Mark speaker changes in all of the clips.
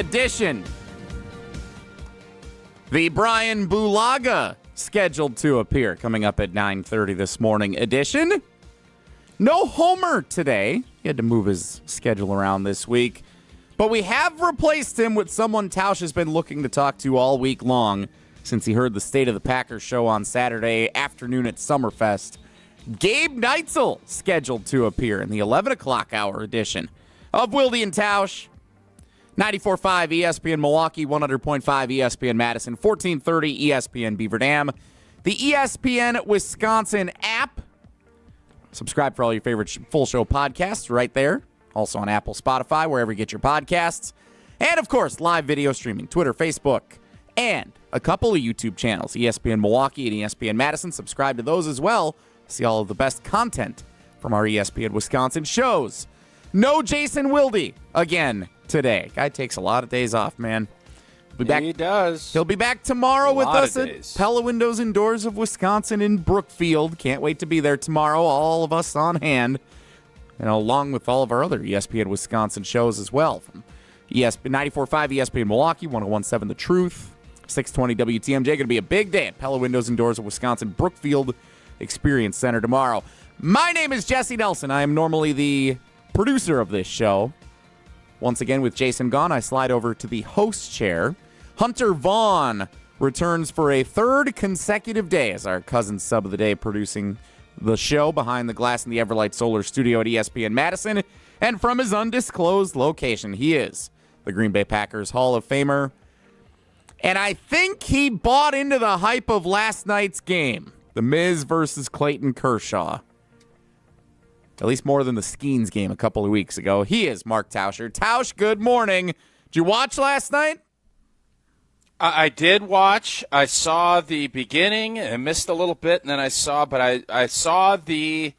Speaker 1: edition. The Bryan Bulaga scheduled to appear coming up at 9:30 this morning edition. No Homer today. He had to move his schedule around this week. But we have replaced him with someone Tausch has been looking to talk to all week long since he heard the State of the Packers show on Saturday afternoon at Summerfest. Gabe Nitel scheduled to appear in the 11 o'clock hour edition of Wilde and Tausch. 94.5 ESPN Milwaukee, 100.5 ESPN Madison, 1430 ESPN Beaver Dam, the ESPN Wisconsin app. Subscribe for all your favorite full show podcasts right there. Also on Apple, Spotify, wherever you get your podcasts. And, of course, live video streaming, Twitter, Facebook, and a couple of YouTube channels, ESPN Milwaukee and ESPN Madison. Subscribe to those as well. See all of the best content from our ESPN Wisconsin shows. No Jason Wilde again today. Guy takes a lot of days off, man.
Speaker 2: He does.
Speaker 1: He'll be back tomorrow with us at Pella Windows and Doors of Wisconsin in Brookfield. Can't wait to be there tomorrow. All of us on hand. And along with all of our other ESPN Wisconsin shows as well. From ESPN 94.5 ESPN Milwaukee, 101.7 The Truth, 620 WTMJ. Going to be a big day at Pella Windows and Doors of Wisconsin, Brookfield Experience Center tomorrow. My name is Jesse Nelson. I am normally the producer of this show. Once again, with Jason gone, I slide over to the host chair. Hunter Vaughn returns for a third consecutive day as our cousin sub of the day, producing the show behind the glass in the Everlight Solar Studio at ESPN Madison. And from his undisclosed location, he is the Green Bay Packers Hall of Famer. And I think he bought into the hype of last night's game, the Miz versus Clayton Kershaw. At least more than the Skeens game a couple of weeks ago. He is Mark Tauscher. Tausch, good morning. Did you watch last night?
Speaker 2: I did watch. I saw the beginning and missed a little bit, and then I saw the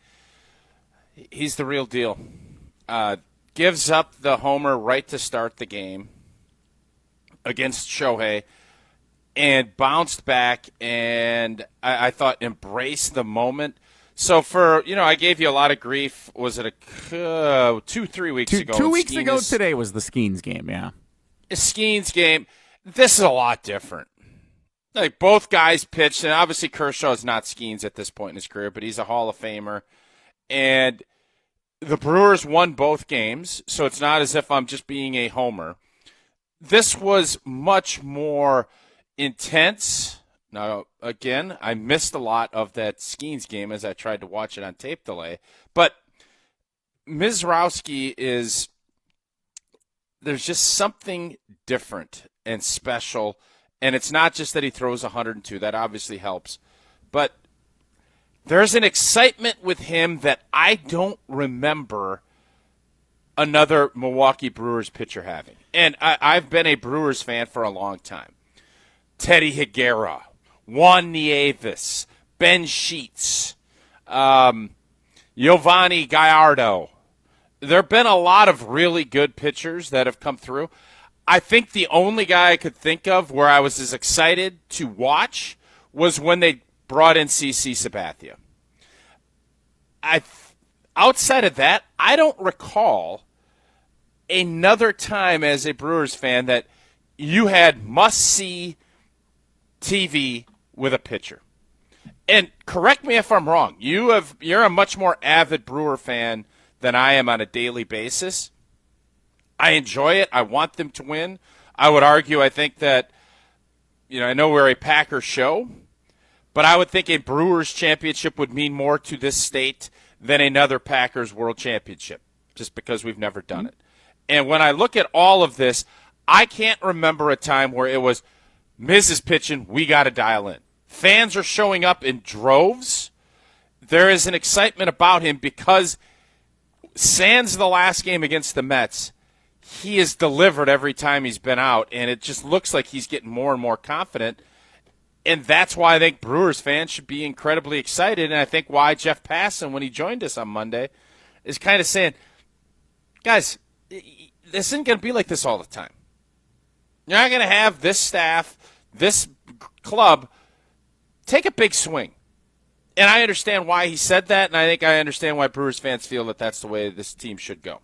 Speaker 2: he's the real deal. Gives up the homer right to start the game against Shohei and bounced back, and I thought embraced the moment. So I gave you a lot of grief. Was it 3 weeks ago?
Speaker 1: 2 weeks ago today was the Skeens game, yeah.
Speaker 2: A Skeens game. This is a lot different. Like, both guys pitched, and obviously Kershaw is not Skeens at this point in his career, but he's a Hall of Famer. And the Brewers won both games, so it's not as if I'm just being a homer. This was much more intense. Now, again, I missed a lot of that Skeens game as I tried to watch it on tape delay. But Mizrowski there's just something different and special. And it's not just that he throws 102. That obviously helps. But there's an excitement with him that I don't remember another Milwaukee Brewers pitcher having. And I've been a Brewers fan for a long time. Teddy Higuera, Juan Nieves, Ben Sheets, Giovanni Gallardo. There have been a lot of really good pitchers that have come through. I think the only guy I could think of where I was as excited to watch was when they brought in CC Sabathia. Outside of that, I don't recall another time as a Brewers fan that you had must-see TV with a pitcher. And correct me if I'm wrong. You're a much more avid Brewer fan than I am on a daily basis. I enjoy it. I want them to win. I would argue, I think that, I know we're a Packers show, but I would think a Brewers championship would mean more to this state than another Packers World Championship, just because we've never done it. And when I look at all of this, I can't remember a time where it was, Miz is pitching, we got to dial in. Fans are showing up in droves. There is an excitement about him because sans the last game against the Mets, he has delivered every time he's been out, and it just looks like he's getting more and more confident. And that's why I think Brewers fans should be incredibly excited, and I think why Jeff Passan, when he joined us on Monday, is kind of saying, guys, this isn't going to be like this all the time. You're not going to have this staff, this club, take a big swing. And I understand why he said that, and I think I understand why Brewers fans feel that that's the way this team should go.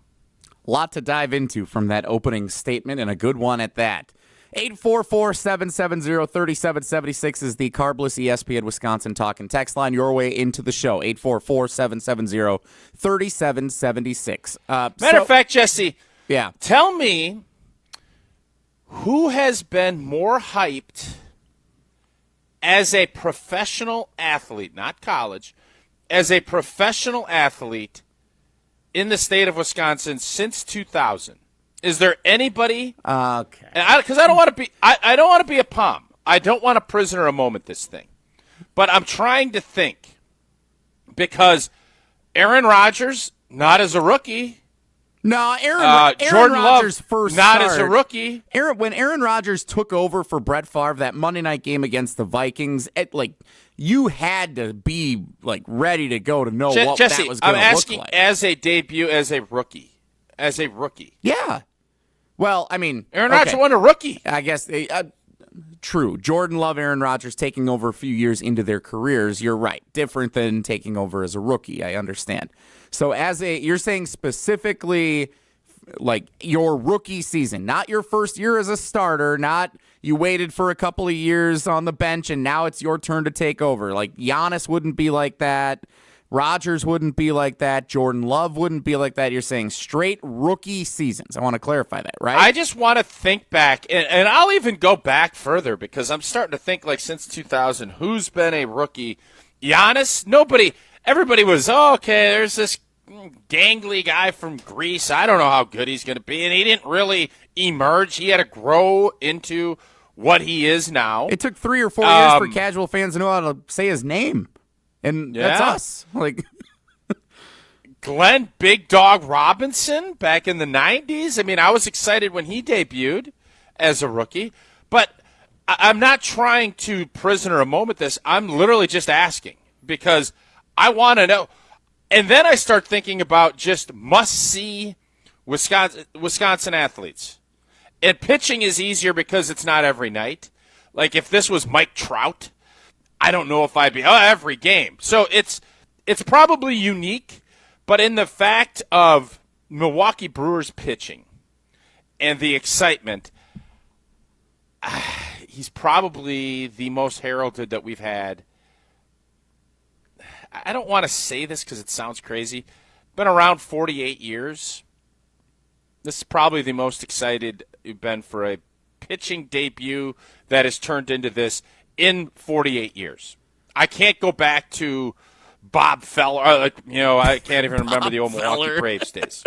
Speaker 1: A lot to dive into from that opening statement, and a good one at that. 844-770-3776 is the Carbless ESPN Wisconsin talk and text line. Your way into the show, 844-770-3776.
Speaker 2: Matter of fact, Jesse,
Speaker 1: yeah,
Speaker 2: tell me who has been more hyped as a professional athlete, not college, as a professional athlete in the state of Wisconsin since 2000. Is there anybody?
Speaker 1: Okay.
Speaker 2: Because I don't want to be. I don't want to be a palm. I don't want a prisoner a moment. This thing, but I'm trying to think because Aaron Rodgers not as a rookie.
Speaker 1: No,
Speaker 2: Jordan
Speaker 1: Rodgers'
Speaker 2: Love,
Speaker 1: first
Speaker 2: not
Speaker 1: start,
Speaker 2: as a rookie.
Speaker 1: When Aaron Rodgers took over for Brett Favre, that Monday night game against the Vikings, you had to be ready to go to know what
Speaker 2: Jesse,
Speaker 1: that was going to look like.
Speaker 2: I'm asking as a debut, as a rookie.
Speaker 1: Yeah. Well, I mean,
Speaker 2: Aaron Rodgers won a rookie.
Speaker 1: I guess true. Jordan Love, Aaron Rodgers taking over a few years into their careers. You're right. Different than taking over as a rookie. I understand. So you're saying specifically your rookie season, not your first year as a starter, not you waited for a couple of years on the bench and now it's your turn to take over. Giannis wouldn't be like that. Rodgers wouldn't be like that. Jordan Love wouldn't be like that. You're saying straight rookie seasons. I want to clarify that, right?
Speaker 2: I just want to think back, and I'll even go back further because I'm starting to think since 2000, who's been a rookie? Giannis? Nobody. Everybody was, okay, there's this gangly guy from Greece. I don't know how good he's going to be, and he didn't really emerge. He had to grow into what he is now.
Speaker 1: It took 3 or 4 years for casual fans to know how to say his name. And that's us.
Speaker 2: Glenn Big Dog Robinson back in the 90s. I mean, I was excited when he debuted as a rookie. But I'm not trying to prisoner a moment this. I'm literally just asking because I want to know. And then I start thinking about just must-see Wisconsin athletes. And pitching is easier because it's not every night. If this was Mike Trout, I don't know if I'd be every game. So it's probably unique, but in the fact of Milwaukee Brewers pitching and the excitement, he's probably the most heralded that we've had. I don't want to say this because it sounds crazy. Been around 48 years. This is probably the most excited you've been for a pitching debut that has turned into this in 48 years. I can't go back to Bob Feller. I can't even remember the old Milwaukee Braves days.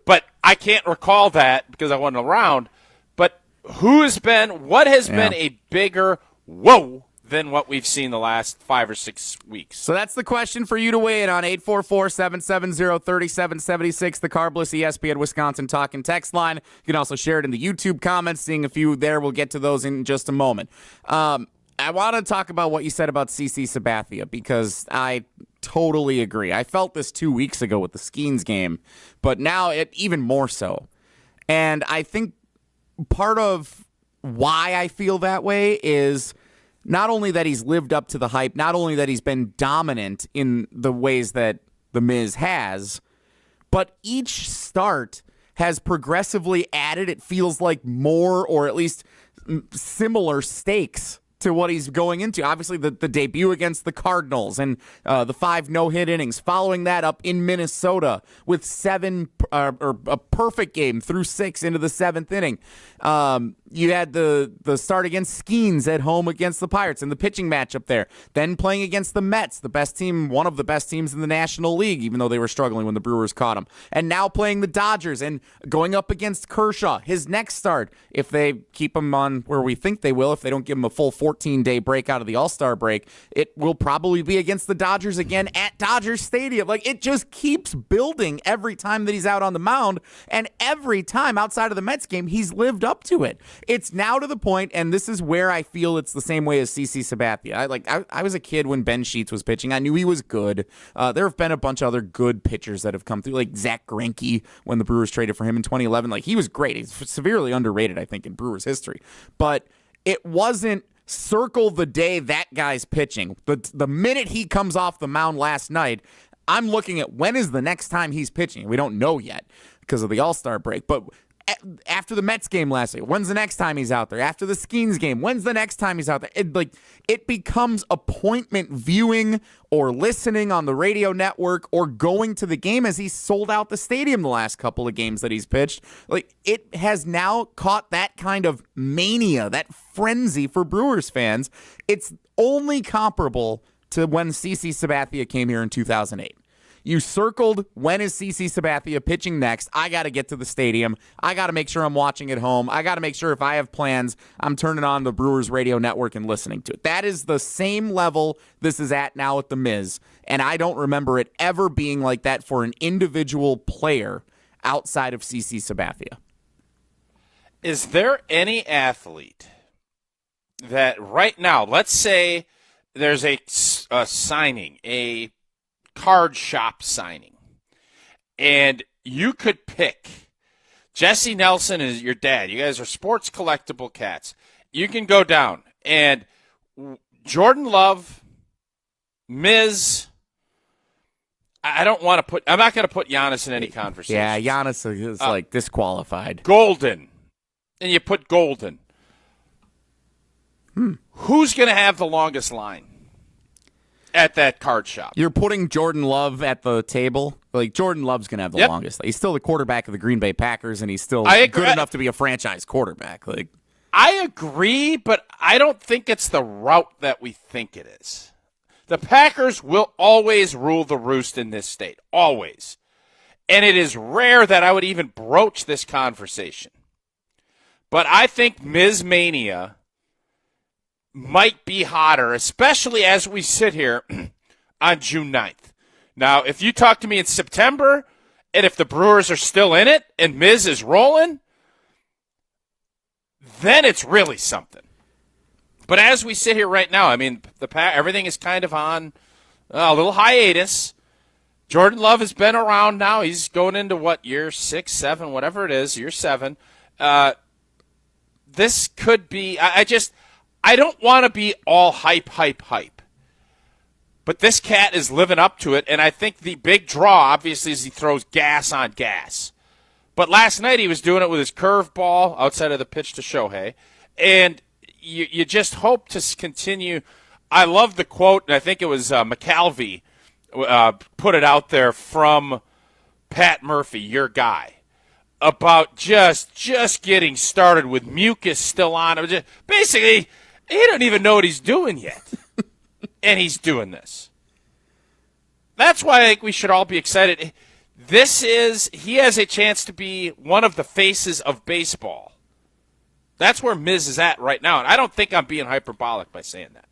Speaker 2: But I can't recall that because I wasn't around. But what has been a bigger whoa than what we've seen the last 5 or 6 weeks?
Speaker 1: So that's the question for you to weigh in on 844-770-3776, the Carbless ESPN Wisconsin talk and text line. You can also share it in the YouTube comments, seeing a few there. We'll get to those in just a moment. I want to talk about what you said about CC Sabathia because I totally agree. I felt this 2 weeks ago with the Skeens game, but now even more so. And I think part of why I feel that way is not only that he's lived up to the hype, not only that he's been dominant in the ways that the Miz has, but each start has progressively added, it feels like, more or at least similar stakes to what he's going into. Obviously, the debut against the Cardinals and the 5 no-hit innings. Following that up in Minnesota with 7 or a perfect game through 6 into the 7th inning. You had the start against Skeens at home against the Pirates and the pitching matchup there. Then playing against the Mets, the best team, one of the best teams in the National League, even though they were struggling when the Brewers caught them. And now playing the Dodgers and going up against Kershaw. His next start, if they keep him on where we think they will, if they don't give him a full 14-day break out of the All-Star break, it will probably be against the Dodgers again at Dodger Stadium. It just keeps building every time that he's out on the mound, and every time outside of the Mets game, he's lived up to it. It's now to the point, and this is where I feel it's the same way as CC Sabathia. I was a kid when Ben Sheets was pitching. I knew he was good. There have been a bunch of other good pitchers that have come through, like Zach Greinke when the Brewers traded for him in 2011. He was great. He's severely underrated, I think, in Brewers history. But it wasn't circle the day that guy's pitching. The minute he comes off the mound last night, I'm looking at when is the next time he's pitching. We don't know yet because of the All-Star break, but after the Mets game last week, when's the next time he's out there? After the Skeens game, when's the next time he's out there? It becomes appointment viewing or listening on the radio network or going to the game, as he's sold out the stadium the last couple of games that he's pitched. It has now caught that kind of mania, that frenzy for Brewers fans. It's only comparable to when CC Sabathia came here in 2008. You circled, when is CC Sabathia pitching next? I got to get to the stadium. I got to make sure I'm watching at home. I got to make sure if I have plans, I'm turning on the Brewers radio network and listening to it. That is the same level this is at now at the Miz, and I don't remember it ever being like that for an individual player outside of CC Sabathia.
Speaker 2: Is there any athlete that right now, let's say there's a signing, a card shop signing, and you could pick Jesse Nelson is your dad. You guys are sports collectible cats. You can go down and Jordan Love, Miz. I'm not going to put Giannis in any conversation.
Speaker 1: Yeah, Giannis is disqualified.
Speaker 2: Golden, and you put Golden. Who's going to have the longest line at that card shop?
Speaker 1: You're putting Jordan Love at the table. Jordan Love's going to have the longest. He's still the quarterback of the Green Bay Packers, and he's still good enough to be a franchise quarterback.
Speaker 2: I agree, but I don't think it's the route that we think it is. The Packers will always rule the roost in this state. Always. And it is rare that I would even broach this conversation. But I think Ms. Mania might be hotter, especially as we sit here on June 9th. Now, if you talk to me in September, and if the Brewers are still in it, and Miz is rolling, then it's really something. But as we sit here right now, I mean, everything is kind of on a little hiatus. Jordan Love has been around now. He's going into, year 6, 7, whatever it is, year 7. This could be, I don't want to be all hype. But this cat is living up to it, and I think the big draw, obviously, is he throws gas on gas. But last night he was doing it with his curveball outside of the pitch to Shohei, and you just hope to continue. I love the quote, and I think it was McAlvey put it out there from Pat Murphy, your guy, about just getting started with mucus still on him. Basically, he don't even know what he's doing yet, and he's doing this. That's why I think we should all be excited. He has a chance to be one of the faces of baseball. That's where Miz is at right now, and I don't think I'm being hyperbolic by saying that.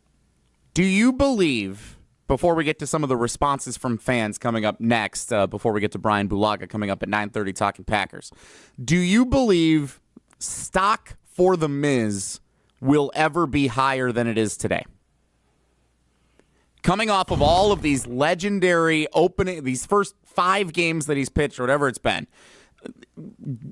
Speaker 1: Do you believe, before we get to some of the responses from fans coming up next, before we get to Bryan Bulaga coming up at 9:30 talking Packers, do you believe stock for the Miz will ever be higher than it is today? Coming off of all of these legendary these first 5 games that he's pitched, or whatever it's been,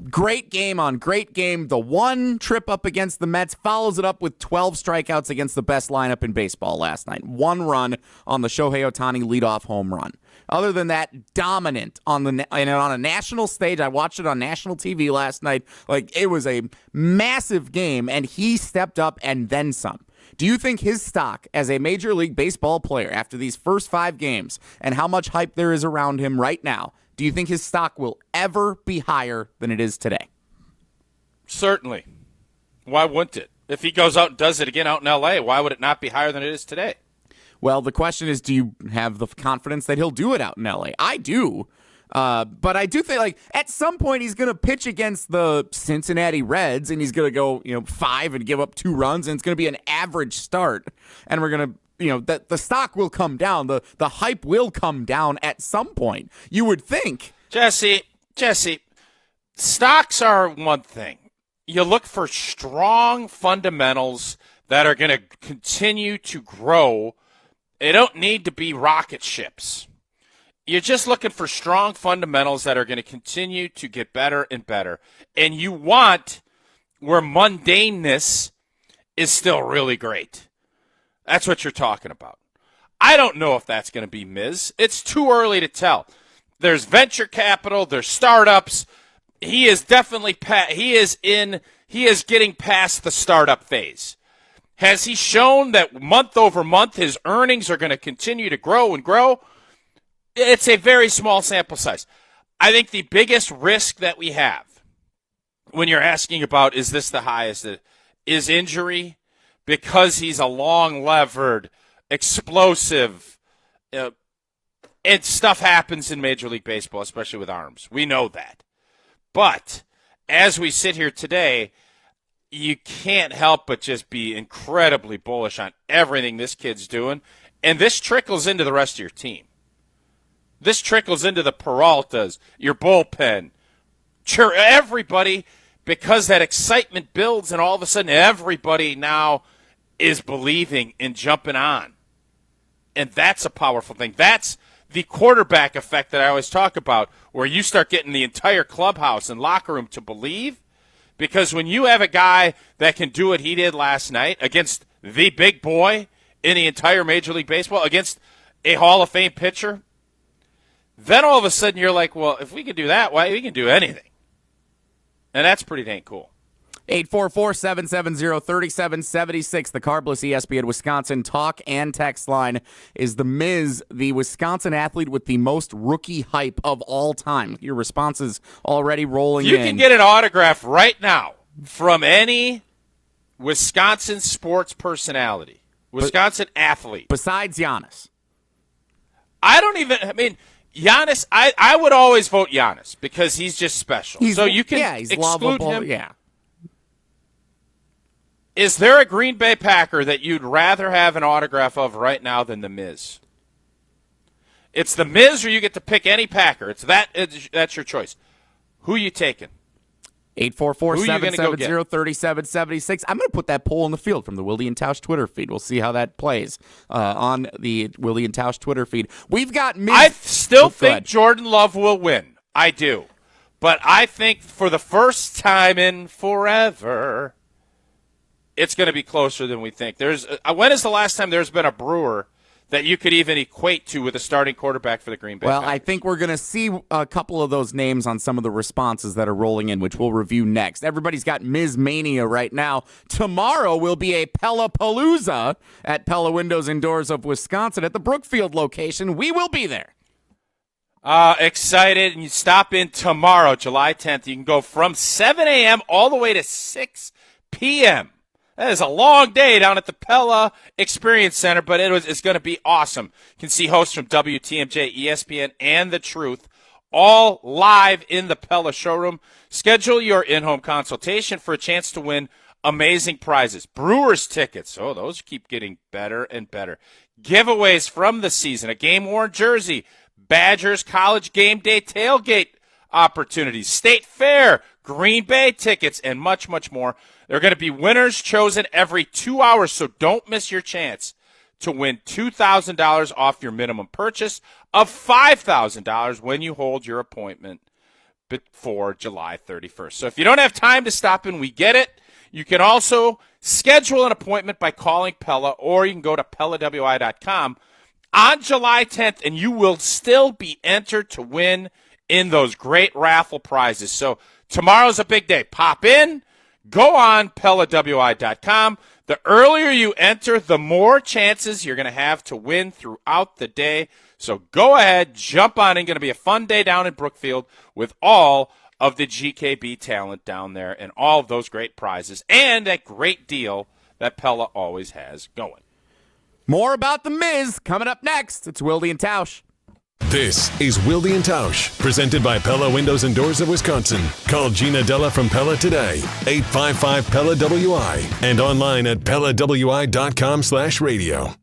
Speaker 1: great game on great game. The one trip up against the Mets follows it up with 12 strikeouts against the best lineup in baseball last night. 1 run on the Shohei Ohtani leadoff home run. Other than that, dominant on a national stage. I watched it on national TV last night. It was a massive game, and he stepped up and then some. Do you think his stock as a Major League Baseball player after these first 5 games and how much hype there is around him right now, do you think his stock will ever be higher than it is today?
Speaker 2: Certainly. Why wouldn't it? If he goes out and does it again out in L.A., why would it not be higher than it is today?
Speaker 1: Well, the question is, do you have the confidence that he'll do it out in L.A.? I do. But I do think, at some point he's going to pitch against the Cincinnati Reds, and he's going to go, 5 and give up 2 runs, and it's going to be an average start. And we're going to, the stock will come down. The hype will come down at some point. You would think.
Speaker 2: Jesse, stocks are one thing. You look for strong fundamentals that are going to continue to grow. They don't need to be rocket ships. You're just looking for strong fundamentals that are going to continue to get better and better. And you want where mundaneness is still really great. That's what you're talking about. I don't know if that's going to be Miz. It's too early to tell. There's venture capital. There's startups. He is definitely he is getting past the startup phase. Has he shown that month over month his earnings are going to continue to grow and grow? It's a very small sample size. I think the biggest risk that we have when you're asking about is this the highest is injury, because he's a long-levered, explosive, and stuff happens in Major League Baseball, especially with arms. We know that. But as we sit here today, you can't help but just be incredibly bullish on everything this kid's doing. And this trickles into the rest of your team. This trickles into the Peraltas, your bullpen, everybody, because that excitement builds and all of a sudden everybody now is believing and jumping on. And that's a powerful thing. That's the quarterback effect that I always talk about, where you start getting the entire clubhouse and locker room to believe. Because when you have a guy that can do what he did last night against the big boy in the entire Major League Baseball, against a Hall of Fame pitcher, then all of a sudden you're like, well, if we can do that, why we can do anything. And that's pretty dang cool.
Speaker 1: 844-770-3776. The Carbless ESPN Wisconsin talk and text line is the Miz, the Wisconsin athlete with the most rookie hype of all time. Your responses already rolling in.
Speaker 2: You can get an autograph right now from any Wisconsin sports personality, Wisconsin athlete.
Speaker 1: Besides Giannis.
Speaker 2: Giannis, I would always vote Giannis because he's just special. So you can
Speaker 1: he's
Speaker 2: exclude
Speaker 1: lovable.
Speaker 2: him.
Speaker 1: Yeah.
Speaker 2: Is there a Green Bay Packer that you'd rather have an autograph of right now than the Miz? It's the Miz, or you get to pick any Packer. That's your choice. Who are you taking?
Speaker 1: 844-770-3776. I'm going to put that poll in the field from the Wilde and Tausch Twitter feed. We'll see how that plays on the Wilde and Tausch Twitter feed. We've got Miz.
Speaker 2: I still think Jordan Love will win. I do. But I think for the first time in forever, it's going to be closer than we think. When is the last time there's been a Brewer that you could even equate to with a starting quarterback for the Green Bay Packers?
Speaker 1: I think we're going to see a couple of those names on some of the responses that are rolling in, which we'll review next. Everybody's got Miz Mania right now. Tomorrow will be a Pella Palooza at Pella Windows and Doors of Wisconsin at the Brookfield location. We will be there.
Speaker 2: Excited, and you stop in tomorrow, July 10th. You can go from 7 a.m. all the way to 6 p.m. That is a long day down at the Pella Experience Center, but it's going to be awesome. You can see hosts from WTMJ, ESPN, and The Truth all live in the Pella showroom. Schedule your in-home consultation for a chance to win amazing prizes. Brewers tickets. Oh, those keep getting better and better. Giveaways from the season. A game-worn jersey. Badgers College Game Day tailgate opportunities. State Fair. Green Bay tickets, and much, much more. There are going to be winners chosen every 2 hours, so don't miss your chance to win $2,000 off your minimum purchase of $5,000 when you hold your appointment before July 31st. So if you don't have time to stop in, we get it. You can also schedule an appointment by calling Pella, or you can go to PellaWI.com on July 10th, and you will still be entered to win in those great raffle prizes. So tomorrow's a big day. Pop in. Go on PellaWI.com. The earlier you enter, the more chances you're going to have to win throughout the day. So go ahead, jump on in. Going to be a fun day down in Brookfield with all of the GKB talent down there and all of those great prizes and that great deal that Pella always has going.
Speaker 1: More about the Miz coming up next. It's Wilde and Tausch.
Speaker 3: This is Wilde and Tausch, presented by Pella Windows and Doors of Wisconsin. Call Gina Della from Pella today, 855-PELLA-WI, and online at PellaWI.com/radio.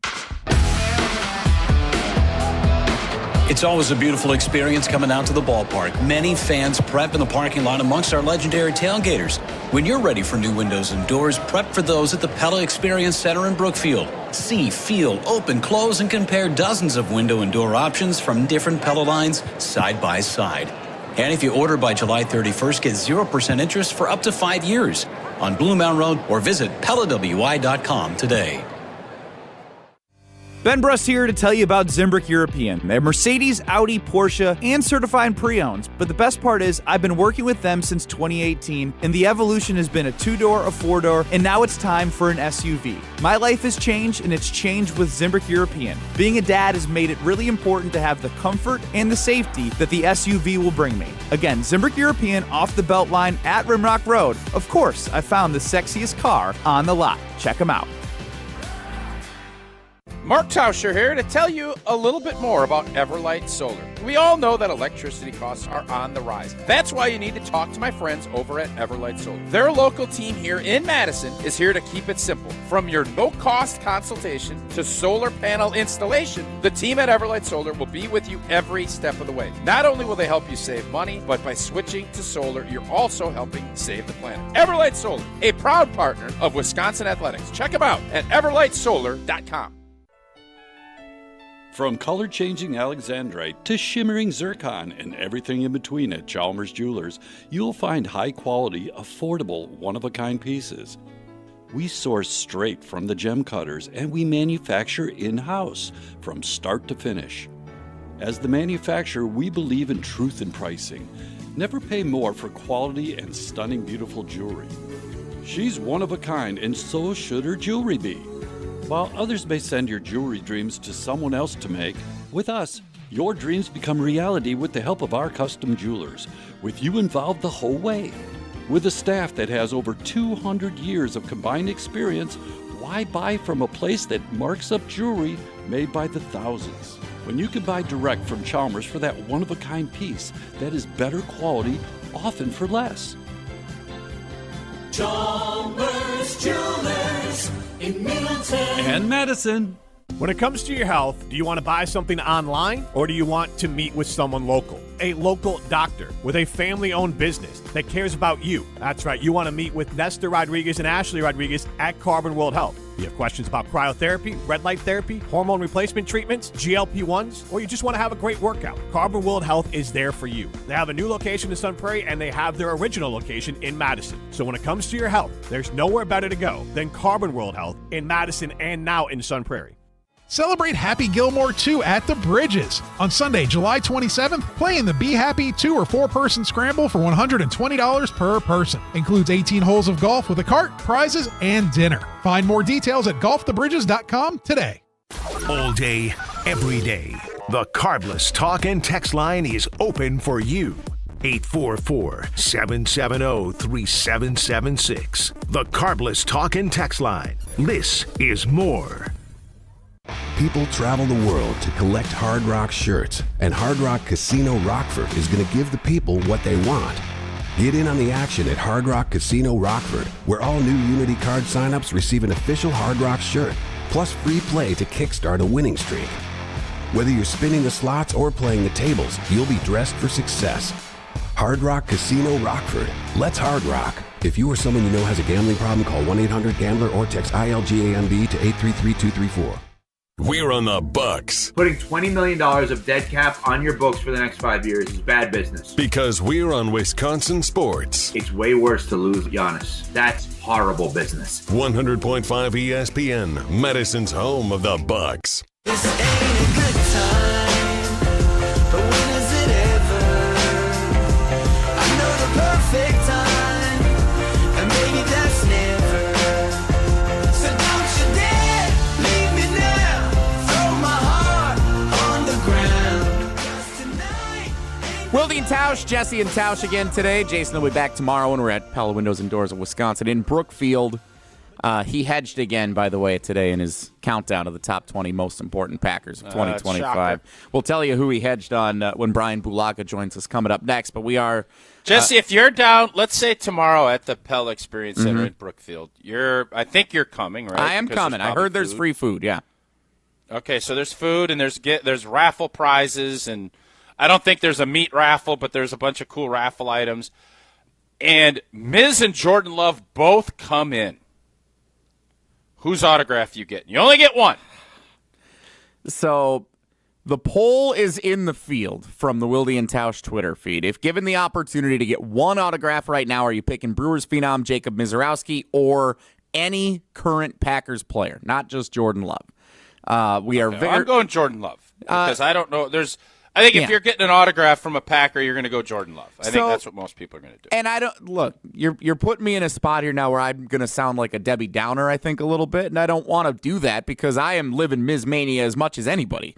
Speaker 4: It's always a beautiful experience coming out to the ballpark. Many fans prep in the parking lot amongst our legendary tailgaters. When you're ready for new windows and doors, prep for those at the Pella Experience Center in Brookfield. See, feel, open, close, and compare dozens of window and door options from different Pella lines side by side. And if you order by July 31st, get 0% interest for up to 5 years on Blue Mountain Road, or visit PellaWI.com today.
Speaker 5: Ben Bruss here to tell you about Zimbrick European. They're Mercedes, Audi, Porsche, and certified pre-owned. But the best part is I've been working with them since 2018, and the evolution has been a 2-door, a 4-door, and now it's time for an SUV. My life has changed, and it's changed with Zimbrick European. Being a dad has made it really important to have the comfort and the safety that the SUV will bring me. Again, Zimbrick European off the Beltline at Rimrock Road. Of course, I found the sexiest car on the lot. Check them out.
Speaker 2: Mark Tauscher here to tell you a little bit more about Everlight Solar. We all know that electricity costs are on the rise. That's why you need to talk to my friends over at Everlight Solar. Their local team here in Madison is here to keep it simple. From your no-cost consultation to solar panel installation, the team at Everlight Solar will be with you every step of the way. Not only will they help you save money, but by switching to solar, you're also helping save the planet. Everlight Solar, a proud partner of Wisconsin Athletics. Check them out at everlightsolar.com.
Speaker 6: From color-changing alexandrite to shimmering zircon and everything in between at Chalmers Jewelers, you'll find high-quality, affordable, one-of-a-kind pieces. We source straight from the gem cutters, and we manufacture in-house from start to finish. As the manufacturer, we believe in truth in pricing. Never pay more for quality and stunning, beautiful jewelry. She's one of a kind, and so should her jewelry be. While others may send your jewelry dreams to someone else to make, with us, your dreams become reality with the help of our custom jewelers, with you involved the whole way. With a staff that has over 200 years of combined experience, why buy from a place that marks up jewelry made by the thousands? When you can buy direct from Chalmers for that one-of-a-kind piece that is better quality, often for less.
Speaker 7: Chalmers Jewelers in Middleton
Speaker 6: and Madison.
Speaker 8: When it comes to your health, do you want to buy something online or do you want to meet with someone local? A local doctor with a family-owned business that cares about you. That's right, you want to meet with Nestor Rodriguez and Ashley Rodriguez at Carbon World Health. You have questions about cryotherapy, red light therapy, hormone replacement treatments, GLP-1s, or you just want to have a great workout. Carbon World Health is there for you. They have a new location in Sun Prairie, and they have their original location in Madison. So when it comes to your health, there's nowhere better to go than Carbon World Health in Madison and now in Sun Prairie.
Speaker 9: Celebrate Happy Gilmore 2 at the Bridges. On Sunday, July 27th, play in the Be Happy 2 or 4-person scramble for $120 per person. Includes 18 holes of golf with a cart, prizes, and dinner. Find more details at golfthebridges.com today.
Speaker 10: All day, every day, the Carbless Talk and Text line is open for you. 844-770-3776. The Carbless Talk and Text line. This is more.
Speaker 11: People travel the world to collect Hard Rock shirts, and Hard Rock Casino Rockford is going to give the people what they want. Get in on the action at Hard Rock Casino Rockford, where all new Unity card signups receive an official Hard Rock shirt, plus free play to kickstart a winning streak. Whether you're spinning the slots or playing the tables, you'll be dressed for success. Hard Rock Casino Rockford. Let's Hard Rock. If you or someone you know has a gambling problem, call 1-800-GAMBLER or text ILGAMB to 833-234.
Speaker 3: We're on the Bucks.
Speaker 12: Putting $20 million of dead cap on your books for the next 5 years is bad business.
Speaker 3: Because we're on Wisconsin sports.
Speaker 12: It's way worse to lose Giannis. That's horrible business.
Speaker 3: 100.5 ESPN, Madison's home of the Bucks.
Speaker 7: This ain't a good time, but when is it ever? I know the perfect time, and maybe that's never. So don't you dare leave me now, throw my heart on the ground. 'Cause tonight
Speaker 1: Wilde and Tausch, Jesse and Tausch again today. Jason will be back tomorrow when we're at Pella Windows and Doors of Wisconsin in Brookfield. He hedged again, by the way, today in his countdown of the top 20 most important Packers of 2025. We'll tell you who he hedged on when Bryan Bulaga joins us coming up next. But we are
Speaker 2: Jesse, if you're down, let's say tomorrow at the Pella Experience Center in Brookfield, I think you're coming, right?
Speaker 1: I am coming. I heard there's free food. Yeah.
Speaker 2: Okay, so there's food and there's raffle prizes, and I don't think there's a meat raffle, but there's a bunch of cool raffle items. And Miz and Jordan Love both come in. Whose autograph you get? You only get one.
Speaker 1: So the poll is in the field from the Wilde and Tausch Twitter feed. If given the opportunity to get one autograph right now, are you picking Brewers phenom Jacob Misiorowski or any current Packers player, not just Jordan Love? We are
Speaker 2: I'm going Jordan Love because I don't know. I think if you're getting an autograph from a Packer, you're going to go Jordan Love. I think that's what most people are going to do.
Speaker 1: And I don't look. You're putting me in a spot here now where I'm going to sound like a Debbie Downer. I think a little bit, and I don't want to do that because I am living Ms. Mania as much as anybody.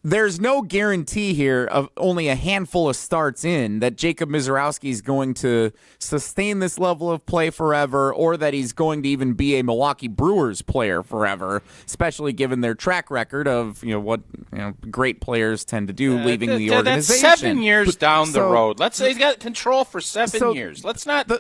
Speaker 1: There's no guarantee here of only a handful of starts in that Jacob Misiorowski is going to sustain this level of play forever or that he's going to even be a Milwaukee Brewers player forever, especially given their track record of what great players tend to do leaving the organization.
Speaker 2: That's 7 years down the road. Let's say he's got control for 7 years. Let's not...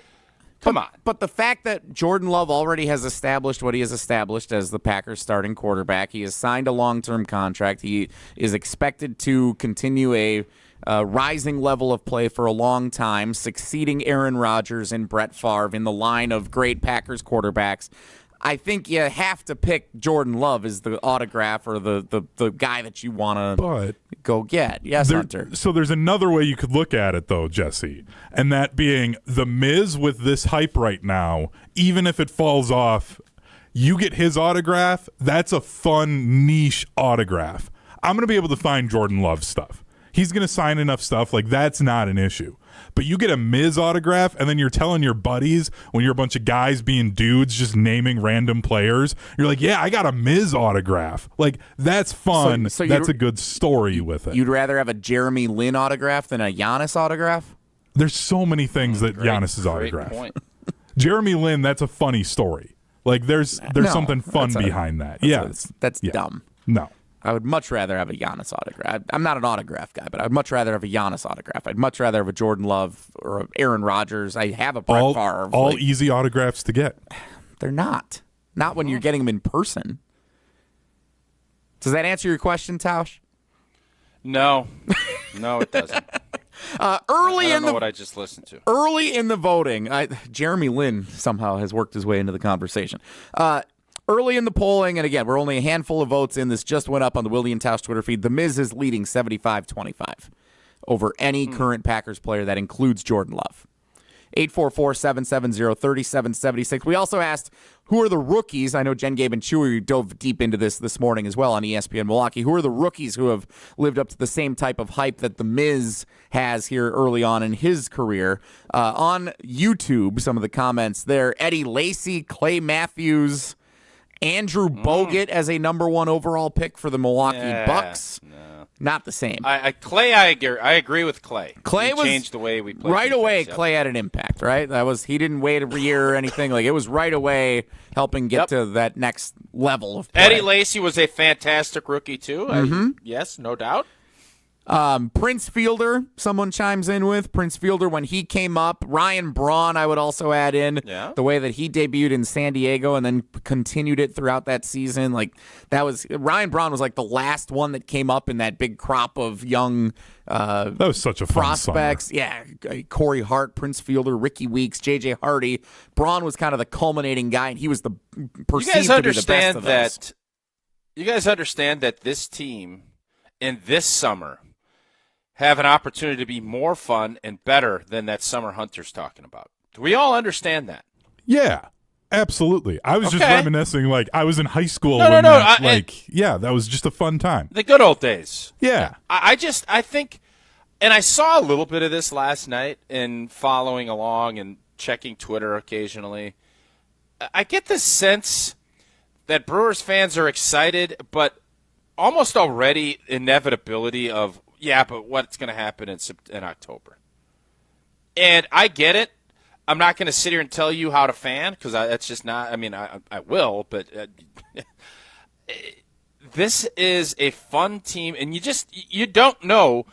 Speaker 2: Come on.
Speaker 1: But the fact that Jordan Love already has established what he has established as the Packers' starting quarterback, he has signed a long-term contract. He is expected to continue a rising level of play for a long time, succeeding Aaron Rodgers and Brett Favre in the line of great Packers quarterbacks. I think you have to pick Jordan Love as the autograph or the guy that you want to go get. Yes, Hunter.
Speaker 13: So there's another way you could look at it, though, Jesse, and that being the Miz with this hype right now, even if it falls off, you get his autograph, that's a fun niche autograph. I'm going to be able to find Jordan Love stuff. He's going to sign enough stuff, like that's not an issue. But you get a Miz autograph, and then you're telling your buddies when you're a bunch of guys being dudes just naming random players, you're like, yeah, I got a Miz autograph. Like, that's fun. So that's a good story with it.
Speaker 1: You'd rather have a Jeremy Lin autograph than a Giannis autograph?
Speaker 13: There's so many things that Giannis is autograph. Jeremy Lin, that's a funny story. Like, there's something fun behind that.
Speaker 1: That's dumb.
Speaker 13: No.
Speaker 1: I would much rather have a Giannis autograph. I'm not an autograph guy, but I'd much rather have a Giannis autograph. I'd much rather have a Jordan Love or a Aaron Rodgers. I have a Brett Favre.
Speaker 13: All easy autographs to get.
Speaker 1: They're not. Not when you're getting them in person. Does that answer your question, Tausch?
Speaker 2: No. No, it doesn't. I don't know what I just listened to.
Speaker 1: Early in the voting, Jeremy Lin somehow has worked his way into the conversation. Early in the polling, and again, we're only a handful of votes in. This just went up on the Wilde and Tausch Twitter feed. The Miz is leading 75-25 over any current Packers player. That includes Jordan Love. 844-770-3776. We also asked, who are the rookies? I know Jen, Gabe, and Chewy dove deep into this morning as well on ESPN Milwaukee. Who are the rookies who have lived up to the same type of hype that the Miz has here early on in his career? On YouTube, some of the comments there, Eddie Lacy, Clay Matthews, Andrew Bogut as a number 1 overall pick for the Milwaukee Bucks. No. Not the same.
Speaker 2: Clay, I agree with Clay.
Speaker 1: Clay
Speaker 2: changed the way we played.
Speaker 1: Right away, Clay had an impact, right? He didn't wait every year or anything. Like, it was right away helping get to that next level of play.
Speaker 2: Eddie Lacy was a fantastic rookie, too. Yes, no doubt.
Speaker 1: Prince Fielder, someone chimes in with. Prince Fielder, when he came up. Ryan Braun, I would also add in. Yeah. The way that he debuted in San Diego and then continued it throughout that season. Like, Ryan Braun was like the last one that came up in that big crop of young
Speaker 13: that was such a
Speaker 1: prospects.
Speaker 13: Fun summer.
Speaker 1: Yeah, Corey Hart, Prince Fielder, Ricky Weeks, J.J. Hardy. Braun was kind of the culminating guy, and he was perceived to be the best of those.
Speaker 2: You guys understand that this team in this summer have an opportunity to be more fun and better than that summer Hunter's talking about. Do we all understand that?
Speaker 13: Yeah, absolutely. I was just reminiscing, like, I was in high school. That was just a fun time.
Speaker 2: The good old days.
Speaker 13: Yeah.
Speaker 2: I think, and I saw a little bit of this last night in following along and checking Twitter occasionally. I get the sense that Brewers fans are excited, but almost already inevitability of, but what's going to happen in October? And I get it. I'm not going to sit here and tell you how to fan because that's just not. I mean, I will, but this is a fun team, and you don't know.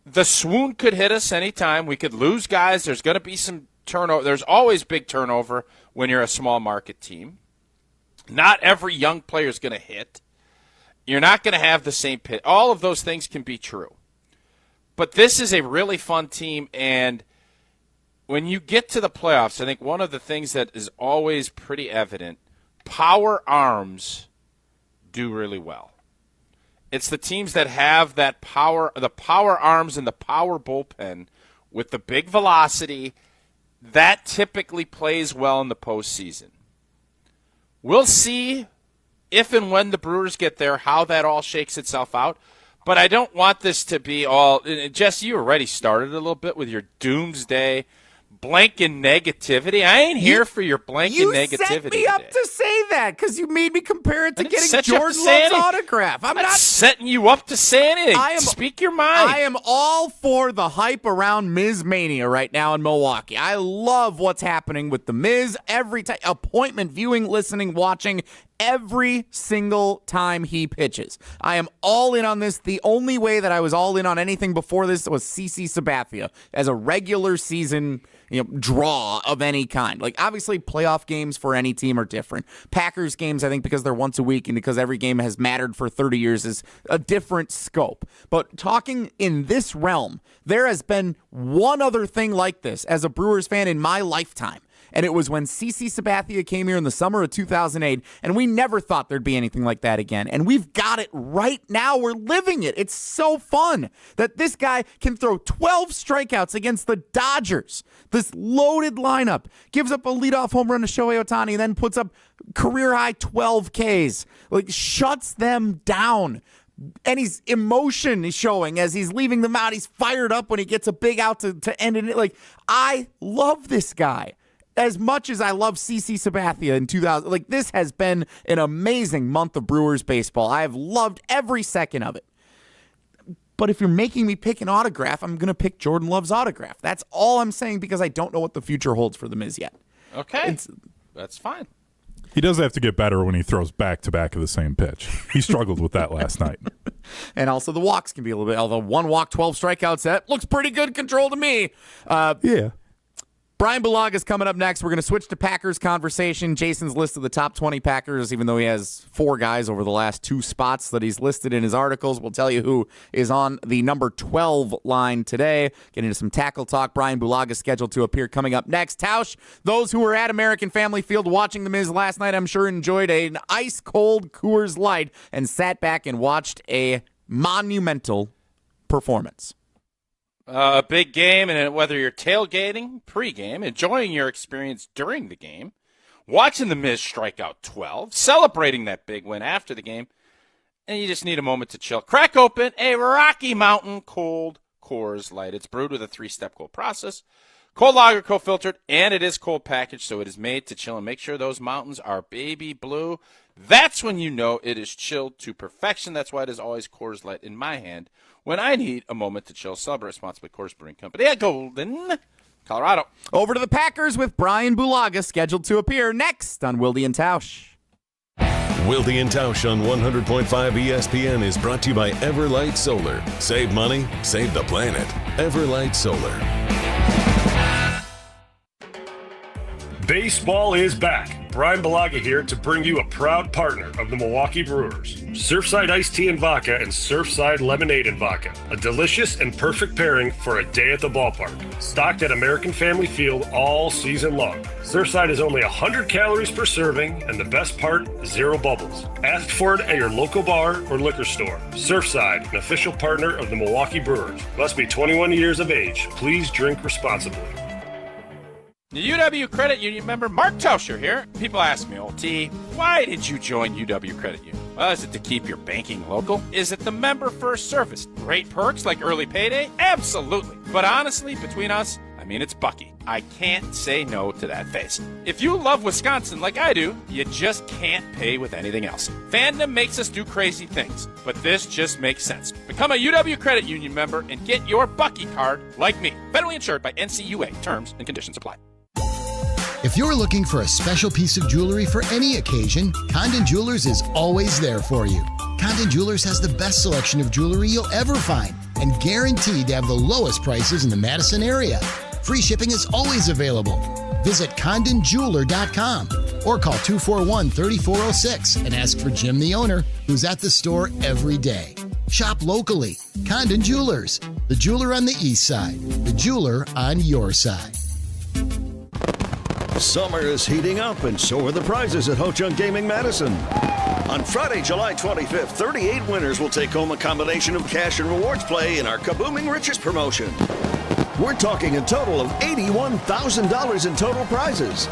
Speaker 2: The swoon could hit us anytime. We could lose guys. There's going to be some turnover. There's always big turnover when you're a small market team. Not every young player is going to hit. You're not going to have the same pit. All of those things can be true. But this is a really fun team, and when you get to the playoffs, I think one of the things that is always pretty evident, power arms do really well. It's the teams that have that power, the power arms and the power bullpen with the big velocity, that typically plays well in the postseason. We'll see if and when the Brewers get there, how that all shakes itself out. But I don't want this to be all – Jesse, you already started a little bit with your doomsday blanking negativity. I ain't here for your blanking negativity.
Speaker 1: You set me up to say that because you made me compare it to getting Jordan Love's autograph.
Speaker 2: I'm not setting you up to say anything. Speak your mind.
Speaker 1: I am all for the hype around Miz Mania right now in Milwaukee. I love what's happening with the Miz every time. Appointment viewing, listening, watching every single time he pitches. I am all in on this. The only way that I was all in on anything before this was CC Sabathia as a regular season draw of any kind. Like, obviously, playoff games for any team are different. Packers games, I think, because they're once a week and because every game has mattered for 30 years, is a different scope. But talking in this realm, there has been one other thing like this as a Brewers fan in my lifetime. And it was when CC Sabathia came here in the summer of 2008, and we never thought there'd be anything like that again. And we've got it right now. We're living it. It's so fun that this guy can throw 12 strikeouts against the Dodgers. This loaded lineup gives up a leadoff home run to Shohei Ohtani, then puts up career-high 12 Ks. Like, shuts them down. And his emotion is showing as he's leaving them out. He's fired up when he gets a big out to end it. Like, I love this guy. As much as I love CC Sabathia in 2000, like, this has been an amazing month of Brewers baseball. I have loved every second of it. But if you're making me pick an autograph, I'm going to pick Jordan Love's autograph. That's all I'm saying because I don't know what the future holds for the Miz yet.
Speaker 2: Okay. That's fine.
Speaker 13: He does have to get better when he throws back-to-back of the same pitch. He struggled with that last night.
Speaker 1: And also the walks can be a little bit, although 1 walk, 12 strikeouts, that looks pretty good control to me.
Speaker 13: Yeah.
Speaker 1: Bryan Bulaga is coming up next. We're going to switch to Packers conversation. Jason's listed the top 20 Packers, even though he has 4 guys over the last 2 spots that he's listed in his articles. We'll tell you who is on the number 12 line today. Get into some tackle talk. Bryan Bulaga is scheduled to appear coming up next. Tausch, those who were at American Family Field watching The Miz last night, I'm sure enjoyed an ice-cold Coors Light and sat back and watched a monumental performance.
Speaker 2: A big game, and whether you're tailgating, pregame, enjoying your experience during the game, watching the Miz strike out 12, celebrating that big win after the game, and you just need a moment to chill. Crack open a Rocky Mountain cold Coors Light. It's brewed with a 3-step cold process. Cold lager, co-filtered, and it is cold packaged, so it is made to chill and make sure those mountains are baby blue. That's when you know it is chilled to perfection. That's why it is always Coors Light in my hand when I need a moment to chill. Celebrate responsibly. Coors Brewing Company at Golden, Colorado.
Speaker 1: Over to the Packers with Bryan Bulaga scheduled to appear next on Wilde and Tausch.
Speaker 3: Wilde and Tausch on 100.5 ESPN is brought to you by Everlight Solar. Save money, save the planet. Everlight Solar.
Speaker 14: Baseball is back. Bryan Bulaga here to bring you a proud partner of the Milwaukee Brewers. Surfside Iced Tea and Vodka and Surfside Lemonade and Vodka. A delicious and perfect pairing for a day at the ballpark. Stocked at American Family Field all season long. Surfside is only 100 calories per serving, and the best part, 0 bubbles. Ask for it at your local bar or liquor store. Surfside, an official partner of the Milwaukee Brewers. Must be 21 years of age. Please drink responsibly.
Speaker 2: The UW Credit Union member Mark Tauscher here. People ask me, T, why did you join UW Credit Union? Well, is it to keep your banking local? Is it the member first service? Great perks like early payday? Absolutely. But honestly, between us, it's Bucky. I can't say no to that face. If you love Wisconsin like I do, you just can't pay with anything else. Fandom makes us do crazy things, but this just makes sense. Become a UW Credit Union member and get your Bucky card like me. Federally insured by NCUA. Terms and conditions apply.
Speaker 15: If you're looking for a special piece of jewelry for any occasion, Condon Jewelers is always there for you. Condon Jewelers has the best selection of jewelry you'll ever find and guaranteed to have the lowest prices in the Madison area. Free shipping is always available. Visit CondonJeweler.com or call 241-3406 and ask for Jim, the owner, who's at the store every day. Shop locally. Condon Jewelers, the jeweler on the east side, the jeweler on your side.
Speaker 16: Summer is heating up, and so are the prizes at Ho-Chunk Gaming Madison. On Friday, July 25th, 38 winners will take home a combination of cash and rewards play in our Kabooming Riches promotion. We're talking a total of $81,000 in total prizes.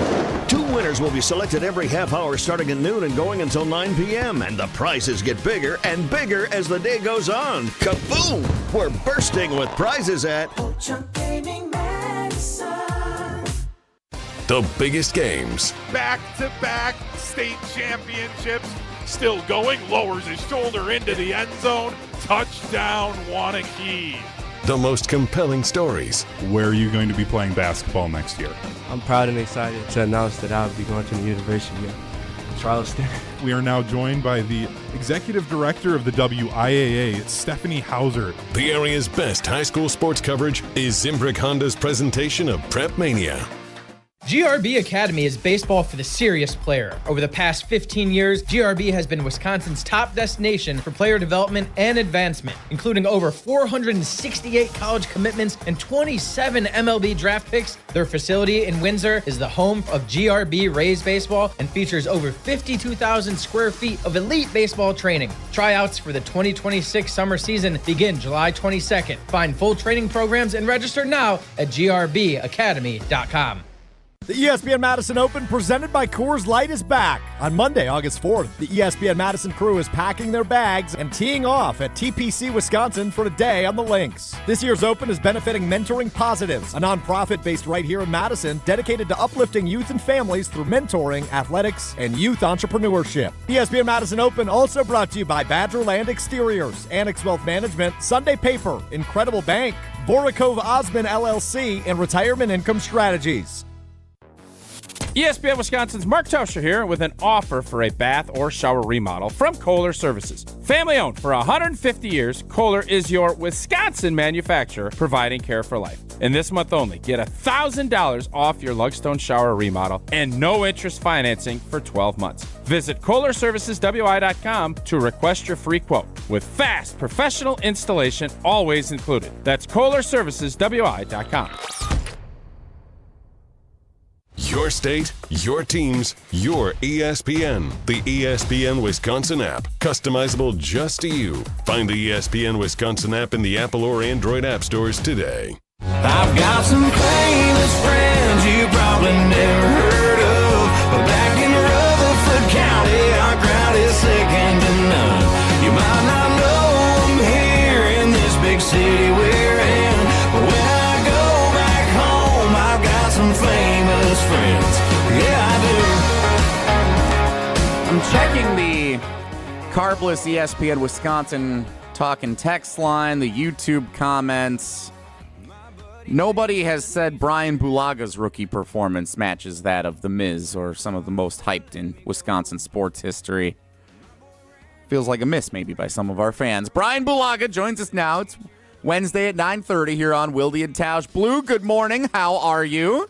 Speaker 16: 2 winners will be selected every half hour starting at noon and going until 9 p.m. And the prizes get bigger and bigger as the day goes on. Kaboom! We're bursting with prizes at
Speaker 3: the biggest games.
Speaker 17: Back-to-back state championships. Still going, lowers his shoulder into the end zone. Touchdown, Wanakee.
Speaker 3: The most compelling stories.
Speaker 13: Where are you going to be playing basketball next year?
Speaker 18: I'm proud and excited to announce that I'll be going to the University of Charleston.
Speaker 13: We are now joined by the Executive Director of the WIAA, Stephanie Hauser.
Speaker 3: The area's best high school sports coverage is Zimbrick Honda's presentation of Prep Mania.
Speaker 19: GRB Academy is baseball for the serious player. Over the past 15 years, GRB has been Wisconsin's top destination for player development and advancement, including over 468 college commitments and 27 MLB draft picks. Their facility in Windsor is the home of GRB Rays baseball and features over 52,000 square feet of elite baseball training. Tryouts for the 2026 summer season begin July 22nd. Find full training programs and register now at grbacademy.com.
Speaker 20: The ESPN Madison Open presented by Coors Light is back. On Monday, August 4th, the ESPN Madison crew is packing their bags and teeing off at TPC, Wisconsin for a day on the links. This year's Open is benefiting Mentoring Positives, a nonprofit based right here in Madison dedicated to uplifting youth and families through mentoring, athletics, and youth entrepreneurship. ESPN Madison Open also brought to you by Badgerland Exteriors, Annex Wealth Management, Sunday Paper, Incredible Bank, Vorikov Osman LLC, and Retirement Income Strategies.
Speaker 2: ESPN Wisconsin's Mark Tausch here with an offer for a bath or shower remodel from Kohler Services. Family owned for 150 years, Kohler is your Wisconsin manufacturer providing care for life. And this month only, get $1,000 off your Lugstone shower remodel and no interest financing for 12 months. Visit KohlerServicesWI.com to request your free quote with fast professional installation always included. That's KohlerServicesWI.com.
Speaker 3: Your state, your teams, your ESPN. The ESPN Wisconsin app. Customizable just to you. Find the ESPN Wisconsin app in the Apple or Android app stores today.
Speaker 7: I've got some famous friends you probably never heard of, but back in Rutherford County, our crowd is second to none. You might not know them here in this big city we're in, but when I go back home, I've got some famous friends. Yeah, I
Speaker 1: I'm checking the Carbless ESPN Wisconsin talk and text line, the YouTube comments. Nobody has said Brian Bulaga's rookie performance matches that of The Miz or some of the most hyped in Wisconsin sports history. Feels like a miss maybe by some of our fans. Brian Bulaga joins us now. It's Wednesday at 9:30 here on Wilde and Tausch. Blue, good morning. How are you?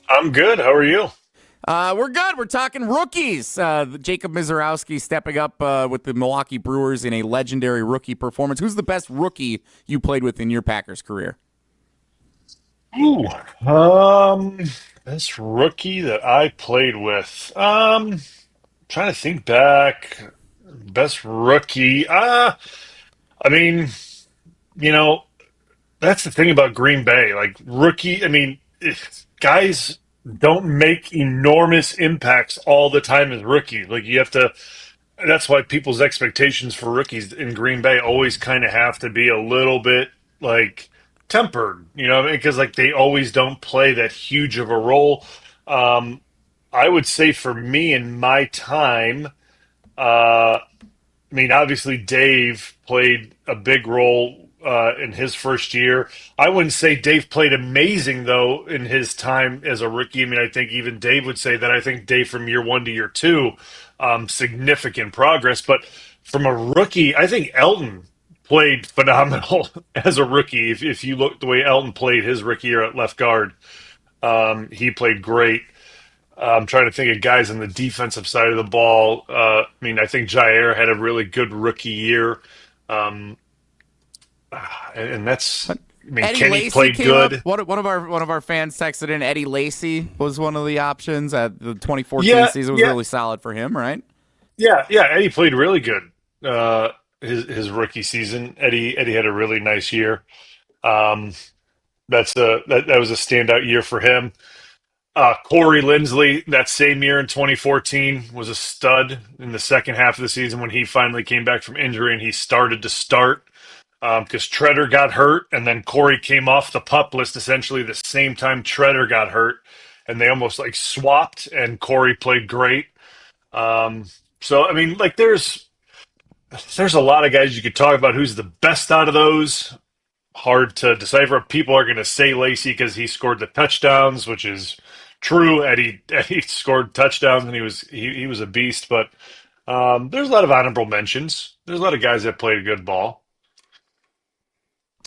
Speaker 14: I'm good. How are you?
Speaker 1: We're good. We're talking rookies. Jacob Mizorowski stepping up with the Milwaukee Brewers in a legendary rookie performance. Who's the best rookie you played with in your Packers career?
Speaker 14: Ooh, best rookie that I played with. Trying to think back. Best rookie. I mean, you know, that's the thing about Green Bay. Like rookie, I mean, guys don't make enormous impacts all the time as rookies. Like you have to. That's why people's expectations for rookies in Green Bay always kind of have to be a little bit like tempered, you know, because like they always don't play that huge of a role. I would say for me in my time, I mean, obviously Dave played a big role in his first year. I wouldn't say Dave played amazing though in his time as a rookie. I mean, I think even Dave would say that. I think Dave from year 1 to year 2, significant progress. But from a rookie, I think Elton played phenomenal as a rookie. If you look the way Elton played his rookie year at left guard, he played great. I'm trying to think of guys on the defensive side of the ball. I mean, I think Jair had a really good rookie year. And that's, I mean,
Speaker 1: Eddie
Speaker 14: Kenny
Speaker 1: Lacy
Speaker 14: played
Speaker 1: came
Speaker 14: good.
Speaker 1: Up. One of our fans texted in. Eddie Lacy was one of the options at the 2014 season. Was really solid for him, right?
Speaker 14: Yeah. Eddie played really good. His rookie season. Eddie had a really nice year. that was a standout year for him. Corey Linsley, that same year in 2014, was a stud in the second half of the season when he finally came back from injury and he started to start because Treader got hurt, and then Corey came off the PUP list essentially the same time Treader got hurt, and they almost like swapped, and Corey played great. So, I mean, like there's a lot of guys you could talk about who's the best out of those. Hard to decipher. People are going to say Lacey because he scored the touchdowns, which is true. Eddie scored touchdowns and he was a beast. But there's a lot of honorable mentions. There's a lot of guys that played good ball.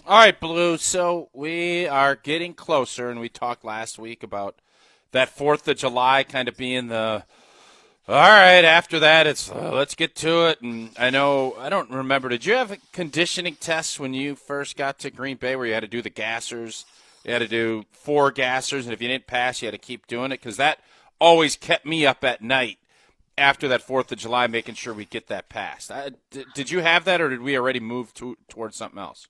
Speaker 2: All right, Blue. So we are getting closer, and we talked last week about that 4th of July kind of being the all right. After that, it's let's get to it. And I don't remember. Did you have conditioning tests when you first got to Green Bay, where you had to do the gassers? You had to do 4 gassers, and if you didn't pass, you had to keep doing it, because that always kept me up at night after that 4th of July, making sure we get that passed. Did you have that, or did we already move towards something else?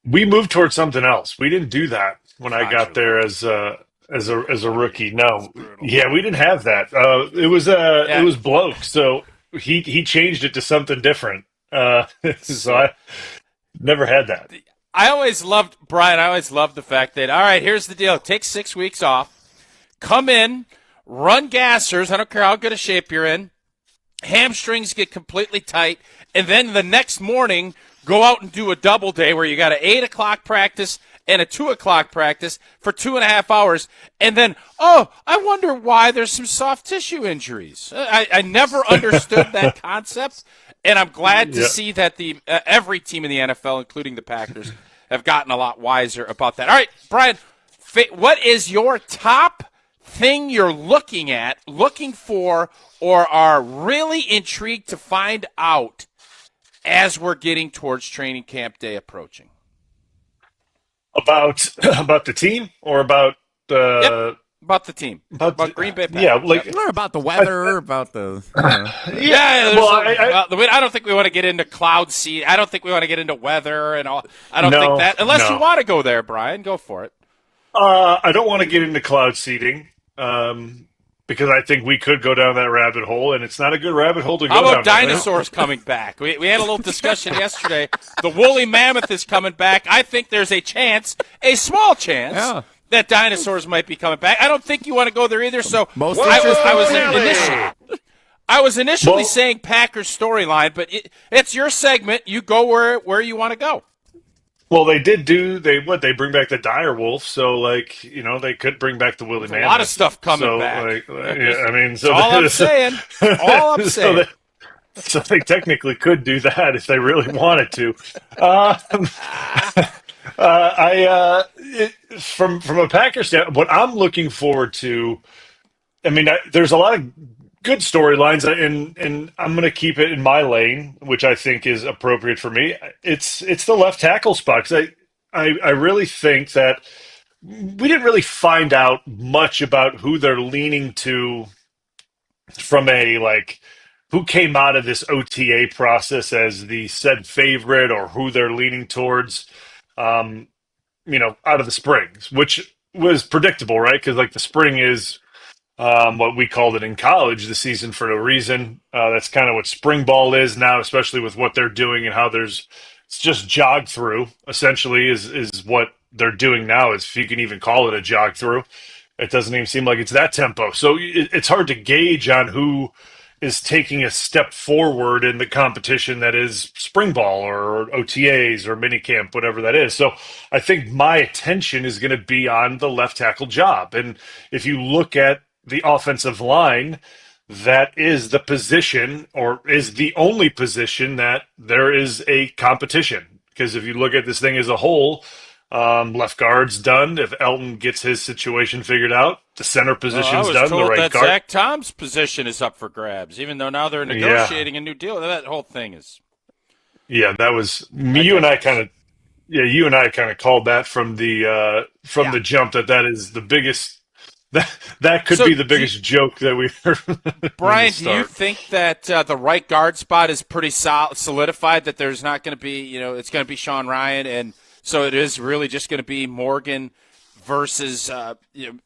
Speaker 14: We moved towards something else. We didn't do that when I got there as a rookie. No, yeah, we didn't have that. It was bloke, so he changed it to something different. So I never had that.
Speaker 2: I always loved Bryan. I always loved the fact that, all right, here's the deal: take 6 weeks off, come in, run gassers. I don't care how good a shape you're in. Hamstrings get completely tight, and then the next morning, go out and do a double day where you got an 8 o'clock practice and a 2 o'clock practice for 2.5 hours. And then, I wonder why there's some soft tissue injuries. I never understood that concept. And I'm glad to see that the every team in the NFL, including the Packers, have gotten a lot wiser about that. All right, Bryan, what is your top thing you're looking for, or are really intrigued to find out as we're getting towards training camp day approaching?
Speaker 14: About the team, or about the
Speaker 2: about the team, about Green Bay Packers.
Speaker 1: Yeah, like about the weather, about the
Speaker 2: I don't think we want to get into cloud seed. I don't think we want to get into weather and all. I don't think that unless you want to go there, Bryan, go for it.
Speaker 14: I don't want to get into cloud seeding. Because I think we could go down that rabbit hole, and it's not a good rabbit hole to go down.
Speaker 2: How about dinosaurs coming back? We had a little discussion yesterday. The woolly mammoth is coming back. I think there's a small chance, that dinosaurs might be coming back. I don't think you want to go there either. So I was initially saying Packers storyline, but it's your segment. You go where you want to go.
Speaker 14: Well, they bring back the dire wolf, so they could bring back the woolly mammoth.
Speaker 2: A lot of stuff coming back.
Speaker 14: All
Speaker 2: I'm saying.
Speaker 14: So they technically could do that if they really wanted to. From a Packers standpoint, what I'm looking forward to, there's a lot of good storylines, and I'm going to keep it in my lane, which I think is appropriate for me. It's the left tackle spot, because I really think that we didn't really find out much about who they're leaning to from who came out of this OTA process as the said favorite, or who they're leaning towards, out of the springs, which was predictable, right? Because the spring is what we called it in college, the season for a reason. That's kind of what spring ball is now, especially with what they're doing and how it's just jog through, essentially, is what they're doing now, is if you can even call it a jog through. It doesn't even seem like it's that tempo. So it's hard to gauge on who is taking a step forward in the competition that is spring ball or OTAs or minicamp, whatever that is. So I think my attention is going to be on the left tackle job. And if you look at the offensive line, that is the position, or is the only position, that there is a competition. Because if you look at this thing as a whole, left guard's done. If Elton gets his situation figured out, the center position's done. The right guard.
Speaker 2: Zach Tom's position is up for grabs, even though now they're negotiating a new deal. That whole thing is.
Speaker 14: Yeah, that was you and I kind of called that from the jump, that is the biggest. That could be the biggest joke that we heard.
Speaker 2: Bryan, do you think that the right guard spot is pretty solidified, that there's not going to be, it's going to be Sean Ryan, and So it is really just going to be Morgan versus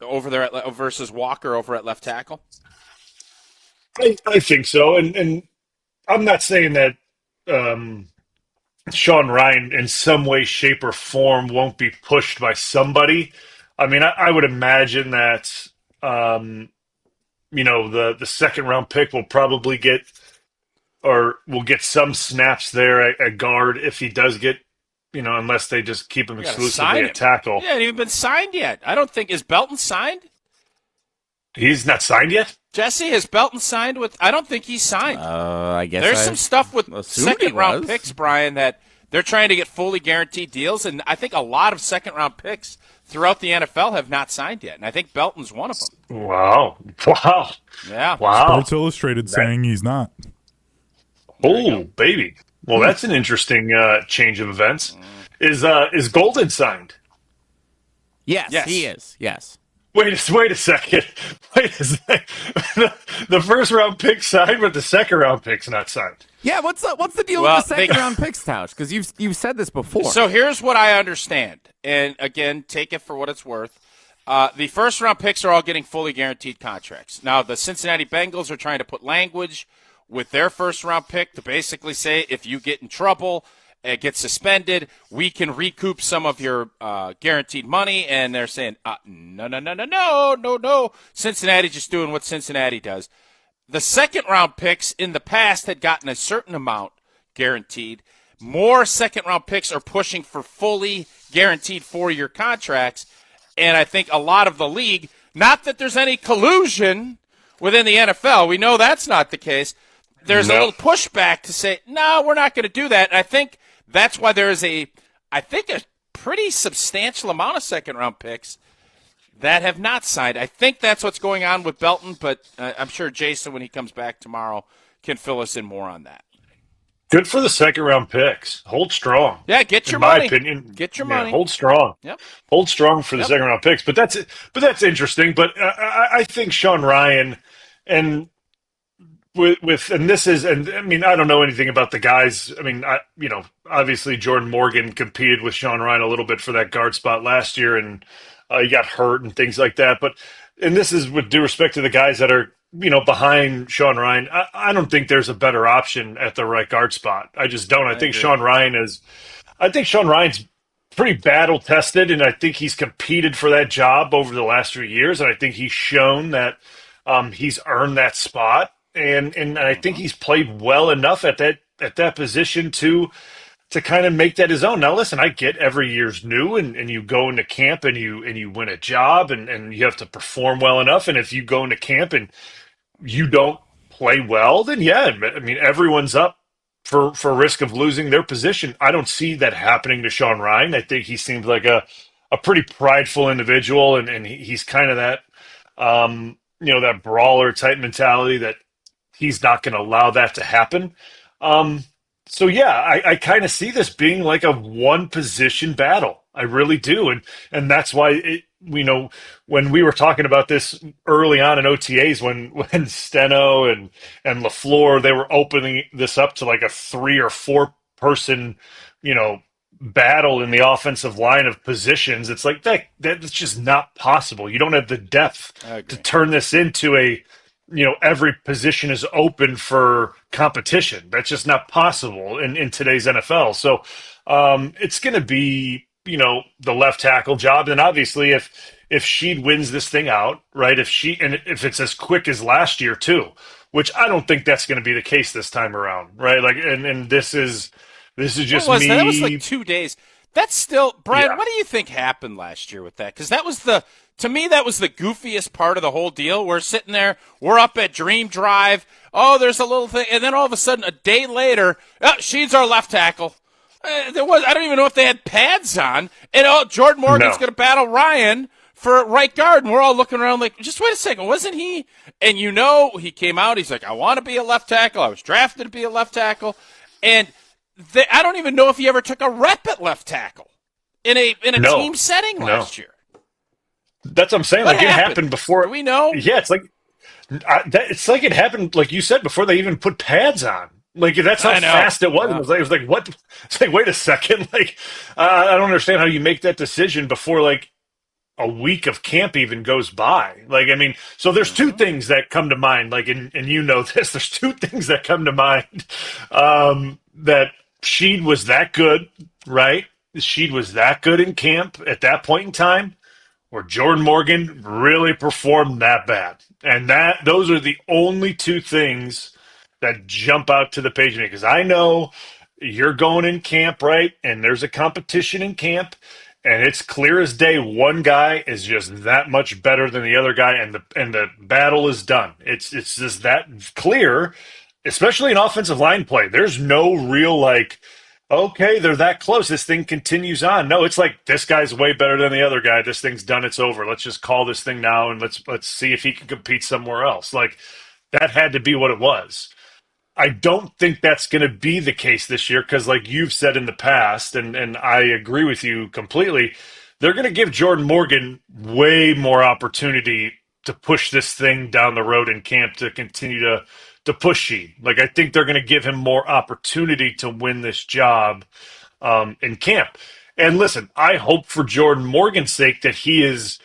Speaker 2: over there versus Walker over at left tackle.
Speaker 14: I think so, and I'm not saying that Sean Ryan in some way, shape, or form won't be pushed by somebody. I mean, I would imagine that the second round pick will probably get some snaps there at guard if he does get, unless they just keep him exclusively at tackle.
Speaker 2: He hasn't even been signed yet. I don't think, is Belton signed?
Speaker 14: He's not signed yet?
Speaker 2: Jesse, has Belton signed with? I don't think he's signed.
Speaker 1: I guess
Speaker 2: there's some stuff with second-round picks, Brian, that they're trying to get fully guaranteed deals, and I think a lot of second-round picks throughout the NFL have not signed yet, and I think Belton's one of them.
Speaker 14: Wow.
Speaker 2: Yeah.
Speaker 14: Wow.
Speaker 13: Sports Illustrated saying he's not.
Speaker 14: Oh, baby. Well, that's an interesting change of events. Is Golden signed?
Speaker 1: Yes, he is. Yes.
Speaker 14: Wait a second. The first round pick signed, but the second round pick's not signed.
Speaker 1: Yeah, what's the deal with the second round picks, Tausch? Because you've said this before.
Speaker 2: So here's what I understand, and again, take it for what it's worth. The first round picks are all getting fully guaranteed contracts. Now, the Cincinnati Bengals are trying to put language with their first round pick to basically say if you get in trouble, get suspended, we can recoup some of your guaranteed money. And they're saying, no. Cincinnati just doing what Cincinnati does. The second round picks in the past had gotten a certain amount guaranteed. More second round picks are pushing for fully guaranteed 4-year contracts. And I think a lot of the league, not that there's any collusion within the NFL, we know that's not the case. There's a little pushback to say, no, we're not going to do that. And I think that's why there is a pretty substantial amount of second-round picks that have not signed. I think that's what's going on with Belton, but I'm sure Jason, when he comes back tomorrow, can fill us in more on that.
Speaker 14: Good for the second-round picks. Hold strong.
Speaker 2: Yeah, get your money. In my opinion, get your money.
Speaker 14: Hold strong.
Speaker 2: Yep.
Speaker 14: Hold strong for the second-round picks. But that's interesting. But I think Sean Ryan and I don't know anything about the guys. I mean, obviously Jordan Morgan competed with Sean Ryan a little bit for that guard spot last year, and he got hurt and things like that. And this is with due respect to the guys that are, behind Sean Ryan. I don't think there's a better option at the right guard spot. I just don't. I think Sean Ryan's pretty battle tested, and I think he's competed for that job over the last 3 years, and I think he's shown that he's earned that spot. And I think he's played well enough at that position to kind of make that his own. Now, listen, I get every year's new, and you go into camp and you win a job, and you have to perform well enough. And if you go into camp and you don't play well, then everyone's up for risk of losing their position. I don't see that happening to Sean Ryan. I think he seems like a pretty prideful individual, and he's kind of that that brawler type mentality that he's not going to allow that to happen. I kind of see this being like a one-position battle. I really do. And that's why, when we were talking about this early on in OTAs, when Steno and LaFleur, they were opening this up to like a 3 or 4 person, battle in the offensive line of positions. It's like that's just not possible. You don't have the depth to turn this into a, every position is open for competition. That's just not possible in today's NFL. So it's going to be, the left tackle job. And obviously if Sheed wins this thing out, right, if it's as quick as last year too, which I don't think that's going to be the case this time around, right? Like, and this is just me.
Speaker 2: That was like 2 days. That's still, Brian, what do you think happened last year with that? Because to me, that was the goofiest part of the whole deal. We're sitting there, we're up at Dream Drive. Oh, there's a little thing. And then all of a sudden, a day later, Sheed's our left tackle. I don't even know if they had pads on. And Jordan Morgan's going to battle Ryan for right guard. And we're all looking around like, just wait a second, wasn't he? And he came out, he's like, I want to be a left tackle. I was drafted to be a left tackle. And I don't even know if he ever took a rep at left tackle in a team setting last year.
Speaker 14: That's what I'm saying. It happened before.
Speaker 2: Do we know?
Speaker 14: Yeah, it's like it happened, like you said, before they even put pads on.
Speaker 21: Like that's how fast it was. Yeah. It was like what? It's like wait a second. Like I don't understand how you make that decision before like a week of camp even goes by. Like I mean, so there's two things that come to mind. Like and you know this. There's two things that come to mind. That Sheed was that good, right? Sheed was that good in camp at that point in time, or Jordan Morgan really performed that bad. And those are the only two things that jump out to the page to me, because I know you're going in camp, right? And there's a competition in camp, and it's clear as day one guy is just that much better than the other guy, and the battle is done. It's just that clear, especially in offensive line play. There's no real like, okay, they're that close. This thing continues on. No, it's like this guy's way better than the other guy. This thing's done. It's over. Let's just call this thing now, and let's see if he can compete somewhere else. Like that had to be what it was. I don't think that's going to be the case this year because, like you've said in the past, and I agree with you completely, they're going to give Jordan Morgan way more opportunity to push this thing down the road in camp to continue to push Sheed. Like I think they're going to give him more opportunity to win this job in camp. And listen, I hope for Jordan Morgan's sake that he's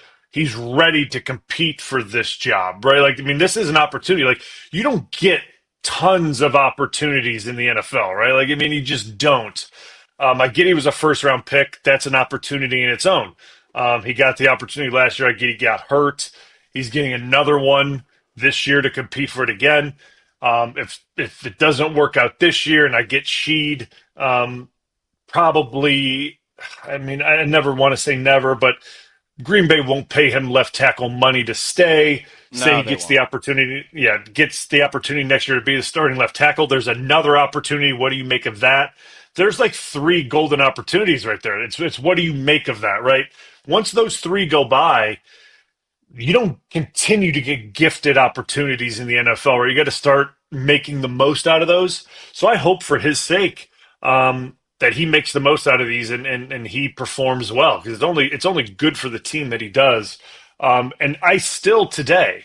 Speaker 21: ready to compete for this job, right? Like I mean, this is an opportunity. Like you don't get tons of opportunities in the NFL, right? Like, I mean, you just don't. I get he was a first-round pick. That's an opportunity in its own. He got the opportunity last year. I get he got hurt. He's getting another one this year to compete for it again. If it doesn't work out this year and I get Sheed, probably, I mean, I never want to say never, but Green Bay won't pay him left tackle money to stay. Say he gets the opportunity, gets the opportunity next year to be the starting left tackle. There's another opportunity. What do you make of that? There's like 3 golden opportunities right there. It's what do you make of that, right? Once those 3 go by, you don't continue to get gifted opportunities in the NFL, right? You got to start making the most out of those. So I hope for his sake that he makes the most out of these and he performs well, because it's only good for the team that he does. And I still today,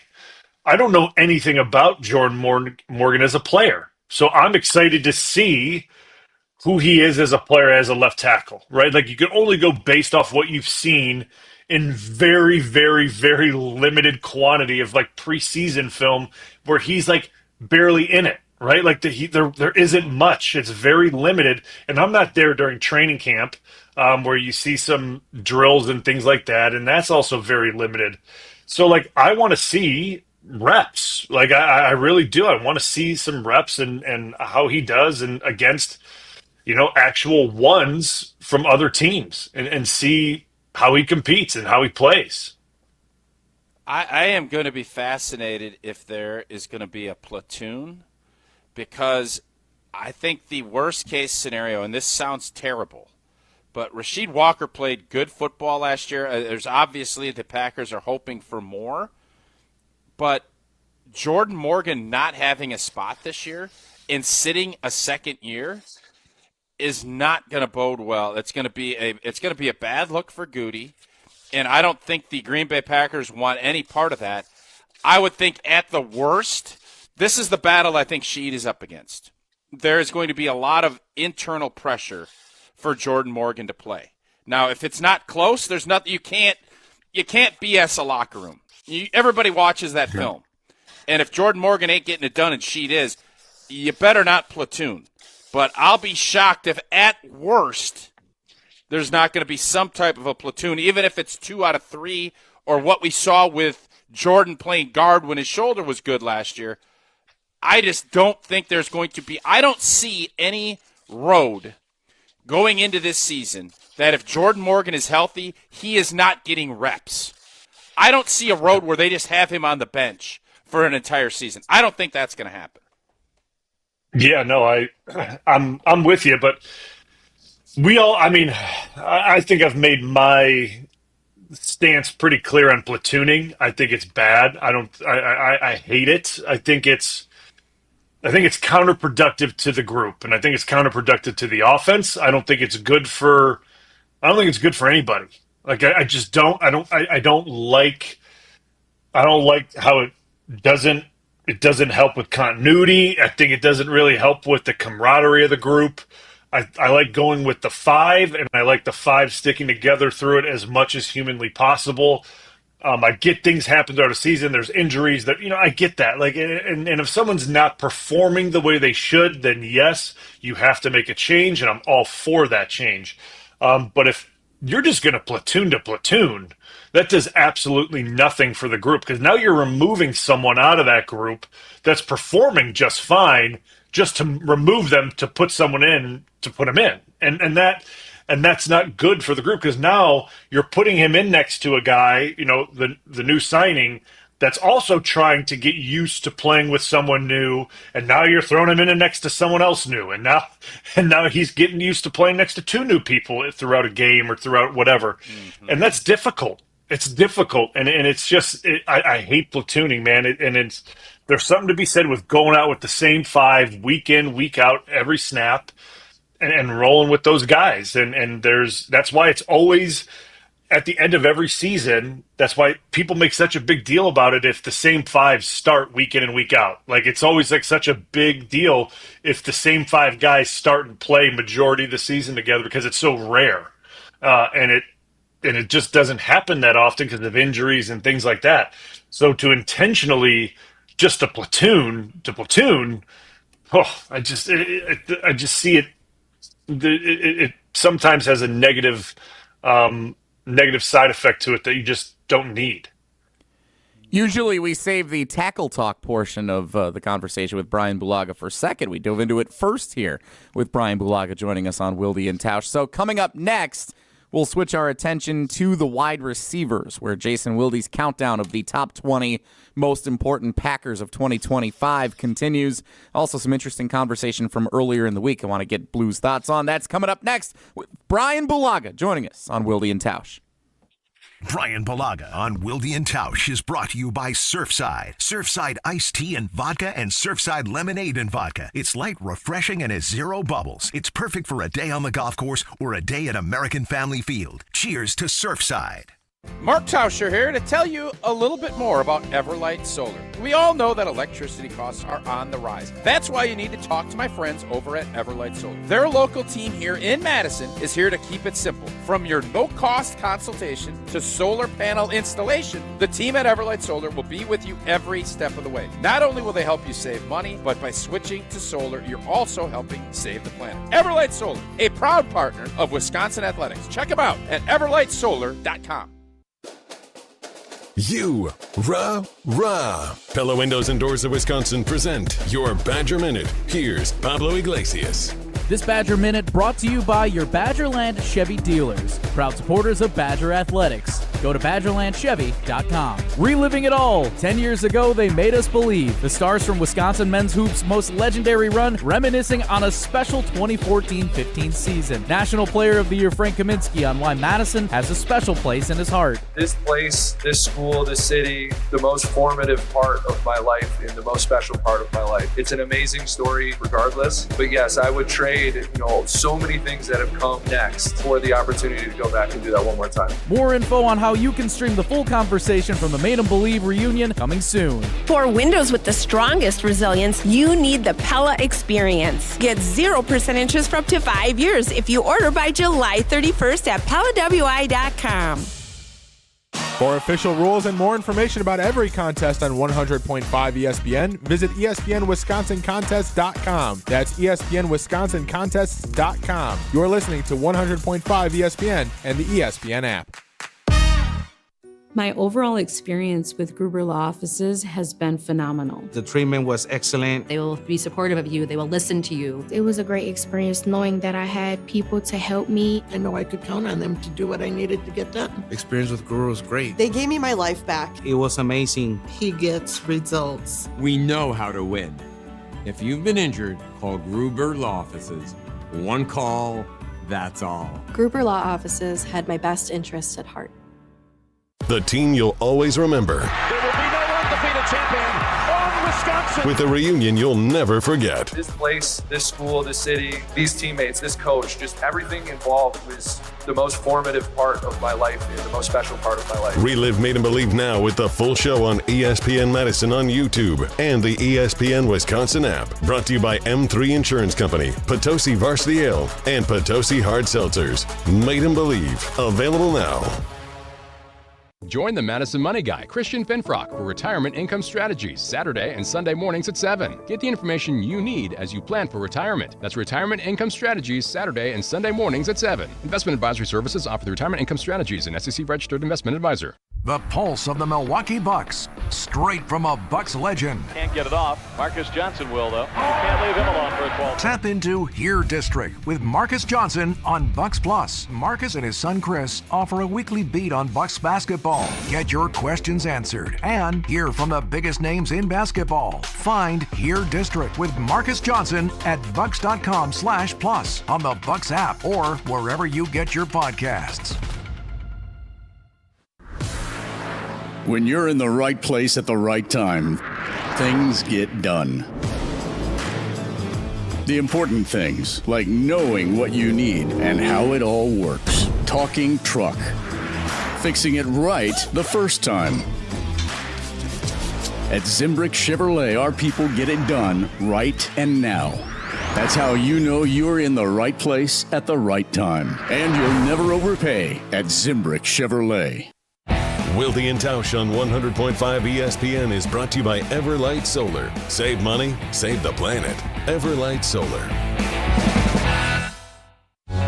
Speaker 21: I don't know anything about Jordan Morgan as a player. So I'm excited to see who he is as a player, as a left tackle, right? Like you can only go based off what you've seen in very, very, very limited quantity of like preseason film where he's like barely in it, right? Like there isn't much. It's very limited. And I'm not there during training camp. Where you see some drills and things like that, and that's also very limited. So, like, I want to see reps. Like, I really do. I want to see some reps and how he does and against, actual ones from other teams and see how he competes and how he plays.
Speaker 2: I am going to be fascinated if there is going to be a platoon, because I think the worst-case scenario, and this sounds terrible, but Rasheed Walker played good football last year. There's obviously the Packers are hoping for more. But Jordan Morgan not having a spot this year and sitting a second year is not going to bode well. It's going to be a bad look for Goody, and I don't think the Green Bay Packers want any part of that. I would think at the worst, this is the battle I think Sheed is up against. There is going to be a lot of internal pressure for Jordan Morgan to play. Now, if it's not close, there's nothing you can't BS a locker room. Everybody watches that film. And if Jordan Morgan ain't getting it done and Sheed is, you better not platoon. But I'll be shocked if at worst there's not going to be some type of a platoon, even if it's 2 out of 3, or what we saw with Jordan playing guard when his shoulder was good last year. I just don't think there's going to be – I don't see any road going into this season that if Jordan Morgan is healthy, he is not getting reps. I don't see a road where they just have him on the bench for an entire season. I don't think that's going to happen.
Speaker 21: Yeah, no, I'm with you, but I think I've made my stance pretty clear on platooning. I think it's bad. I hate it. I think it's counterproductive to the group, and I think it's counterproductive to the offense. I don't think it's good for anybody. Like I don't like how it doesn't It doesn't help with continuity. I think it doesn't really help with the camaraderie of the group. I like going with the 5, and I like the 5 sticking together through it as much as humanly possible. I get things happen throughout a season. There's injuries that, I get that. Like, and if someone's not performing the way they should, then yes, you have to make a change, and I'm all for that change. But if you're just going to platoon to platoon, that does absolutely nothing for the group, because now you're removing someone out of that group that's performing just fine, just to remove them to put someone in to put him in. And that's not good for the group, because now you're putting him in next to a guy, the new signing, that's also trying to get used to playing with someone new, and now you're throwing him in next to someone else new, and now he's getting used to playing next to 2 new people throughout a game or throughout whatever. Mm-hmm. And that's difficult. It's difficult, and it's just I hate platooning, man. There's something to be said with going out with the same 5 week in, week out, every snap, and rolling with those guys. And that's why it's always at the end of every season. That's why people make such a big deal about it if the same 5 start week in and week out. Like, it's always like such a big deal if the same 5 guys start and play majority of the season together, because it's so rare. And it just doesn't happen that often because of injuries and things like that. So to intentionally just to platoon, I just see it. It sometimes has a negative side effect to it that you just don't need.
Speaker 1: Usually we save the tackle talk portion of the conversation with Bryan Bulaga for second. We dove into it first here with Bryan Bulaga joining us on Wilde and Tausch. So coming up next, we'll switch our attention to the wide receivers, where Jason Wilde's countdown of the top 20 most important Packers of 2025 continues. Also, some interesting conversation from earlier in the week I want to get Blue's thoughts on. That's coming up next with Bryan Bulaga joining us on Wilde and Tausch.
Speaker 10: Bryan Bulaga on Wilde and Tausch is brought to you by Surfside. Surfside iced tea and vodka, and Surfside lemonade and vodka. It's light, refreshing, and has 0 bubbles. It's perfect for a day on the golf course or a day at American Family Field. Cheers to Surfside.
Speaker 2: Mark Tauscher here to tell you a little bit more about Everlight Solar. We all know that electricity costs are on the rise. That's why you need to talk to my friends over at Everlight Solar. Their local team here in Madison is here to keep it simple. From your no-cost consultation to solar panel installation, the team at Everlight Solar will be with you every step of the way. Not only will they help you save money, but by switching to solar, you're also helping save the planet. Everlight Solar, a proud partner of Wisconsin Athletics. Check them out at everlightsolar.com.
Speaker 3: Pella Windows and Doors of Wisconsin present your Badger Minute. Here's Pablo Iglesias.
Speaker 4: This Badger Minute brought to you by your Badgerland Chevy dealers, proud supporters of Badger Athletics. Go to BadgerlandChevy.com. Reliving it all. 10 years ago, they made us believe. The stars from Wisconsin men's hoops' most legendary run, reminiscing on a special 2014-15 season. National Player of the Year Frank Kaminsky on why Madison has a special place in his heart.
Speaker 22: This place, this school, this city, the most formative part of my life and the most special part of my life. It's an amazing story regardless. But yes, I would trade, so many things that have come next for the opportunity to go back and do that one more time.
Speaker 4: More info on how you can stream the full conversation from the Made 'em Believe reunion coming soon.
Speaker 23: For windows with the strongest resilience, you need the Pella experience. Get 0% interest for up to 5 years if you order by July 31st at PellaWI.com.
Speaker 24: For official rules and more information about every contest on 100.5 ESPN, visit ESPNWisconsinContests.com. That's ESPNWisconsinContests.com. You're listening to 100.5 ESPN and the ESPN app.
Speaker 25: My overall experience with Gruber Law Offices has been phenomenal.
Speaker 26: The treatment was excellent.
Speaker 27: They will be supportive of you. They will listen to you.
Speaker 28: It was a great experience knowing that I had people to help me.
Speaker 29: I know I could count on them to do what I needed to get done.
Speaker 26: Experience with Gruber was great.
Speaker 30: They gave me my life back.
Speaker 26: It was amazing.
Speaker 29: He gets results.
Speaker 31: We know how to win. If you've been injured, call Gruber Law Offices. One call, that's all.
Speaker 28: Gruber Law Offices had my best interests at heart.
Speaker 3: The team you'll always remember.
Speaker 32: There will be no undefeated champion.
Speaker 3: with a reunion you'll never forget.
Speaker 22: This place, this school, this city, these teammates, this coach, just everything involved was the most formative part of my life and the most special part of my life.
Speaker 3: Relive Made 'em Believe now with the full show on ESPN Madison on YouTube and the ESPN Wisconsin app. Brought to you by M3 Insurance Company, Potosi Varsity Ale, and Potosi Hard Seltzers. Made 'em Believe. Available now.
Speaker 5: Join the Madison Money Guy, Christian Finfrock, for Retirement Income Strategies, Saturday and Sunday mornings at 7. Get the information you need as you plan for retirement. That's Retirement Income Strategies, Saturday and Sunday mornings at 7. Investment advisory services offered through Retirement Income Strategies, an SEC-registered investment advisor.
Speaker 10: The pulse of the Milwaukee Bucks, straight from a Bucks legend.
Speaker 6: Can't get it off. Marcus Johnson will, though. Can't leave him alone for a 12.
Speaker 10: Tap into Here District with Marcus Johnson on Bucks Plus. Marcus and his son Chris offer a weekly beat on Bucks basketball. Get your questions answered and hear from the biggest names in basketball. Find Here District with Marcus Johnson at bucks.com/plus on the Bucks app or wherever you get your podcasts.
Speaker 8: When you're in the right place at the right time, things get done. The important things, like knowing what you need and how it all works. Talking truck. Fixing it right the first time. At Zimbrick Chevrolet, our people get it done right and now. That's how you know you're in the right place at the right time. And you'll never overpay at Zimbrick Chevrolet.
Speaker 3: Wilde and Tausch on 100.5 ESPN is brought to you by Everlight Solar. Save money, save the planet. Everlight Solar.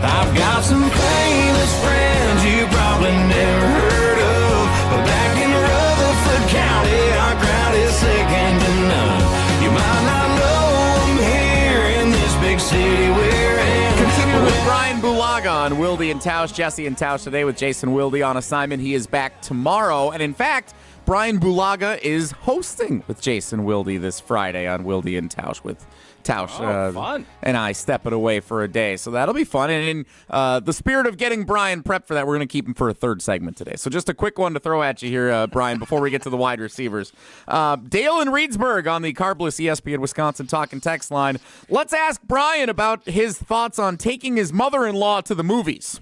Speaker 7: I've got some famous friends you probably never heard of, but back in Rutherford County, our crowd is second to none. You might not know them here in this big city we're in.
Speaker 1: Continue with Bryan Bulaga on Wilde and Tausch. Jesse and Tausch today with Jason Wilde on assignment. He is back tomorrow, and in fact, Bryan Bulaga is hosting with Jason Wilde this Friday on Wilde and Tausch with Tausch
Speaker 2: fun.
Speaker 1: and I stepping away for a day. So that'll be fun. And in the spirit of getting Bryan prepped for that, we're going to keep him for a third segment today. So just a quick one to throw at you here, Bryan, before we get to the wide receivers. Dale in Reedsburg on the Carbless ESPN Wisconsin talk and text line. Let's ask Bryan about his thoughts on taking his mother-in-law to the movies.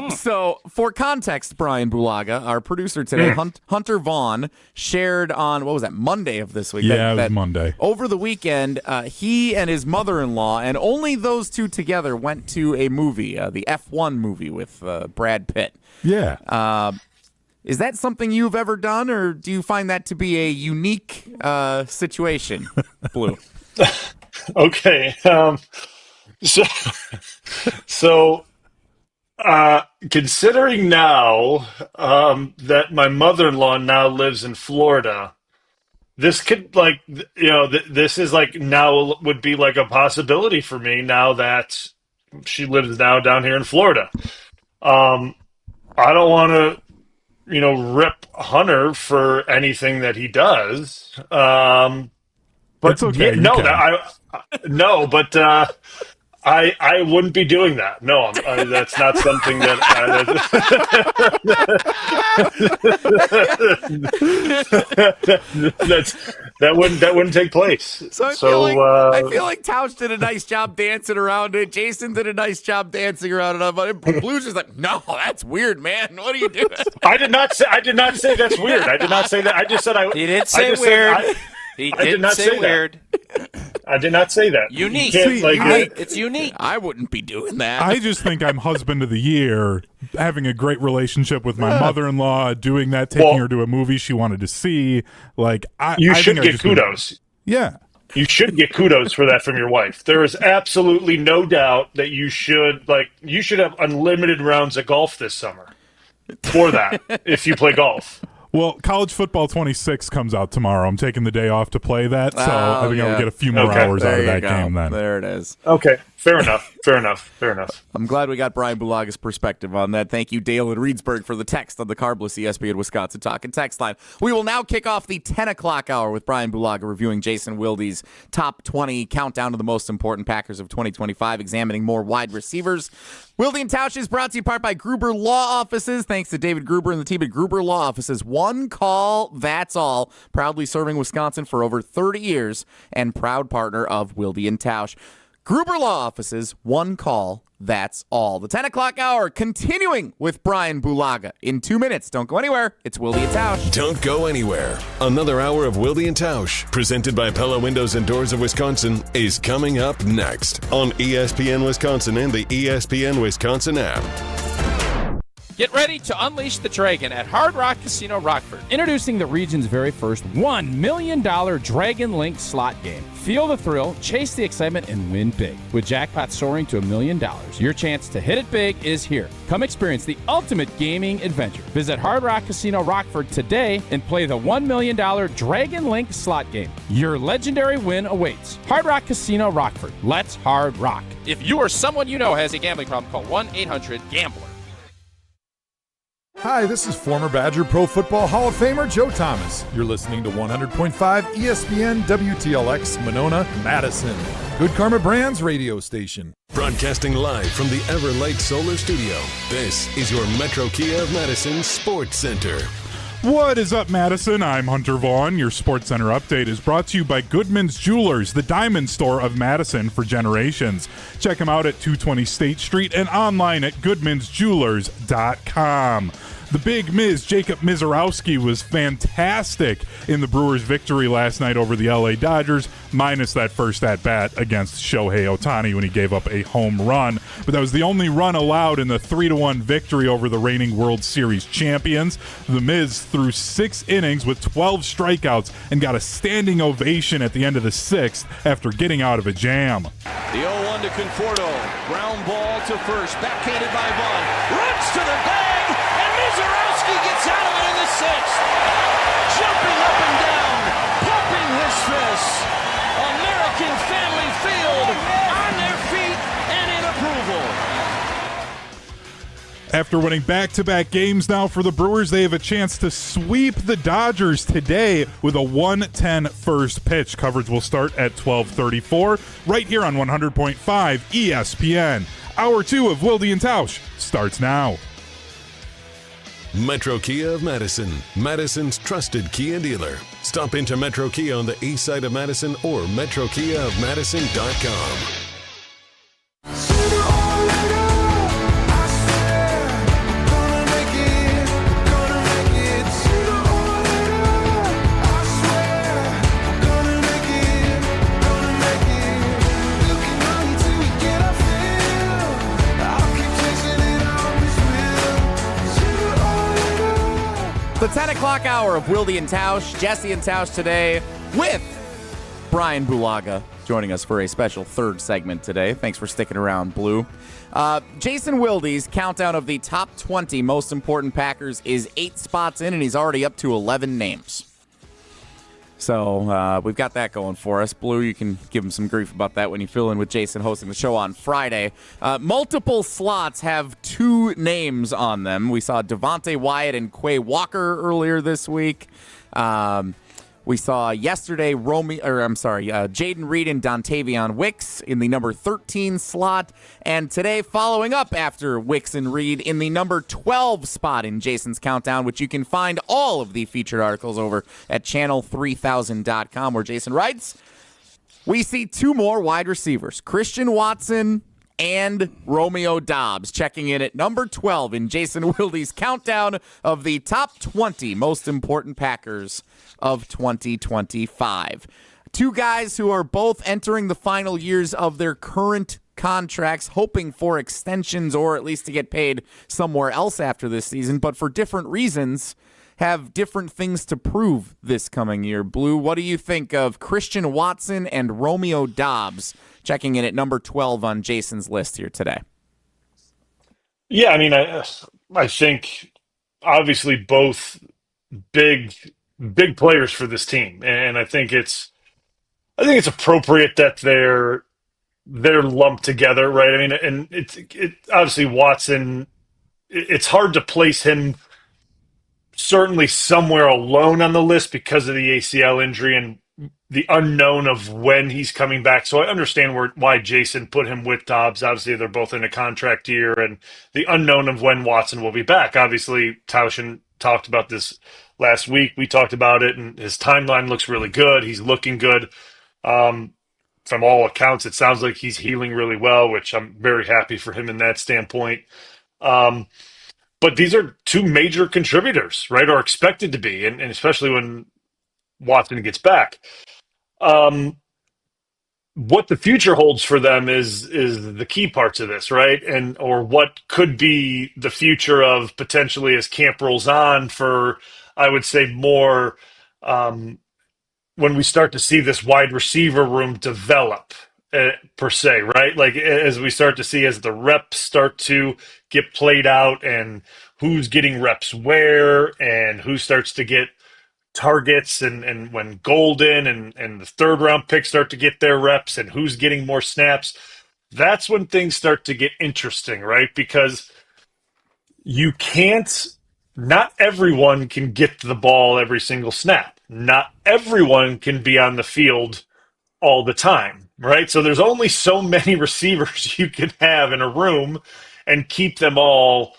Speaker 1: So, for context, Bryan Bulaga, our producer today, Hunter Vaughn, shared on, what was that, Monday of this week?
Speaker 13: Yeah, it was Monday.
Speaker 1: Over the weekend, he and his mother-in-law, and only those two together, went to a movie, the F1 movie with Brad Pitt.
Speaker 13: Yeah.
Speaker 1: Is that something you've ever done, or do you find that to be a unique situation, Blue?
Speaker 21: Okay. So considering now that my mother-in-law now lives in Florida, this could this is now would be like a possibility for me now that she lives now down here in Florida. I don't want to, rip Hunter for anything that he does. But
Speaker 13: it's okay.
Speaker 21: I wouldn't be doing that. No, that's not something that that wouldn't take place.
Speaker 1: So I feel like Tausch did a nice job dancing around it. Jason did a nice job dancing around it. Blue's just like, no, that's weird, man. What are you doing?
Speaker 21: I did not say that's weird. I did not say that. I just said
Speaker 2: He did say weird. He did not say weird.
Speaker 21: I did not say that.
Speaker 2: Unique. It's unique.
Speaker 1: I wouldn't be doing that.
Speaker 13: I just think I'm husband of the year, having a great relationship with my mother-in-law, doing that, taking her to a movie she wanted to see.
Speaker 21: You should get kudos.
Speaker 13: Yeah.
Speaker 21: You should get kudos for that from your wife. There is absolutely no doubt that you should have unlimited rounds of golf this summer for that if you play golf.
Speaker 13: Well, College Football 26 comes out tomorrow. I'm taking the day off to play that, so I think I'll get a few more hours out of that game then.
Speaker 1: There it is.
Speaker 21: Okay. Fair enough. Fair enough. Fair enough.
Speaker 1: I'm glad we got Bryan Bulaga's perspective on that. Thank you, Dale in Reedsburg, for the text on the Carbless ESPN Wisconsin Talking text line. We will now kick off the 10 o'clock hour with Bryan Bulaga reviewing Jason Wilde's top 20 countdown to the most important Packers of 2025, examining more wide receivers. Wilde and Tausch is brought to you in part by Gruber Law Offices. Thanks to David Gruber and the team at Gruber Law Offices. One call, that's all. Proudly serving Wisconsin for over 30 years and proud partner of Wilde and Tausch. Gruber Law Offices, one call, that's all. The 10 o'clock hour continuing with Bryan Bulaga. In 2 minutes, don't go anywhere. It's Wilde and Tausch.
Speaker 3: Don't go anywhere. Another hour of Wilde and Tausch, presented by Pella Windows and Doors of Wisconsin, is coming up next on ESPN Wisconsin and the ESPN Wisconsin app.
Speaker 2: Get ready to unleash the dragon at Hard Rock Casino Rockford.
Speaker 4: Introducing the region's very first $1 million Dragon Link slot game. Feel the thrill, chase the excitement, and win big. With jackpots soaring to $1 million, your chance to hit it big is here. Come experience the ultimate gaming adventure. Visit Hard Rock Casino Rockford today and play the $1 million Dragon Link slot game. Your legendary win awaits. Hard Rock Casino Rockford. Let's hard rock.
Speaker 2: If you or someone you know has a gambling problem, call 1-800-GAMBLER.
Speaker 9: Hi, this is former Badger Pro Football Hall of Famer Joe Thomas. You're listening to 100.5 ESPN WTLX Monona, Madison. Good Karma Brands radio station.
Speaker 3: Broadcasting live from the Everlight Solar Studio, this is your Metro Kia of Madison Sports Center.
Speaker 13: What is up, Madison? I'm Hunter Vaughn. Your Sports Center update is brought to you by Goodman's Jewelers, the diamond store of Madison for generations. Check them out at 220 State Street and online at goodmansjewelers.com. The big Miz, Jacob Mizorowski, was fantastic in the Brewers' victory last night over the LA Dodgers, minus that first at-bat against Shohei Ohtani when he gave up a home run. But that was the only run allowed in the 3-1 victory over the reigning World Series champions. The Miz threw 6 innings with 12 strikeouts and got a standing ovation at the end of the 6th after getting out of a jam.
Speaker 11: The 0-1 to Conforto. Ground ball to first. Backhanded by Vaughn. Runs to the bag. Mizorowski gets out of it in the 6th. Jumping up and down. Pumping his fists. American Family Field on their feet and in approval.
Speaker 13: After winning back-to-back games now for the Brewers, they have a chance to sweep the Dodgers today with a 1:10 first pitch. Coverage will start at 12:34 right here on 100.5 ESPN. Hour 2 of Wilde and Tausch starts now.
Speaker 3: Metro Kia of Madison, Madison's trusted Kia dealer. Stop into Metro Kia on the east side of Madison or metrokiaofmadison.com.
Speaker 1: The 10 o'clock hour of Wilde and Tausch, Jesse and Tausch today with Bryan Bulaga joining us for a special third segment today. Thanks for sticking around, Blue. Jason Wilde's countdown of the top 20 most important Packers is 8 spots in, and he's already up to 11 names. So we've got that going for us. Blue, you can give him some grief about that when you fill in with Jason hosting the show on Friday. Multiple slots have 2 names on them. We saw Devontae Wyatt and Quay Walker earlier this week. We saw yesterday Jaden Reed and Dontavion Wicks in the number 13 slot. And today, following up after Wicks and Reed in the number 12 spot in Jason's countdown, which you can find all of the featured articles over at channel3000.com, where Jason writes, we see 2 more wide receivers, Christian Watson and Romeo Doubs, checking in at number 12 in Jason Wilde's countdown of the top 20 most important Packers of 2025. 2 guys who are both entering the final years of their current contracts, hoping for extensions or at least to get paid somewhere else after this season, but for different reasons have different things to prove this coming year. Blue, what do you think of Christian Watson and Romeo Doubs checking in at number 12 on Jason's list here today?
Speaker 21: Yeah, I mean, I think obviously both big players for this team, and I think it's appropriate that they're they're lumped together, right? I mean, and it obviously Watson, it's hard to place him certainly somewhere alone on the list because of the ACL injury and the unknown of when he's coming back. So I understand why Jason put him with Doubs. Obviously, they're both in a contract year, and the unknown of when Watson will be back. Obviously, Tausch talked about this last week. We talked about it, and his timeline looks really good. He's looking good. From all accounts, it sounds like he's healing really well, which I'm very happy for him in that standpoint. But these are two major contributors, right, or expected to be, and especially when Watson gets back. What the future holds for them is the key parts of this, right? Or what could be the future of potentially as camp rolls on for, I would say, more when we start to see this wide receiver room develop per se, right? Like as we start to see as the reps start to get played out and who's getting reps where and who starts to get targets and when Golden and the third round picks start to get their reps and who's getting more snaps, that's when things start to get interesting, right? Because not everyone can get the ball every single snap. Not everyone can be on the field all the time, right? So there's only so many receivers you can have in a room and keep them all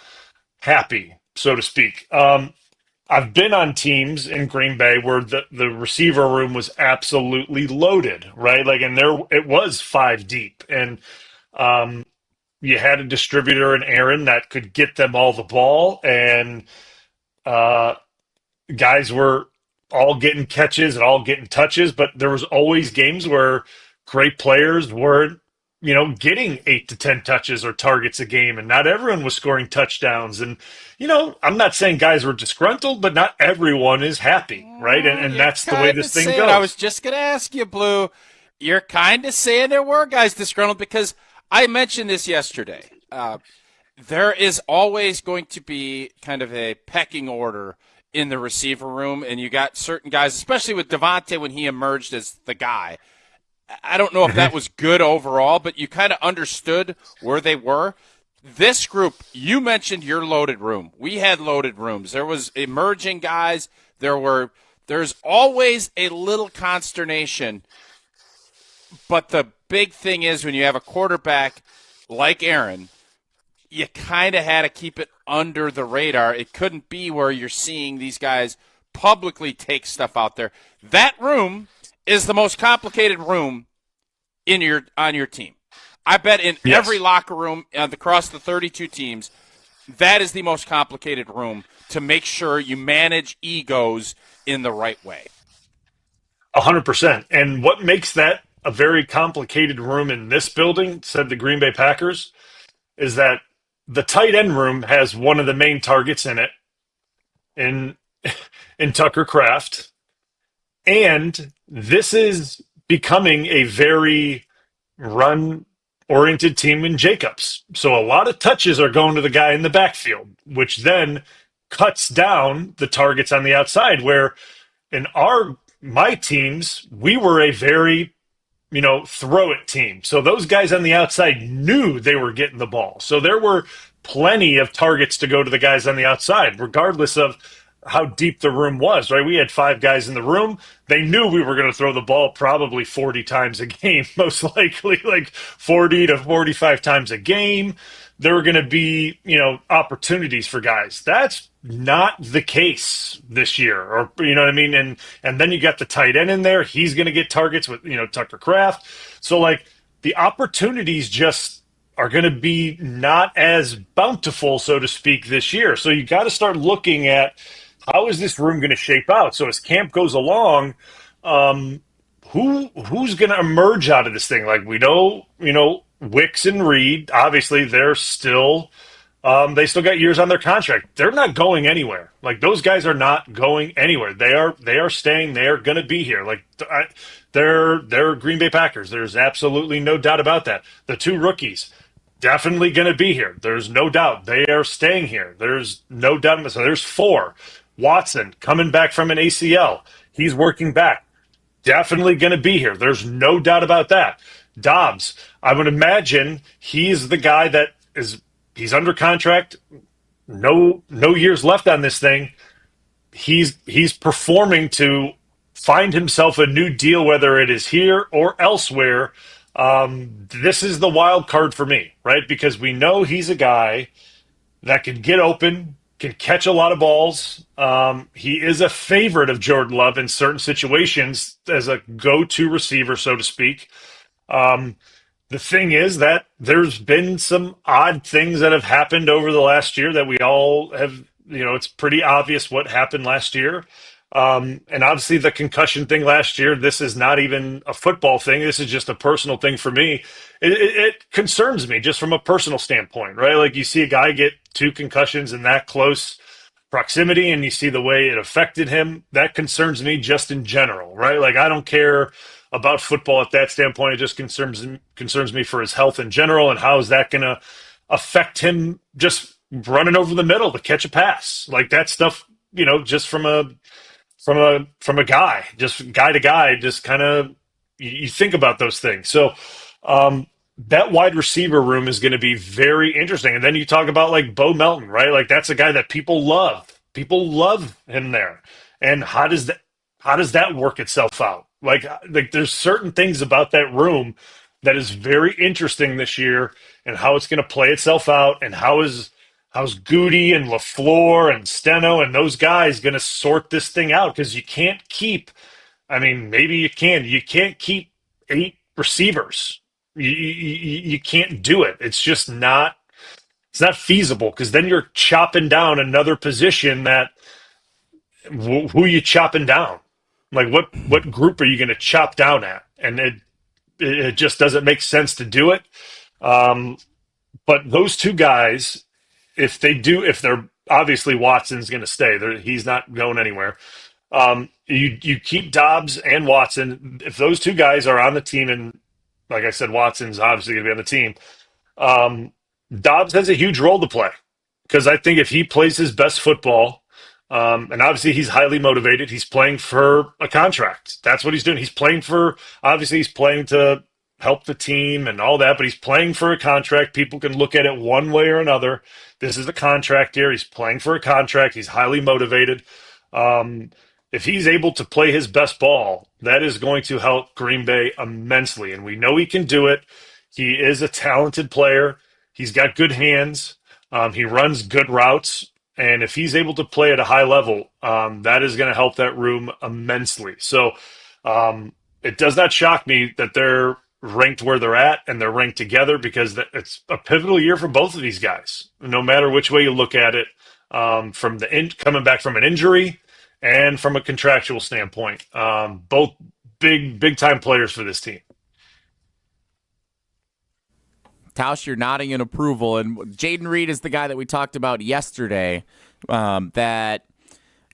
Speaker 21: happy, so to speak. I've been on teams in Green Bay where the receiver room was absolutely loaded, right? Like, and it was 5 deep, and you had a distributor in Aaron that could get them all the ball, and guys were all getting catches and all getting touches, but there was always games where great players weren't, getting 8 to 10 touches or targets a game, and not everyone was scoring touchdowns. And, I'm not saying guys were disgruntled, but not everyone is happy, right? And that's the way this thing goes.
Speaker 2: I was just going to ask you, Blue, you're kind of saying there were guys disgruntled because I mentioned this yesterday. There is always going to be kind of a pecking order in the receiver room, and you got certain guys, especially with Devontae when he emerged as the guy. I don't know if that was good overall, but you kind of understood where they were. This group, you mentioned your loaded room. We had loaded rooms. There was emerging guys. There's always a little consternation, but the big thing is when you have a quarterback like Aaron, you kind of had to keep it under the radar. It couldn't be where you're seeing these guys publicly take stuff out there. That room is the most complicated room on your team. I bet in every locker room across the 32 teams, that is the most complicated room to make sure you manage egos in the right way.
Speaker 21: 100%. And what makes that a very complicated room in this building, said the Green Bay Packers, is that the tight end room has one of the main targets in it, in Tucker Kraft. And this is becoming a very run-oriented team in Jacobs. So a lot of touches are going to the guy in the backfield, which then cuts down the targets on the outside, where in my teams, we were a very, throw it team. So those guys on the outside knew they were getting the ball. So there were plenty of targets to go to the guys on the outside, regardless of how deep the room was, right? We had 5 guys in the room. They knew we were going to throw the ball probably 40 times a game, most likely like 40 to 45 times a game. There were going to be, opportunities for guys. That's not the case this year, or, you know what I mean? And then you got the tight end in there. He's going to get targets with, Tucker Kraft. So like the opportunities just are going to be not as bountiful, so to speak, this year. So you got to start looking at, how is this room going to shape out? So as camp goes along, who's going to emerge out of this thing? Like we know, Wicks and Reed, obviously they're still, they still got years on their contract. They're not going anywhere. Like those guys are not going anywhere. They are staying. They are going to be here. Like they're Green Bay Packers. There's absolutely no doubt about that. The 2 rookies, definitely going to be here. There's no doubt. They are staying here. There's no doubt. So there's 4. Watson coming back from an ACL. He's working back. Definitely going to be here. There's no doubt about that. Doubs, I would imagine he's the guy that he's under contract, no years left on this thing. He's performing to find himself a new deal, whether it is here or elsewhere. This is the wild card for me, right? Because we know he's a guy that can get open, can catch a lot of balls. He is a favorite of Jordan Love in certain situations as a go-to receiver, so to speak. The thing is that there's been some odd things that have happened over the last year that we all have, it's pretty obvious what happened last year. And obviously the concussion thing last year, this is not even a football thing. This is just a personal thing for me. It concerns me just from a personal standpoint, right? Like you see a guy get 2 concussions in that close proximity and you see the way it affected him. That concerns me just in general, right? Like I don't care about football at that standpoint. It just concerns me for his health in general and how is that going to affect him just running over the middle to catch a pass. Like that stuff, just from a guy, just guy to guy, just kind of you think about those things. So that wide receiver room is going to be very interesting. And then you talk about like Bo Melton, right? Like that's a guy that people love. People love him there. And how does that work itself out? Like there's certain things about that room that is very interesting this year and how it's going to play itself out and how's Goody and LaFleur and Steno and those guys going to sort this thing out? Because you can't keep, maybe you can. You can't keep 8 receivers. You can't do it. It's just not. It's not feasible because then you're chopping down another position. That who are you chopping down? Like what group are you going to chop down at? And it just doesn't make sense to do it. But those 2 guys. If they're obviously Watson's going to stay, he's not going anywhere. You keep Doubs and Watson. If those 2 guys are on the team, and like I said, Watson's obviously going to be on the team. Doubs has a huge role to play because I think if he plays his best football, and obviously he's highly motivated, he's playing for a contract. That's what he's doing. He's playing to help the team and all that, but he's playing for a contract. People can look at it one way or another. This is a contract year. He's playing for a contract. He's highly motivated. If he's able to play his best ball, that is going to help Green Bay immensely. And we know he can do it. He is a talented player. He's got good hands. He runs good routes. And if he's able to play at a high level, that is going to help that room immensely. So it does not shock me that they're ranked where they're at and they're ranked together because it's a pivotal year for both of these guys, no matter which way you look at it, from coming back from an injury and from a contractual standpoint. Both big time players for this team.
Speaker 1: Tausch, you're nodding in approval, and Jaden Reed is the guy that we talked about yesterday, that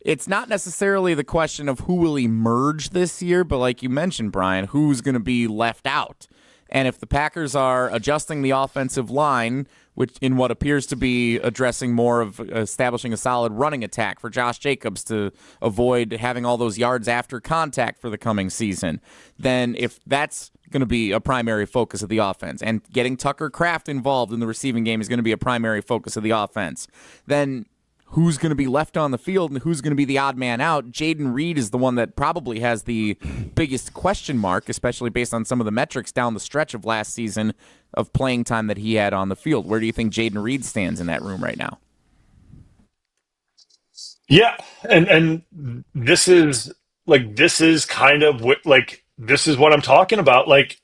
Speaker 1: it's not necessarily the question of who will emerge this year, but like you mentioned, Bryan, who's going to be left out. And if the Packers are adjusting the offensive line, which in what appears to be addressing more of establishing a solid running attack for Josh Jacobs to avoid having all those yards after contact for the coming season, then if that's going to be a primary focus of the offense, and getting Tucker Kraft involved in the receiving game is going to be a primary focus of the offense, then who's going to be left on the field and who's going to be the odd man out? Jaden Reed is the one that probably has the biggest question mark, especially based on some of the metrics down the stretch of last season of playing time that he had on the field. Where do you think Jaden Reed stands in that room right now?
Speaker 21: Yeah, and this is kind of this is what I'm talking about. Like,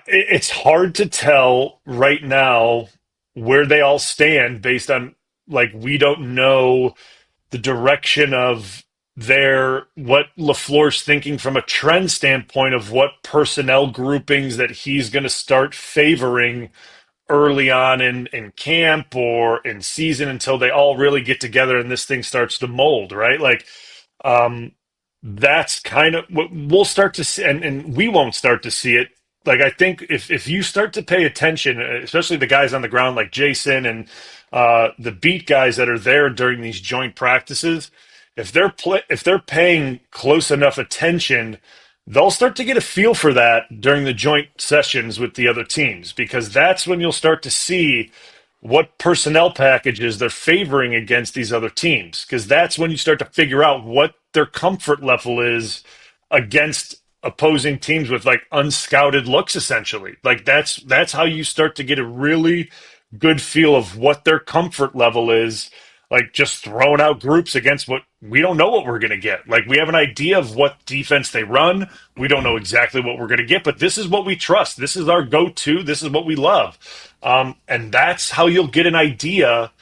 Speaker 21: it's hard to tell right now where they all stand based on, like, we don't know the direction of what LaFleur's thinking from a trend standpoint of what personnel groupings that he's going to start favoring early on in camp or in season until they all really get together and this thing starts to mold, right? Like, that's kind of what we'll start to see, and we won't start to see it. Like, I think if you start to pay attention, especially the guys on the ground like Jason and the beat guys that are there during these joint practices, if they're paying close enough attention, they'll start to get a feel for that during the joint sessions with the other teams, because that's when you'll start to see what personnel packages they're favoring against these other teams, because that's when you start to figure out what their comfort level is against opposing teams with like unscouted looks, essentially. Like that's how you start to get a really good feel of what their comfort level is, like just throwing out groups against what we don't know what we're going to get. Like we have an idea of what defense they run. We don't know exactly what we're going to get, but this is what we trust. This is our go-to. This is what we love. And that's how you'll get an idea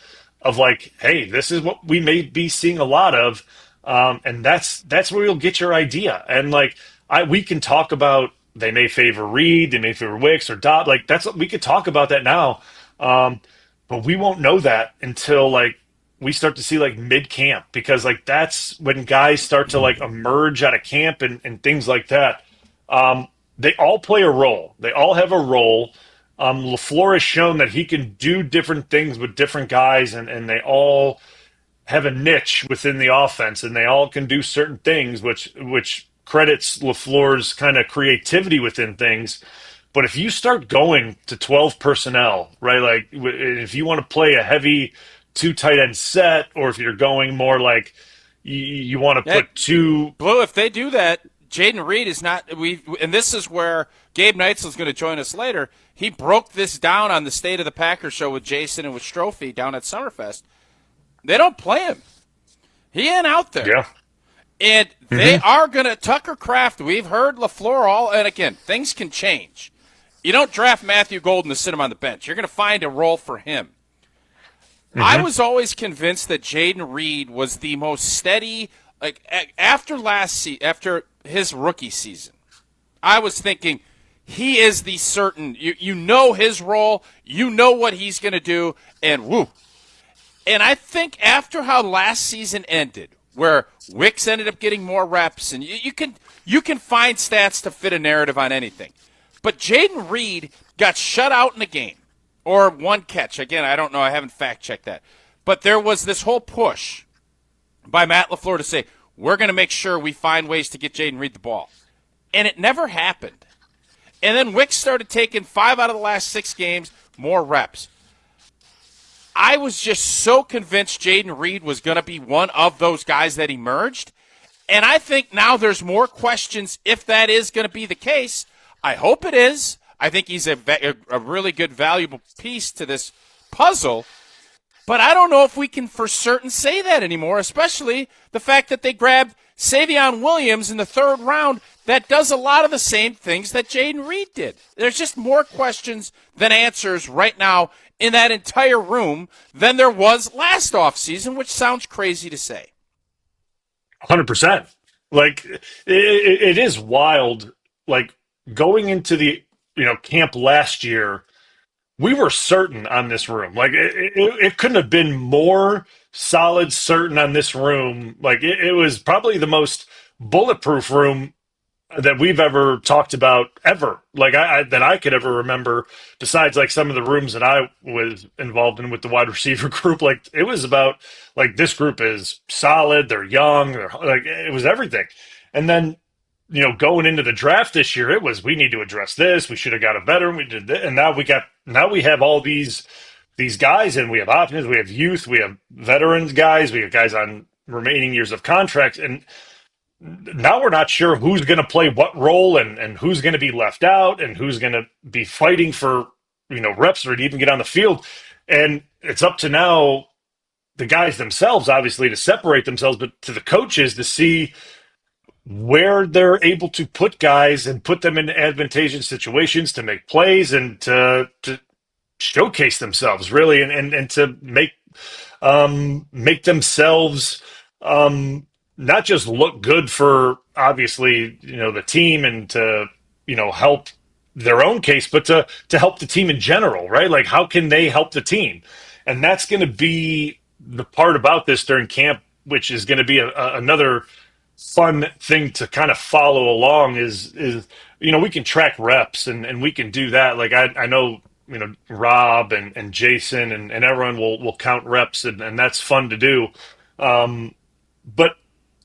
Speaker 21: of like, hey, this is what we may be seeing a lot of. And that's where you'll get your idea. And like, we can talk about, they may favor Reed, they may favor Wicks or Dobbs. Like we could talk about that now. But we won't know that until like we start to see like mid camp, because like that's when guys start to like emerge out of camp and things like that. They all play a role. They all have a role. LaFleur has shown that he can do different things with different guys, and they all have a niche within the offense, and they all can do certain things, which credits LaFleur's kind of creativity within things. But if you start going to 12 personnel, right, like if you want to play a heavy 2 tight end set, or if you're going more like you want to put 2.
Speaker 2: Blue, if they do that, Jaden Reed is not. And this is where Gabe Nitel is going to join us later. He broke this down on the State of the Packers show with Jason and with Strophe down at Summerfest. They don't play him. He ain't out there.
Speaker 21: Yeah.
Speaker 2: And they are going to, Tucker Kraft, we've heard LaFleur and again, things can change. You don't draft Matthew Golden to sit him on the bench. You're going to find a role for him. I was always convinced that Jaden Reed was the most steady, like after his rookie season. I was thinking he is the certain, you know his role, you know what he's going to do, and woo. And I think after how last season ended, where Wicks ended up getting more reps, and you can find stats to fit a narrative on anything. But Jaden Reed got shut out in a game, or one catch. Again, I don't know. I haven't fact-checked that. But there was this whole push by Matt LaFleur to say, we're going to make sure we find ways to get Jaden Reed the ball. And it never happened. And then Wicks started taking 5 out of the last 6 games, more reps. I was just so convinced Jaden Reed was going to be one of those guys that emerged. And I think now there's more questions if that is going to be the case. I hope it is. I think he's a really good, valuable piece to this puzzle. But I don't know if we can for certain say that anymore, especially the fact that they grabbed Savion Williams in the 3rd round that does a lot of the same things that Jaden Reed did. There's just more questions than answers right now in that entire room than there was last offseason, which sounds crazy to say.
Speaker 21: 100%. Like, it is wild. Like, going into the camp last year, we were certain on this room. Like it couldn't have been more solid, certain on this room. Like it was probably the most bulletproof room that we've ever talked about ever. Like that I could ever remember. Besides, like some of the rooms that I was involved in with the wide receiver group, like it was about like this group is solid. They're young. Like it was everything. And then going into the draft this year, it was we need to address this. We should have got a veteran. We did this, and now we have all these guys, and we have options. We have youth. We have veterans guys. We have guys on remaining years of contracts, and now we're not sure who's going to play what role and who's going to be left out and who's going to be fighting for reps or to even get on the field. And it's up to now the guys themselves, obviously, to separate themselves, but to the coaches to see where they're able to put guys and put them in advantageous situations to make plays and to showcase themselves, really, and to make themselves not just look good for obviously the team and to help their own case, but to help the team in general, right? Like how can they help the team? And that's going to be the part about this during camp, which is going to be another fun thing to kind of follow along is we can track reps and we can do that. Like I know Rob and Jason and everyone will count reps and that's fun to do. But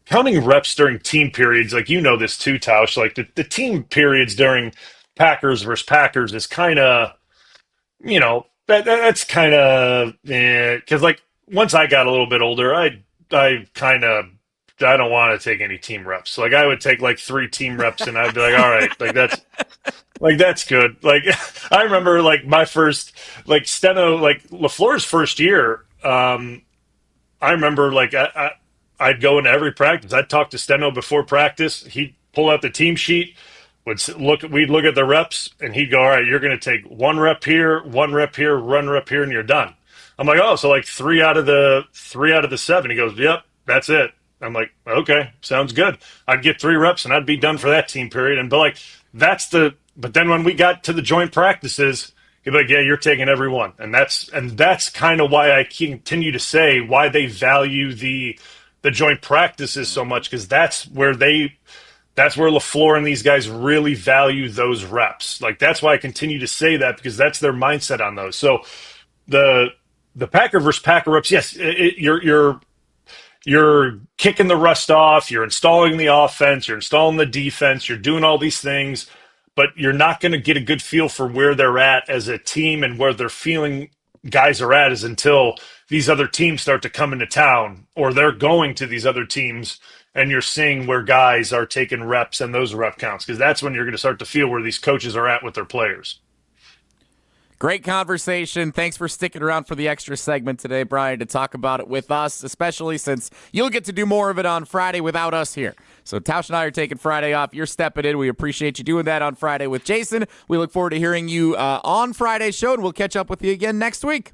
Speaker 21: counting reps during team periods, like you know this too, Tausch, like the team periods during Packers versus Packers is kind of, you know, that's kind of, because like once I got a little bit older, I don't want to take any team reps. Like I would take like 3 team reps and I'd be like, all right, that's good. Like I remember like my first, like Steno, like LaFleur's first year. I remember like I'd go into every practice. I'd talk to Steno before practice. He'd pull out the team sheet. We'd look at the reps, and he'd go, all right, you're going to take 1 rep here, 1 rep here, 1 rep here, and you're done. I'm like, oh, so like 3 out of the 7. He goes, yep, that's it. I'm like, okay, sounds good. I'd get 3 reps, and I'd be done for that team period. But then when we got to the joint practices, he'd be like, yeah, you're taking every one. And that's kind of why I continue to say why they value the joint practices so much, because that's where LaFleur and these guys really value those reps. Like that's why I continue to say that, because that's their mindset on those. So the Packer versus Packer reps, yes, you're kicking the rust off, you're installing the offense, you're installing the defense, you're doing all these things, but you're not going to get a good feel for where they're at as a team and where they're feeling guys are at is until these other teams start to come into town, or they're going to these other teams and you're seeing where guys are taking reps and those rep counts, because that's when you're going to start to feel where these coaches are at with their players.
Speaker 1: Great conversation. Thanks for sticking around for the extra segment today, Bryan, to talk about it with us, especially since you'll get to do more of it on Friday without us here. So Tausch and I are taking Friday off. You're stepping in. We appreciate you doing that on Friday with Jason. We look forward to hearing you on Friday's show, and we'll catch up with you again next week.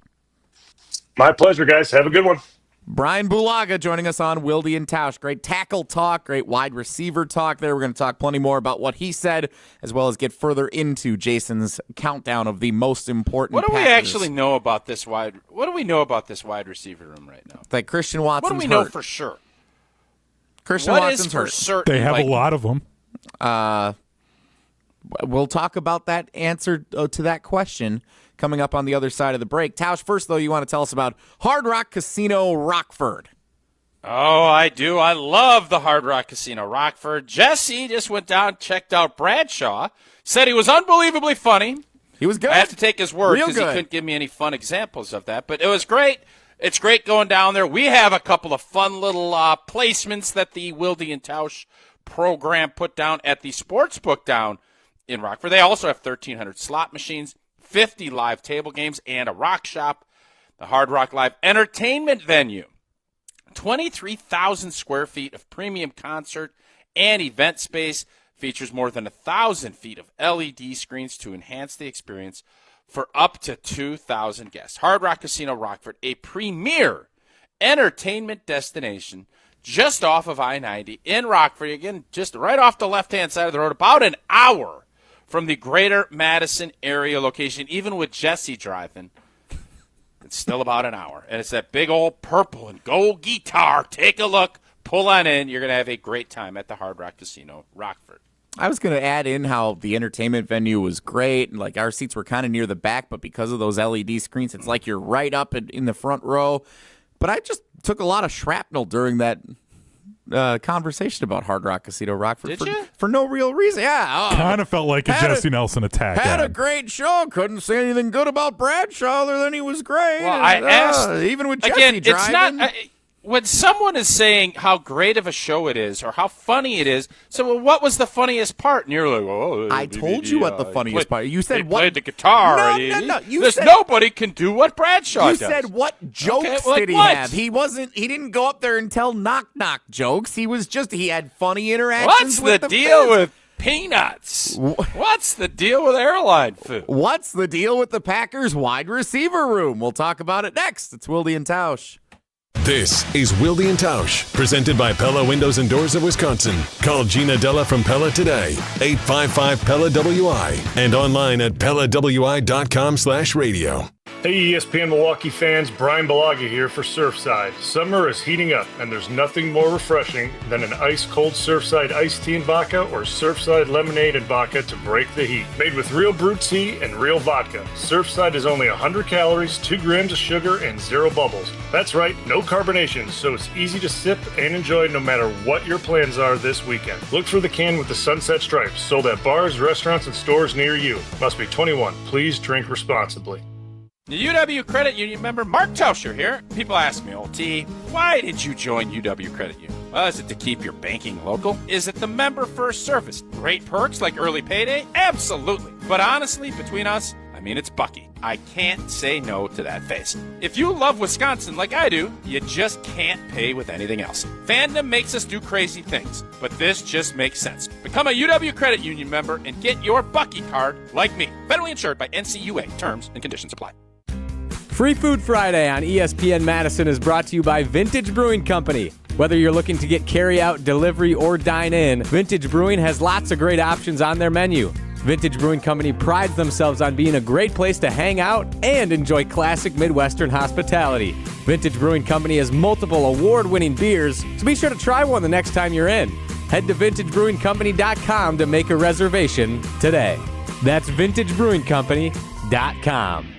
Speaker 21: My pleasure, guys. Have a good one.
Speaker 1: Bryan Bulaga joining us on Wilde and Tausch. Great tackle talk, great wide receiver talk there. We're going to talk plenty more about what he said, as well as get further into Jason's countdown of the most important
Speaker 2: What do
Speaker 1: Packers.
Speaker 2: we actually know about this wide receiver room right now?
Speaker 1: That Christian Watson's
Speaker 2: What do we
Speaker 1: hurt.
Speaker 2: know for sure?
Speaker 1: Christian
Speaker 2: what
Speaker 1: Watson's
Speaker 2: is for
Speaker 1: hurt.
Speaker 2: certain?
Speaker 13: They have a lot of them.
Speaker 1: We'll talk about that answer to that question coming up on the other side of the break. Tausch, first, though, you want to tell us about Hard Rock Casino Rockford.
Speaker 2: Oh, I do. I love the Hard Rock Casino Rockford. Jesse just went down, checked out Bradshaw, said he was unbelievably funny.
Speaker 1: He was good.
Speaker 2: I have to take his word
Speaker 1: Real
Speaker 2: because he
Speaker 1: good.
Speaker 2: couldn't give me any fun examples of that, but it was great. It's great going down there. We have a couple of fun little placements that the Wilde and Tausch program put down at the Sportsbook down in Rockford. They also have 1,300 slot machines, 50 live table games, and a rock shop. The Hard Rock Live entertainment venue, 23,000 square feet of premium concert and event space, features more than 1,000 feet of LED screens to enhance the experience for up to 2,000 guests. Hard Rock Casino Rockford, a premier entertainment destination just off of I-90 in Rockford. Again, just right off the left-hand side of the road, about an hour from the greater Madison area location. Even with Jesse driving, it's still about an hour. And it's that big old purple and gold guitar. Take a look. Pull on in. You're going to have a great time at the Hard Rock Casino Rockford.
Speaker 1: I was going to add in how the entertainment venue was great, and like our seats were kind of near the back, but because of those LED screens, it's like you're right up in the front row. But I just took a lot of shrapnel during that conversation about Hard Rock Casino Rockford for no real reason. Yeah,
Speaker 13: Kind of felt like a Jesse Nelson attack.
Speaker 1: Had a
Speaker 13: ad.
Speaker 1: great show. Couldn't say anything good about Bradshaw other than he was great.
Speaker 2: Well, I asked,
Speaker 1: even with Jesse
Speaker 2: again,
Speaker 1: driving.
Speaker 2: it's not. When someone is saying how great of a show it is or how funny it is, so well, what was the funniest part? And you're like, oh,
Speaker 1: I told you what the funniest part. You said
Speaker 2: he
Speaker 1: what?
Speaker 2: played the guitar.
Speaker 1: No.
Speaker 2: Nobody can do what Bradshaw does.
Speaker 1: You said what jokes did he have? He didn't go up there and tell knock jokes. He had funny interactions.
Speaker 2: What's the deal with peanuts? What's the deal with airline food?
Speaker 1: What's the deal with the Packers wide receiver room? We'll talk about it next. It's Wilde and Tausch.
Speaker 3: This is Wilde and Tausch, presented by Pella Windows and Doors of Wisconsin. Call Gina Della from Pella today, 855-PELLA-WI, and online at PellaWI.com/radio.
Speaker 21: Hey ESPN Milwaukee fans, Bryan Bulaga here for Surfside. Summer is heating up, and there's nothing more refreshing than an ice-cold Surfside iced tea and vodka or Surfside lemonade and vodka to break the heat. Made with real brewed tea and real vodka, Surfside is only 100 calories, 2 grams of sugar, and 0 bubbles. That's right, no carbonation, so it's easy to sip and enjoy no matter what your plans are this weekend. Look for the can with the sunset stripes, sold at bars, restaurants, and stores near you. Must be 21. Please drink responsibly.
Speaker 2: The UW Credit Union member Mark Tausch here. People ask me, T, why did you join UW Credit Union? Well, is it to keep your banking local? Is it the member first service? Great perks like early payday? Absolutely. But honestly, between us, it's Bucky. I can't say no to that face. If you love Wisconsin like I do, you just can't pay with anything else. Fandom makes us do crazy things, but this just makes sense. Become a UW Credit Union member and get your Bucky card like me. Federally insured by NCUA. Terms and conditions apply.
Speaker 12: Free Food Friday on ESPN Madison is brought to you by Vintage Brewing Company. Whether you're looking to get carry-out, delivery, or dine-in, Vintage Brewing has lots of great options on their menu. Vintage Brewing Company prides themselves on being a great place to hang out and enjoy classic Midwestern hospitality. Vintage Brewing Company has multiple award-winning beers, so be sure to try one the next time you're in. Head to vintagebrewingcompany.com to make a reservation today. That's vintagebrewingcompany.com.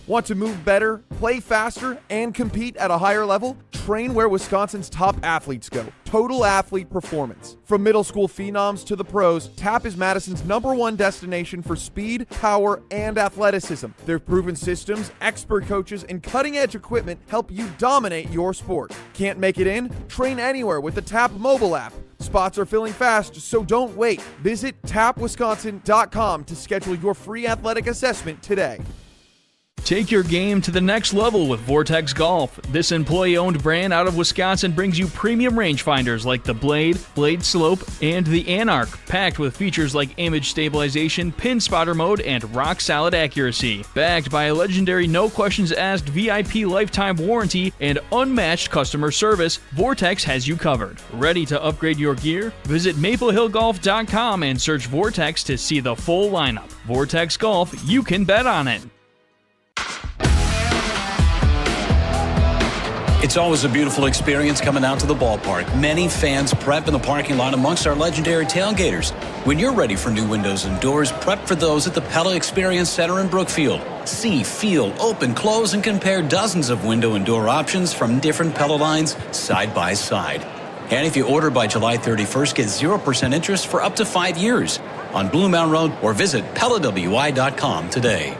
Speaker 14: Want to move better, play faster, and compete at a higher level? Train where Wisconsin's top athletes go. Total Athlete Performance. From middle school phenoms to the pros, TAP is Madison's #1 destination for speed, power, and athleticism. Their proven systems, expert coaches, and cutting-edge equipment help you dominate your sport. Can't make it in? Train anywhere with the TAP mobile app. Spots are filling fast, so don't wait. Visit tapwisconsin.com to schedule your free athletic assessment today.
Speaker 15: Take your game to the next level with Vortex Golf. This employee-owned brand out of Wisconsin brings you premium rangefinders like the Blade, Blade Slope, and the Anarch, packed with features like image stabilization, pin spotter mode, and rock-solid accuracy. Backed by a legendary no-questions-asked VIP lifetime warranty and unmatched customer service, Vortex has you covered. Ready to upgrade your gear? Visit maplehillgolf.com and search Vortex to see the full lineup. Vortex Golf, you can bet on it.
Speaker 16: It's always a beautiful experience coming out to the ballpark. Many fans prep in the parking lot amongst our legendary tailgaters. When you're ready for new windows and doors, prep for those at the Pella Experience Center in Brookfield. See, feel, open, close, and compare dozens of window and door options from different Pella lines side by side. And if you order by July 31st, get 0% interest for up to 5 years on Blue Mountain Road, or visit PellaWI.com today.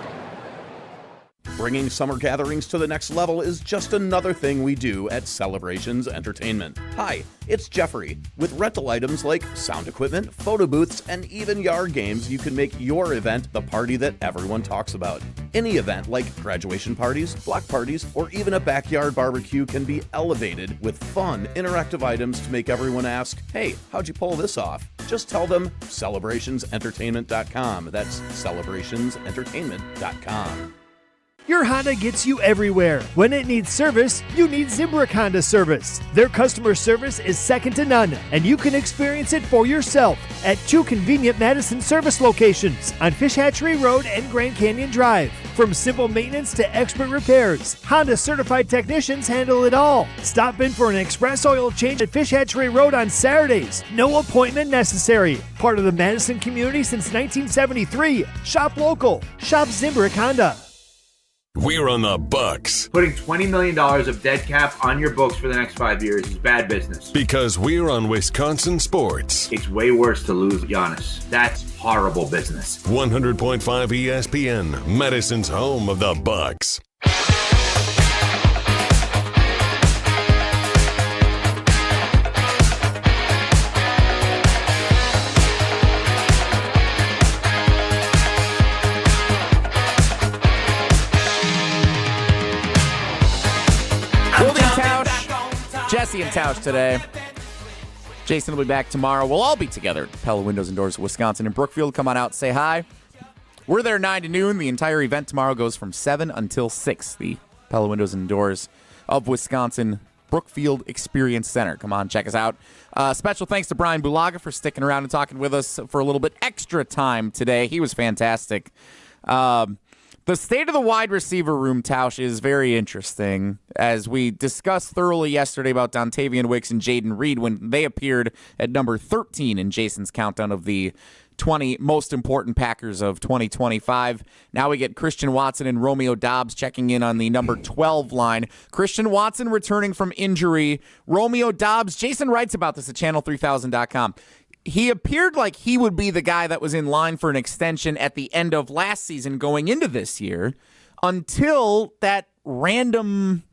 Speaker 17: Bringing summer gatherings to the next level is just another thing we do at Celebrations Entertainment. Hi, it's Jeffrey. With rental items like sound equipment, photo booths, and even yard games, you can make your event the party that everyone talks about. Any event like graduation parties, block parties, or even a backyard barbecue can be elevated with fun, interactive items to make everyone ask, hey, how'd you pull this off? Just tell them celebrationsentertainment.com. That's celebrationsentertainment.com.
Speaker 18: Your Honda gets you everywhere. When it needs service, you need Zimbrick Honda service. Their customer service is second to none, and you can experience it for yourself at 2 convenient Madison service locations on Fish Hatchery Road and Grand Canyon Drive. From simple maintenance to expert repairs, Honda certified technicians handle it all. Stop in for an express oil change at Fish Hatchery Road on Saturdays. No appointment necessary. Part of the Madison community since 1973. Shop local. Shop Zimbrick Honda.
Speaker 3: We're on the Bucks.
Speaker 19: Putting $20 million of dead cap on your books for the next 5 years is bad business.
Speaker 3: Because we're on Wisconsin sports.
Speaker 19: It's way worse to lose Giannis. That's horrible business.
Speaker 3: 100.5 ESPN, Madison's home of the Bucks.
Speaker 1: Jesse and Tausch today. Jason will be back tomorrow. We'll all be together at Pella Windows and Doors, Wisconsin and Brookfield. Come on out, say hi. We're there 9 to noon. The entire event tomorrow goes from 7 until 6. The Pella Windows and Doors of Wisconsin Brookfield Experience Center. Come on, check us out. Special thanks to Bryan Bulaga for sticking around and talking with us for a little bit extra time today. He was fantastic. The state of the wide receiver room, Tausch, is very interesting. As we discussed thoroughly yesterday about Dontavian Wicks and Jaden Reed when they appeared at number 13 in Jason's countdown of the 20 most important Packers of 2025. Now we get Christian Watson and Romeo Doubs checking in on the number 12 line. Christian Watson returning from injury. Romeo Doubs, Jason writes about this at channel3000.com. He appeared like he would be the guy that was in line for an extension at the end of last season going into this year until that random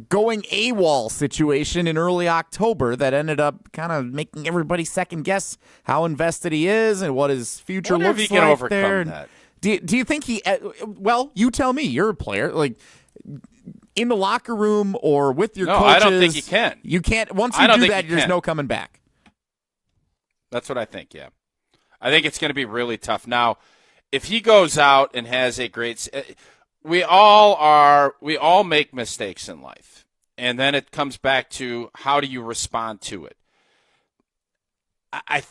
Speaker 1: going AWOL situation in early October that ended up kind of making everybody second guess how invested he is and what his future looks like there.
Speaker 2: If he can overcome that.
Speaker 1: Do you think he, well, you tell me, you're a player, like in the locker room or with your coaches.
Speaker 2: No, I don't think he can.
Speaker 1: You can't, once you do that, there's no coming back.
Speaker 2: That's what I think, yeah. I think it's going to be really tough. Now, if he goes out and has a great, we all make mistakes in life. And then it comes back to how do you respond to it?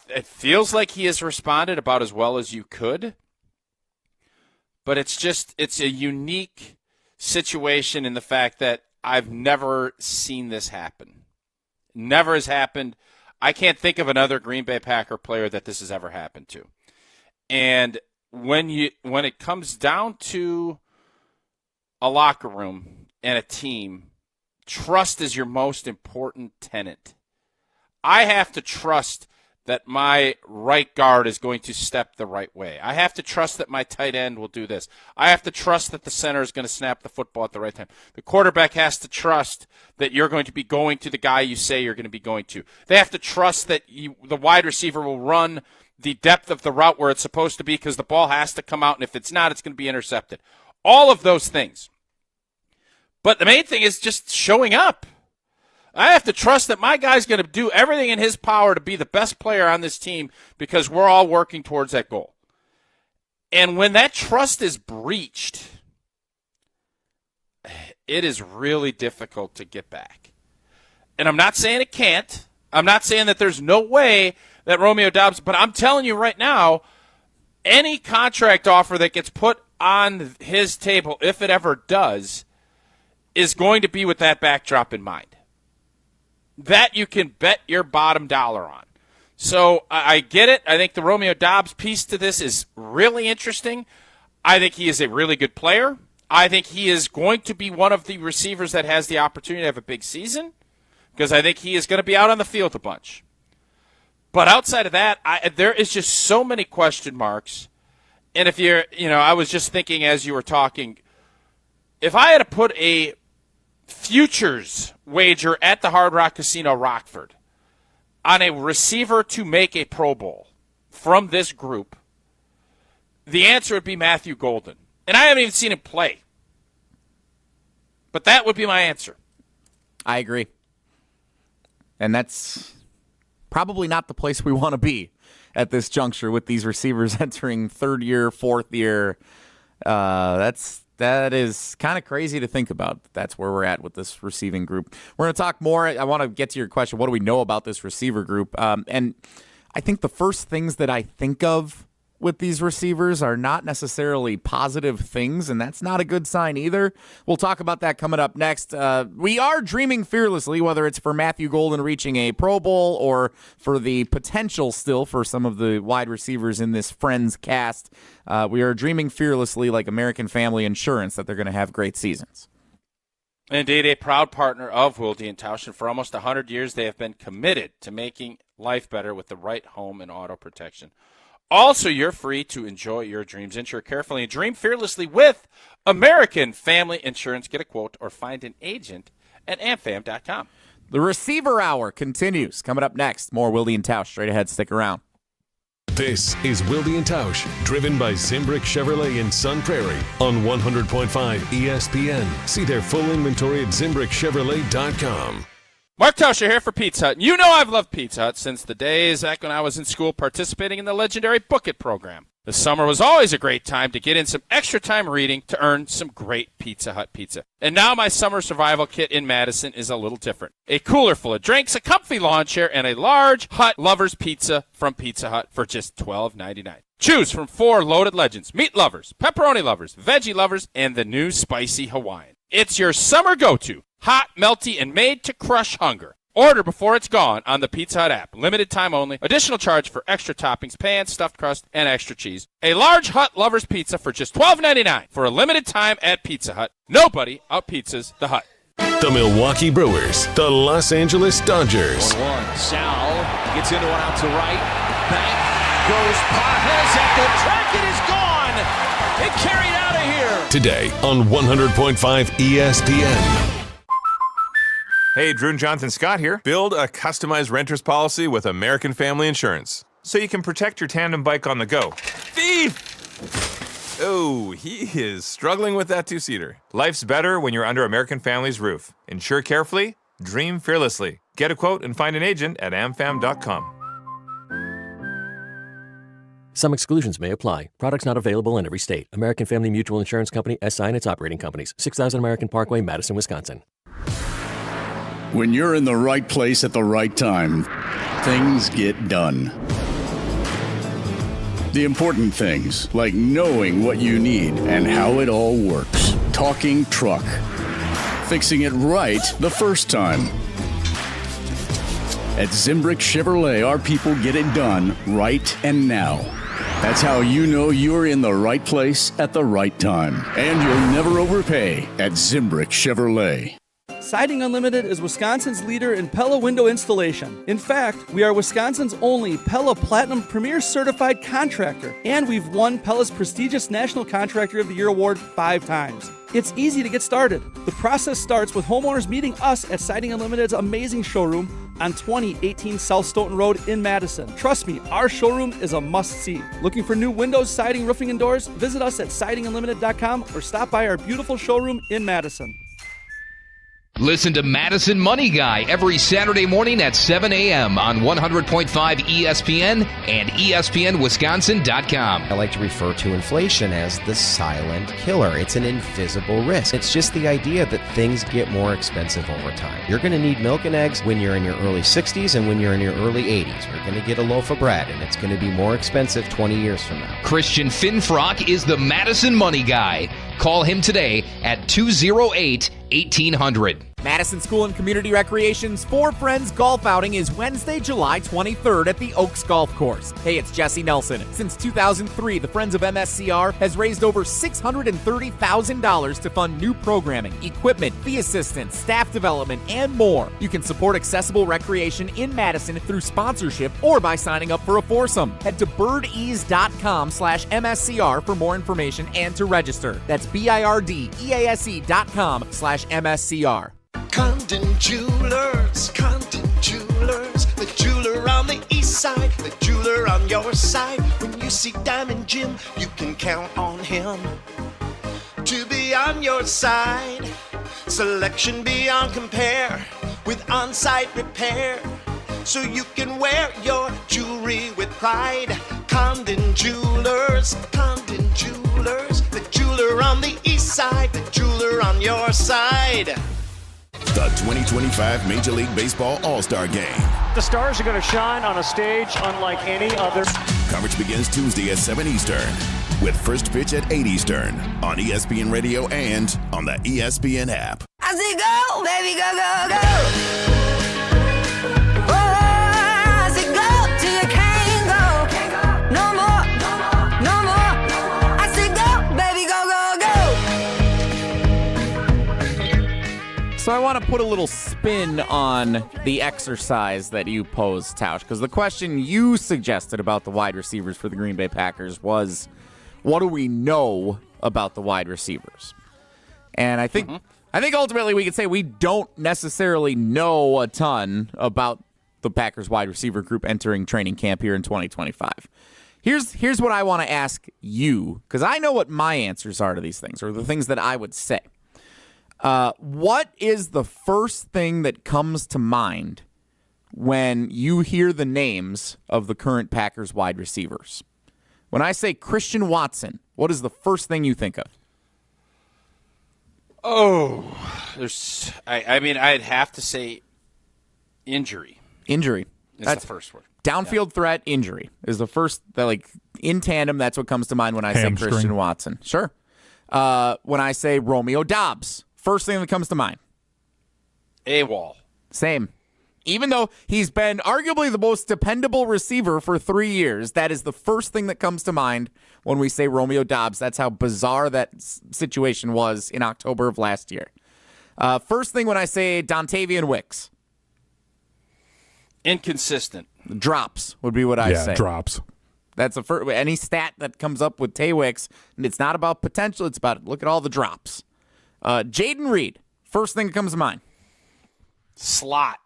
Speaker 2: It feels like he has responded about as well as you could. But it's a unique situation in the fact that I've never seen this happen. Never has happened. I can't think of another Green Bay Packer player that this has ever happened to. And when it comes down to a locker room and a team, trust is your most important tenet. I have to trust that my right guard is going to step the right way. I have to trust that my tight end will do this. I have to trust that the center is going to snap the football at the right time. The quarterback has to trust that you're going to be going to the guy you say you're going to be going to. They have to trust that the wide receiver will run the depth of the route where it's supposed to be because the ball has to come out, and if it's not, it's going to be intercepted. All of those things. But the main thing is just showing up. I have to trust that my guy's going to do everything in his power to be the best player on this team because we're all working towards that goal. And when that trust is breached, it is really difficult to get back. And I'm not saying it can't. I'm not saying that there's no way that Romeo Doubs, but I'm telling you right now, any contract offer that gets put on his table, if it ever does, is going to be with that backdrop in mind. That you can bet your bottom dollar on. So I get it. I think the Romeo Doubs piece to this is really interesting. I think he is a really good player. I think he is going to be one of the receivers that has the opportunity to have a big season because I think he is going to be out on the field a bunch. But outside of that, there is just so many question marks. And if you're, I was just thinking as you were talking, if I had to put a futures wager at the Hard Rock Casino Rockford on a receiver to make a Pro Bowl from this group, the answer would be Matthew Golden. And I haven't even seen him play. But that would be my answer.
Speaker 1: I agree. And that's probably not the place we want to be at this juncture with these receivers entering third year, fourth year. That is kind of crazy to think about. That's where we're at with this receiving group. We're going to talk more. I want to get to your question. What do we know about this receiver group? And I think the first things that I think of with these receivers are not necessarily positive things, and that's not a good sign either. We'll talk about that coming up next. We are dreaming fearlessly, whether it's for Matthew Golden reaching a Pro Bowl or for the potential still for some of the wide receivers in this Friends cast. We are dreaming fearlessly like American Family Insurance that they're going to have great seasons.
Speaker 2: Indeed, a proud partner of Wilde and Tausch, and for almost 100 years they have been committed to making life better with the right home and auto protection. Also, you're free to enjoy your dreams. Insure carefully and dream fearlessly with American Family Insurance. Get a quote or find an agent at amfam.com.
Speaker 1: The Receiver Hour continues. Coming up next, more Wilde and Tausch. Straight ahead, stick around.
Speaker 3: This is Wilde and Tausch, driven by Zimbrick Chevrolet in Sun Prairie on 100.5 ESPN. See their full inventory at ZimbrickChevrolet.com.
Speaker 2: Mark Tauscher here for Pizza Hut. You know I've loved Pizza Hut since the days back when I was in school participating in the legendary Book It program. The summer was always a great time to get in some extra time reading to earn some great Pizza Hut pizza. And now my summer survival kit in Madison is a little different. A cooler full of drinks, a comfy lawn chair, and a large Hut Lover's Pizza from Pizza Hut for just $12.99. Choose from 4 loaded legends: meat lovers, pepperoni lovers, veggie lovers, and the new spicy Hawaiian. It's your summer go-to. Hot, melty, and made to crush hunger. Order before it's gone on the Pizza Hut app. Limited time only. Additional charge for extra toppings, pan, stuffed crust, and extra cheese. A large Hut Lovers Pizza for just $12.99 for a limited time at Pizza Hut. Nobody out-pizzas the Hut.
Speaker 3: The Milwaukee Brewers, the Los Angeles Dodgers.
Speaker 11: 1-1. Sal gets into one out to right. Bank goes Pajes at the track. It is gone. It carried out of here.
Speaker 3: Today on 100.5 ESPN.
Speaker 20: Hey, Drew and Jonathan Scott here. Build a customized renter's policy with American Family Insurance so you can protect your tandem bike on the go. Thief! Oh, he is struggling with that two-seater. Life's better when you're under American Family's roof. Insure carefully, dream fearlessly. Get a quote and find an agent at amfam.com.
Speaker 22: Some exclusions may apply. Products not available in every state. American Family Mutual Insurance Company, SI and its operating companies. 6000 American Parkway, Madison, Wisconsin.
Speaker 8: When you're in the right place at the right time, things get done. The important things, like knowing what you need and how it all works. Talking truck. Fixing it right the first time. At Zimbrick Chevrolet, our people get it done right and now. That's how you know you're in the right place at the right time. And you'll never overpay at Zimbrick Chevrolet.
Speaker 23: Siding Unlimited is Wisconsin's leader in Pella window installation. In fact, we are Wisconsin's only Pella Platinum Premier Certified contractor, and we've won Pella's prestigious National Contractor of the Year award 5 times. It's easy to get started. The process starts with homeowners meeting us at Siding Unlimited's amazing showroom on 2018 South Stoughton Road in Madison. Trust me, our showroom is a must-see. Looking for new windows, siding, roofing, and doors? Visit us at sidingunlimited.com or stop by our beautiful showroom in Madison.
Speaker 24: Listen to Madison Money Guy every Saturday morning at 7 a.m. on 100.5 ESPN and ESPNWisconsin.com.
Speaker 25: I like to refer to inflation as the silent killer. It's an invisible risk. It's just the idea that things get more expensive over time. You're going to need milk and eggs when you're in your early 60s and when you're in your early 80s. You're going to get a loaf of bread, and it's going to be more expensive 20 years from now.
Speaker 24: Christian Finfrock is the Madison Money Guy. Call him today at 208-1800.
Speaker 1: Madison School and Community Recreation's For Friends golf outing is Wednesday, July 23rd at the Oaks Golf Course. Hey, it's Jesse Nelson. Since 2003, the Friends of MSCR has raised over $630,000 to fund new programming, equipment, fee assistance, staff development, and more. You can support accessible recreation in Madison through sponsorship or by signing up for a foursome. Head to birdease.com/MSCR for more information and to register. That's BIRDEASE.com/MSCR.
Speaker 7: Condon Jewelers, the jeweler on the east side, the jeweler on your side. When you see Diamond Jim, you can count on him to be on your side. Selection beyond compare with on-site repair, so you can wear your jewelry with pride. Condon Jewelers, the jeweler on the east side, the jeweler on your side.
Speaker 26: The 2025 Major League Baseball All-Star Game.
Speaker 27: The Stars are going to shine on a stage unlike any other.
Speaker 26: Coverage begins Tuesday at 7 Eastern, with first pitch at 8 Eastern on ESPN Radio and on the ESPN app.
Speaker 7: I say go, baby, go, go, go. Oh, I say go till you can't go. No more, no more. I say go, baby, go, go, go.
Speaker 1: So I want to put a little spin on the exercise that you posed, Tausch, because the question you suggested about the wide receivers for the Green Bay Packers was, what do we know about the wide receivers? And I think ultimately we could say we don't necessarily know a ton about the Packers wide receiver group entering training camp here in 2025. Here's what I want to ask you, because I know what my answers are to these things, or the things that I would say. What is the first thing that comes to mind when you hear the names of the current Packers wide receivers? When I say Christian Watson, what is the first thing you think of?
Speaker 2: Oh, I mean, I'd have to say injury.
Speaker 1: Injury.
Speaker 2: That's the first word.
Speaker 1: Downfield threat, injury is the first, in tandem, that's what comes to mind when I say Christian Watson. Sure. When I say Romeo Doubs, first thing that comes to mind.
Speaker 2: AWOL.
Speaker 1: Same. Even though he's been arguably the most dependable receiver for 3 years, that is the first thing that comes to mind when we say Romeo Doubs. That's how bizarre that situation was in October of last year. First thing when I say Dontavian Wicks.
Speaker 2: Inconsistent.
Speaker 1: Drops would be what I say.
Speaker 4: Yeah, drops.
Speaker 1: That's the first. Any stat that comes up with Tay Wicks, and it's not about potential, it's about look at all the drops. Jaden Reed, first thing that comes to mind.
Speaker 2: Slot.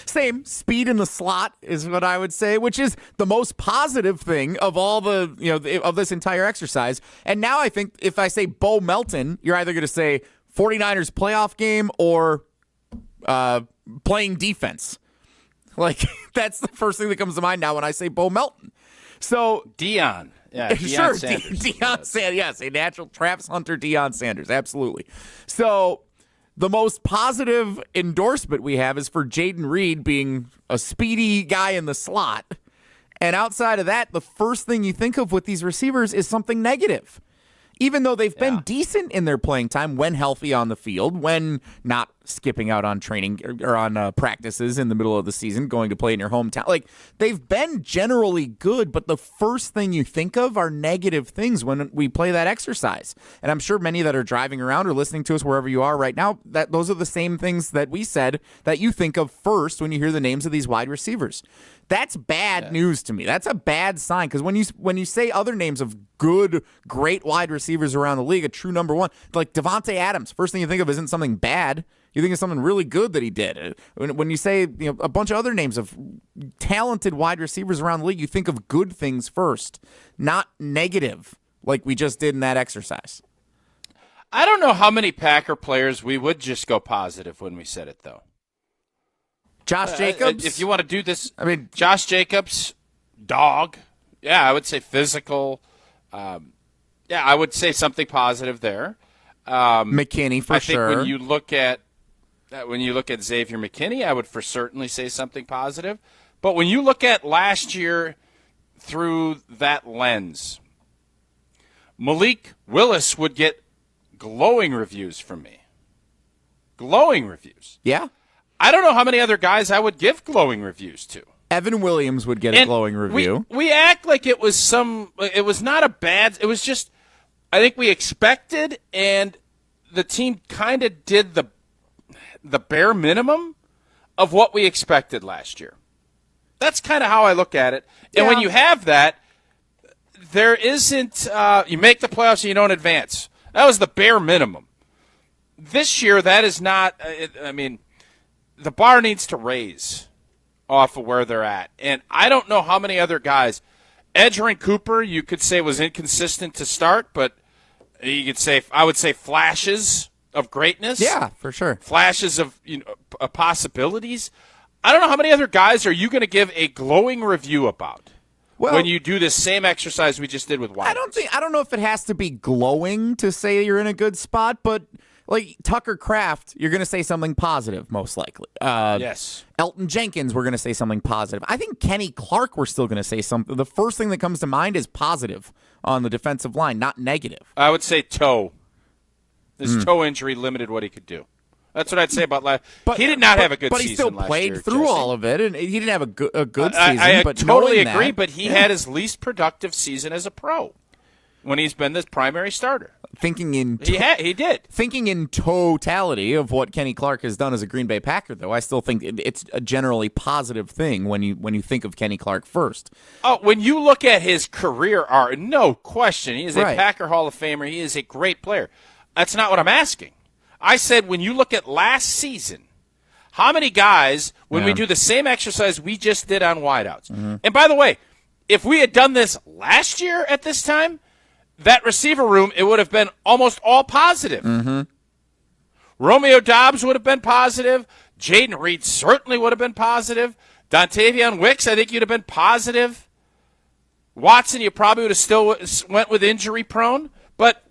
Speaker 1: Same. Speed in the slot is what I would say, which is the most positive thing of all the, of this entire exercise. And now I think if I say Bo Melton, you're either going to say 49ers playoff game or playing defense. That's the first thing that comes to mind now when I say Bo Melton. So
Speaker 2: Deion. Yeah,
Speaker 1: sure.
Speaker 2: Sanders.
Speaker 1: Deion Sanders. Yes, a natural Travis Hunter, Deion Sanders. Absolutely. So the most positive endorsement we have is for Jaden Reed being a speedy guy in the slot. And outside of that, the first thing you think of with these receivers is something negative. Even though they've been decent in their playing time when healthy on the field, when not skipping out on training or on practices in the middle of the season, going to play in your hometown. They've been generally good, but the first thing you think of are negative things when we play that exercise. And I'm sure many that are driving around or listening to us wherever you are right now, that those are the same things that we said that you think of first when you hear the names of these wide receivers. That's bad news to me. That's a bad sign because when you say other names of good, great wide receivers around the league, a true number one, like Devontae Adams, first thing you think of isn't something bad. You think of something really good that he did. When you say a bunch of other names of talented wide receivers around the league, you think of good things first, not negative like we just did in that exercise.
Speaker 2: I don't know how many Packer players we would just go positive when we said it, though.
Speaker 1: Josh Jacobs?
Speaker 2: If you want to do this, Josh Jacobs, dog. Yeah, I would say physical. I would say something positive there.
Speaker 1: McKinney for sure.
Speaker 2: I think when you look at Xavier McKinney, I would for certainly say something positive. But when you look at last year through that lens, Malik Willis would get glowing reviews from me. Glowing reviews.
Speaker 1: Yeah.
Speaker 2: I don't know how many other guys I would give glowing reviews to.
Speaker 1: Evan Williams would get a glowing review.
Speaker 2: We act like it was not a bad, it was just, I think we expected, and the team kind of did the bare minimum of what we expected last year. That's kind of how I look at it. And when you have that, there isn't, you make the playoffs and you don't advance. That was the bare minimum. This year, that is not, the bar needs to raise off of where they're at. And I don't know how many other guys. Edgerrin Cooper, you could say, was inconsistent to start, but I would say flashes of greatness.
Speaker 1: Yeah, for sure.
Speaker 2: Flashes of possibilities. I don't know how many other guys are you going to give a glowing review about when you do this same exercise we just did with Wilde.
Speaker 1: I don't know if it has to be glowing to say you're in a good spot, but like Tucker Kraft, you're going to say something positive, most likely.
Speaker 2: Yes.
Speaker 1: Elton Jenkins, we're going to say something positive. I think Kenny Clark, we're still going to say something. The first thing that comes to mind is positive on the defensive line, not negative.
Speaker 2: I would say toe. His toe injury limited what he could do. That's what I'd say about last. He did not have a good season.
Speaker 1: But he still played through all of it, and he didn't have a good season.
Speaker 2: I
Speaker 1: but
Speaker 2: totally agree. But he had his least productive season as a pro when he's been the primary starter.
Speaker 1: He
Speaker 2: did.
Speaker 1: Thinking in totality of what Kenny Clark has done as a Green Bay Packer, though, I still think it's a generally positive thing when you think of Kenny Clark first.
Speaker 2: Oh, when you look at his career arc, no question, he is a Packer Hall of Famer. He is a great player. That's not what I'm asking. I said when you look at last season, how many guys, when we do the same exercise we just did on wideouts, and by the way, if we had done this last year at this time, that receiver room, it would have been almost all positive. Romeo Doubs would have been positive. Jaden Reed certainly would have been positive. Dontavian Wicks, I think you'd have been positive. Watson, you probably would have still went with injury prone. But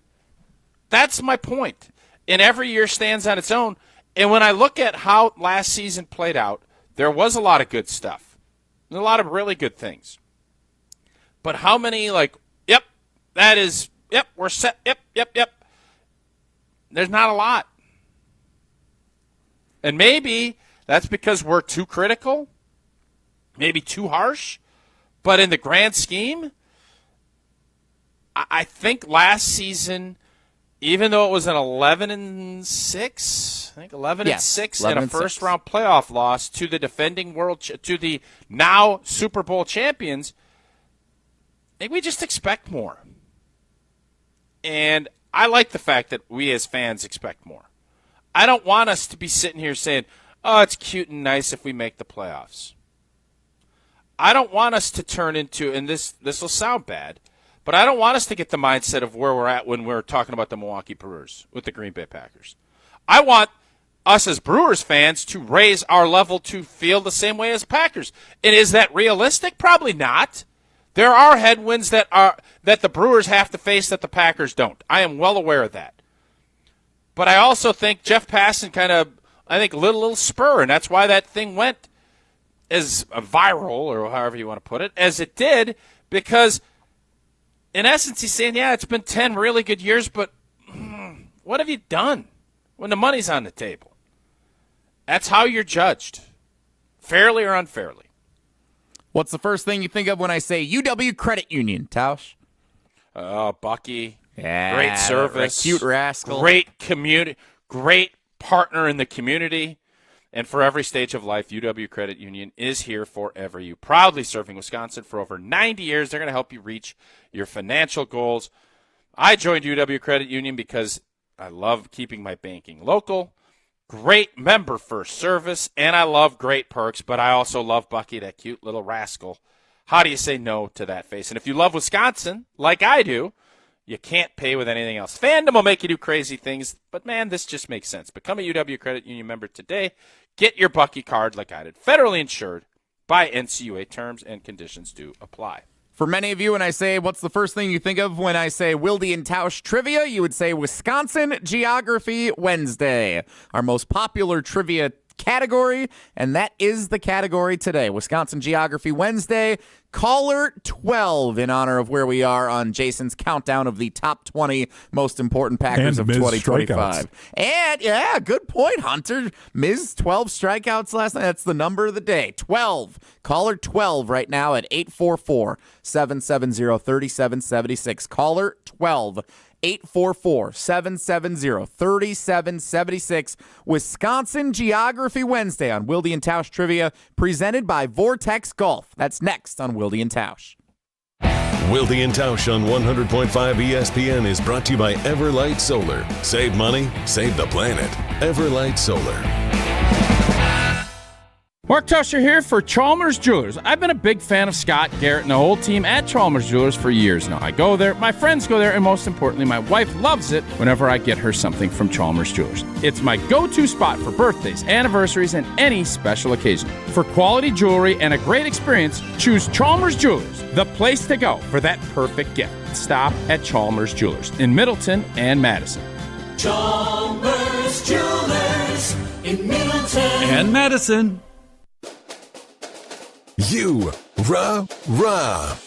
Speaker 2: that's my point. And every year stands on its own. And when I look at how last season played out, there was a lot of good stuff. There's a lot of really good things. But how many, like, yep, that is, yep, we're set, yep. There's not a lot. And maybe that's because we're too critical, maybe too harsh. But in the grand scheme, I think last season, even though it was an 11-6, I think 11-6 and a first-round playoff loss to the defending to the now Super Bowl champions, I think we just expect more. And I like the fact that we as fans expect more. I don't want us to be sitting here saying, oh, it's cute and nice if we make the playoffs. I don't want us to turn into, and this will sound bad, but I don't want us to get the mindset of where we're at when we're talking about the Milwaukee Brewers with the Green Bay Packers. I want us as Brewers fans to raise our level to feel the same way as Packers. And is that realistic? Probably not. There are headwinds that the Brewers have to face that the Packers don't. I am well aware of that. But I also think Jeff Passan kind of, I think, lit a little spur, and that's why that thing went as viral, or however you want to put it, as it did, because in essence he's saying, yeah, it's been 10 really good years, but what have you done when the money's on the table? That's how you're judged, fairly or unfairly.
Speaker 1: What's the first thing you think of when I say UW Credit Union, Tausch?
Speaker 2: Bucky.
Speaker 1: Yeah,
Speaker 2: great service.
Speaker 1: Cute rascal.
Speaker 2: Great community. Great partner in the community. And for every stage of life, UW Credit Union is here for you. Proudly serving Wisconsin for over 90 years. They're going to help you reach your financial goals. I joined UW Credit Union because I love keeping my banking local. Great member-first service, and I love great perks, but I also love Bucky, that cute little rascal. How do you say no to that face? And if you love Wisconsin, like I do, you can't pay with anything else. Fandom will make you do crazy things, but, man, this just makes sense. Become a UW Credit Union member today. Get your Bucky card like I did. Federally insured by NCUA. Terms and conditions do apply.
Speaker 1: For many of you, when I say, what's the first thing you think of when I say Wilde and Tausch trivia, you would say Wisconsin Geography Wednesday, our most popular trivia category, and that is the category today. Wisconsin Geography Wednesday, caller 12, in honor of where we are on Jason's countdown of the top 20 most important Packers of 2025. And, yeah, good point, Hunter. Miz, 12 strikeouts last night. That's the number of the day. 12. Caller 12 right now at 844-770-3776. Caller 12. 844-770-3776. Wisconsin Geography Wednesday on Wilde and Tausch Trivia, presented by Vortex Golf. That's next on Wilde and Tausch.
Speaker 3: Wilde and Tausch on 100.5 ESPN is brought to you by Everlight Solar. Save money, save the planet. Everlight Solar.
Speaker 4: Mark Tauscher here for Chalmers Jewelers. I've been a big fan of Scott, Garrett, and the whole team at Chalmers Jewelers for years now. I go there, my friends go there, and most importantly, my wife loves it whenever I get her something from Chalmers Jewelers. It's my go-to spot for birthdays, anniversaries, and any special occasion. For quality jewelry and a great experience, choose Chalmers Jewelers, the place to go for that perfect gift. Stop at Chalmers Jewelers in Middleton and Madison.
Speaker 7: Chalmers Jewelers in Middleton
Speaker 15: and Madison.
Speaker 3: Rah.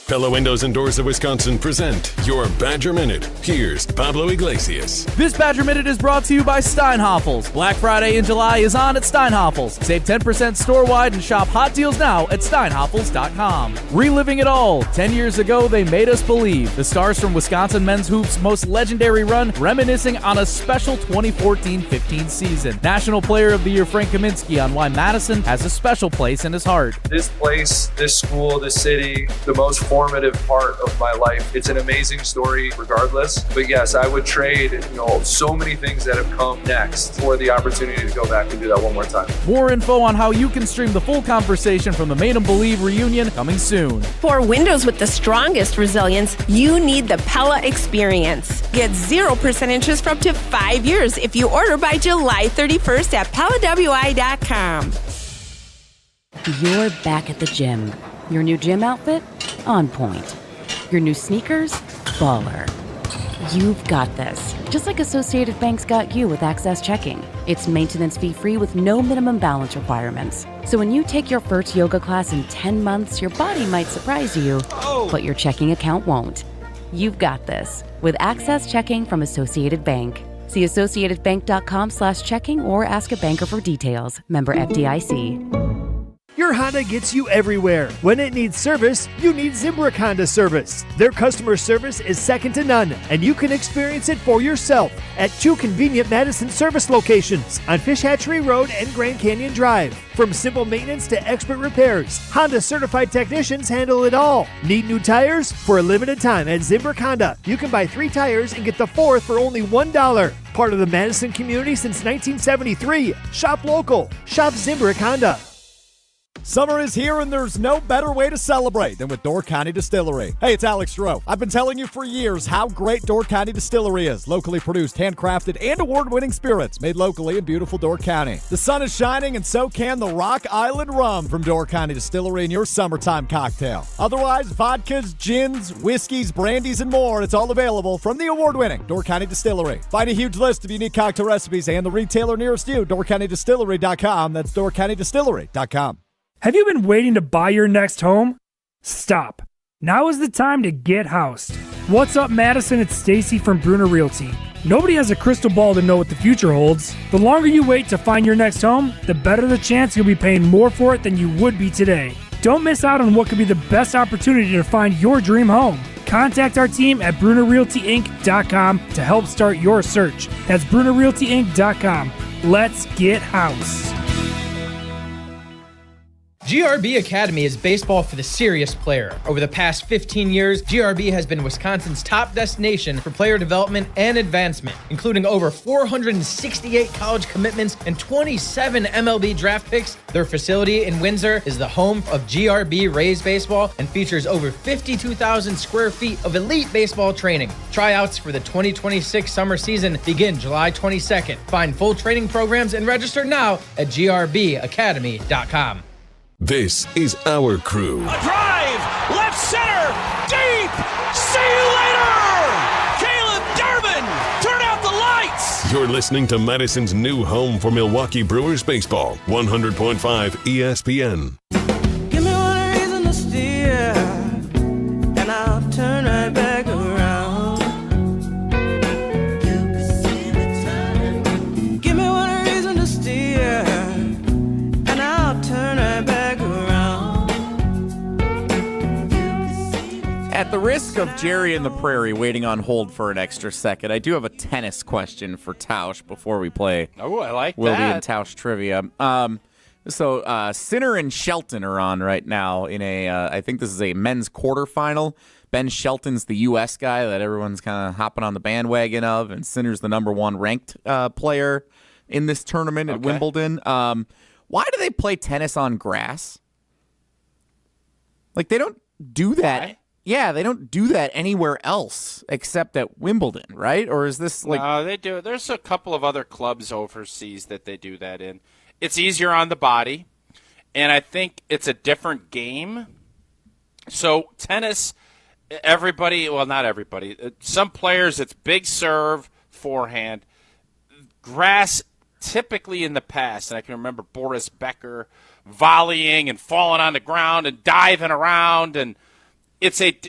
Speaker 3: Pella Windows and Doors of Wisconsin present your Badger Minute. Here's Pablo Iglesias.
Speaker 23: This Badger Minute is brought to you by Steinhoffels. Black Friday in July is on at Steinhoffels. Save 10% store-wide and shop hot deals now at steinhoffels.com. Reliving it all. 10 years ago, they made us believe. The stars from Wisconsin men's hoops' most legendary run, reminiscing on a special 2014-15 season. National Player of the Year Frank Kaminsky on why Madison has a special place in his heart.
Speaker 5: This place, this school, this city, the most formative part of my life. It's an amazing story regardless. But yes, I would trade, so many things that have come next for the opportunity to go back and do that one more time.
Speaker 23: More info on how you can stream the full conversation from the Made 'em Believe reunion coming soon.
Speaker 6: For windows with the strongest resilience, you need the Pella experience. Get 0% interest for up to 5 years if you order by July 31st at PellaWI.com.
Speaker 9: You're back at the gym. Your new gym outfit? On point. Your new sneakers? Baller. You've got this. Just like Associated Bank's got you with Access Checking. It's maintenance fee-free with no minimum balance requirements. So when you take your first yoga class in 10 months, your body might surprise you, but your checking account won't. You've got this with Access Checking from Associated Bank. See associatedbank.com/checking or ask a banker for details. Member FDIC.
Speaker 18: Your Honda gets you everywhere. When it needs service, you need Zimbrick Honda service. Their customer service is second to none, and you can experience it for yourself at 2 convenient Madison service locations on Fish Hatchery Road and Grand Canyon Drive. From simple maintenance to expert repairs, Honda certified technicians handle it all. Need new tires? For a limited time at Zimbrick Honda, you can buy 3 tires and get the 4th for only $1. Part of the Madison community since 1973. Shop local. Shop Zimbrick Honda.
Speaker 10: Summer is here, and there's no better way to celebrate than with Door County Distillery. Hey, it's Alex Stroh. I've been telling you for years how great Door County Distillery is. Locally produced, handcrafted, and award-winning spirits made locally in beautiful Door County. The sun is shining, and so can the Rock Island Rum from Door County Distillery in your summertime cocktail. Otherwise, vodkas, gins, whiskeys, brandies, and more. It's all available from the award-winning Door County Distillery. Find a huge list of unique cocktail recipes and the retailer nearest you, DoorCountyDistillery.com. That's DoorCountyDistillery.com.
Speaker 12: Have you been waiting to buy your next home? Stop. Now is the time to get housed. What's up, Madison? It's Stacy from Bruner Realty. Nobody has a crystal ball to know what the future holds. The longer you wait to find your next home, the better the chance you'll be paying more for it than you would be today. Don't miss out on what could be the best opportunity to find your dream home. Contact our team at BrunerRealtyInc.com to help start your search. That's BrunerRealtyInc.com. Let's get housed.
Speaker 13: GRB Academy is baseball for the serious player. Over the past 15 years, GRB has been Wisconsin's top destination for player development and advancement, including over 468 college commitments and 27 MLB draft picks. Their facility in Windsor is the home of GRB Rays baseball and features over 52,000 square feet of elite baseball training. Tryouts for the 2026 summer season begin July 22nd. Find full training programs and register now at grbacademy.com.
Speaker 3: This is our crew.
Speaker 11: A drive, left center, deep. See you later. Caleb Durbin, turn out the lights.
Speaker 3: You're listening to Madison's new home for Milwaukee Brewers baseball, 100.5 ESPN.
Speaker 7: Give me one reason to steer, and I'll turn right back around. You can see me turning. Give me one reason to steer, and I'll turn right back.
Speaker 1: At the risk of Jerry and the Prairie waiting on hold for an extra second, I do have a tennis question for Tausch before we play.
Speaker 2: Oh, I like
Speaker 1: Wilde
Speaker 2: that.
Speaker 1: and Tausch trivia. So Sinner and Shelton are on right now in a, I think this is a men's quarterfinal. Ben Shelton's the U.S. guy that everyone's kind of hopping on the bandwagon of, and Sinner's the number 1 ranked player in this tournament at Wimbledon. Why do they play tennis on grass? Like, they don't do that.
Speaker 2: Why?
Speaker 1: Yeah, they don't do that anywhere else except at Wimbledon, right? Or is this like...
Speaker 2: No, they do. There's a couple of other clubs overseas that they do that in. It's easier on the body, and I think it's a different game. So tennis, everybody, well, not everybody. Some players, it's big serve, forehand. Grass, typically in the past, and I can remember Boris Becker volleying and falling on the ground and diving around, and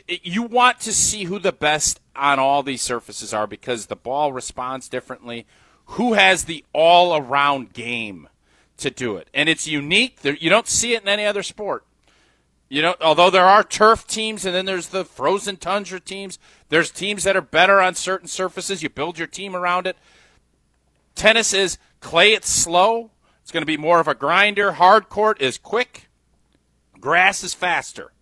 Speaker 2: you want to see who the best on all these surfaces are because the ball responds differently. Who has the all-around game to do it? And it's unique. You don't see it in any other sport. Although there are turf teams and then there's the frozen tundra teams. There's teams that are better on certain surfaces. You build your team around it. Tennis is clay, it's slow. It's going to be more of a grinder. Hard court is quick. Grass is faster.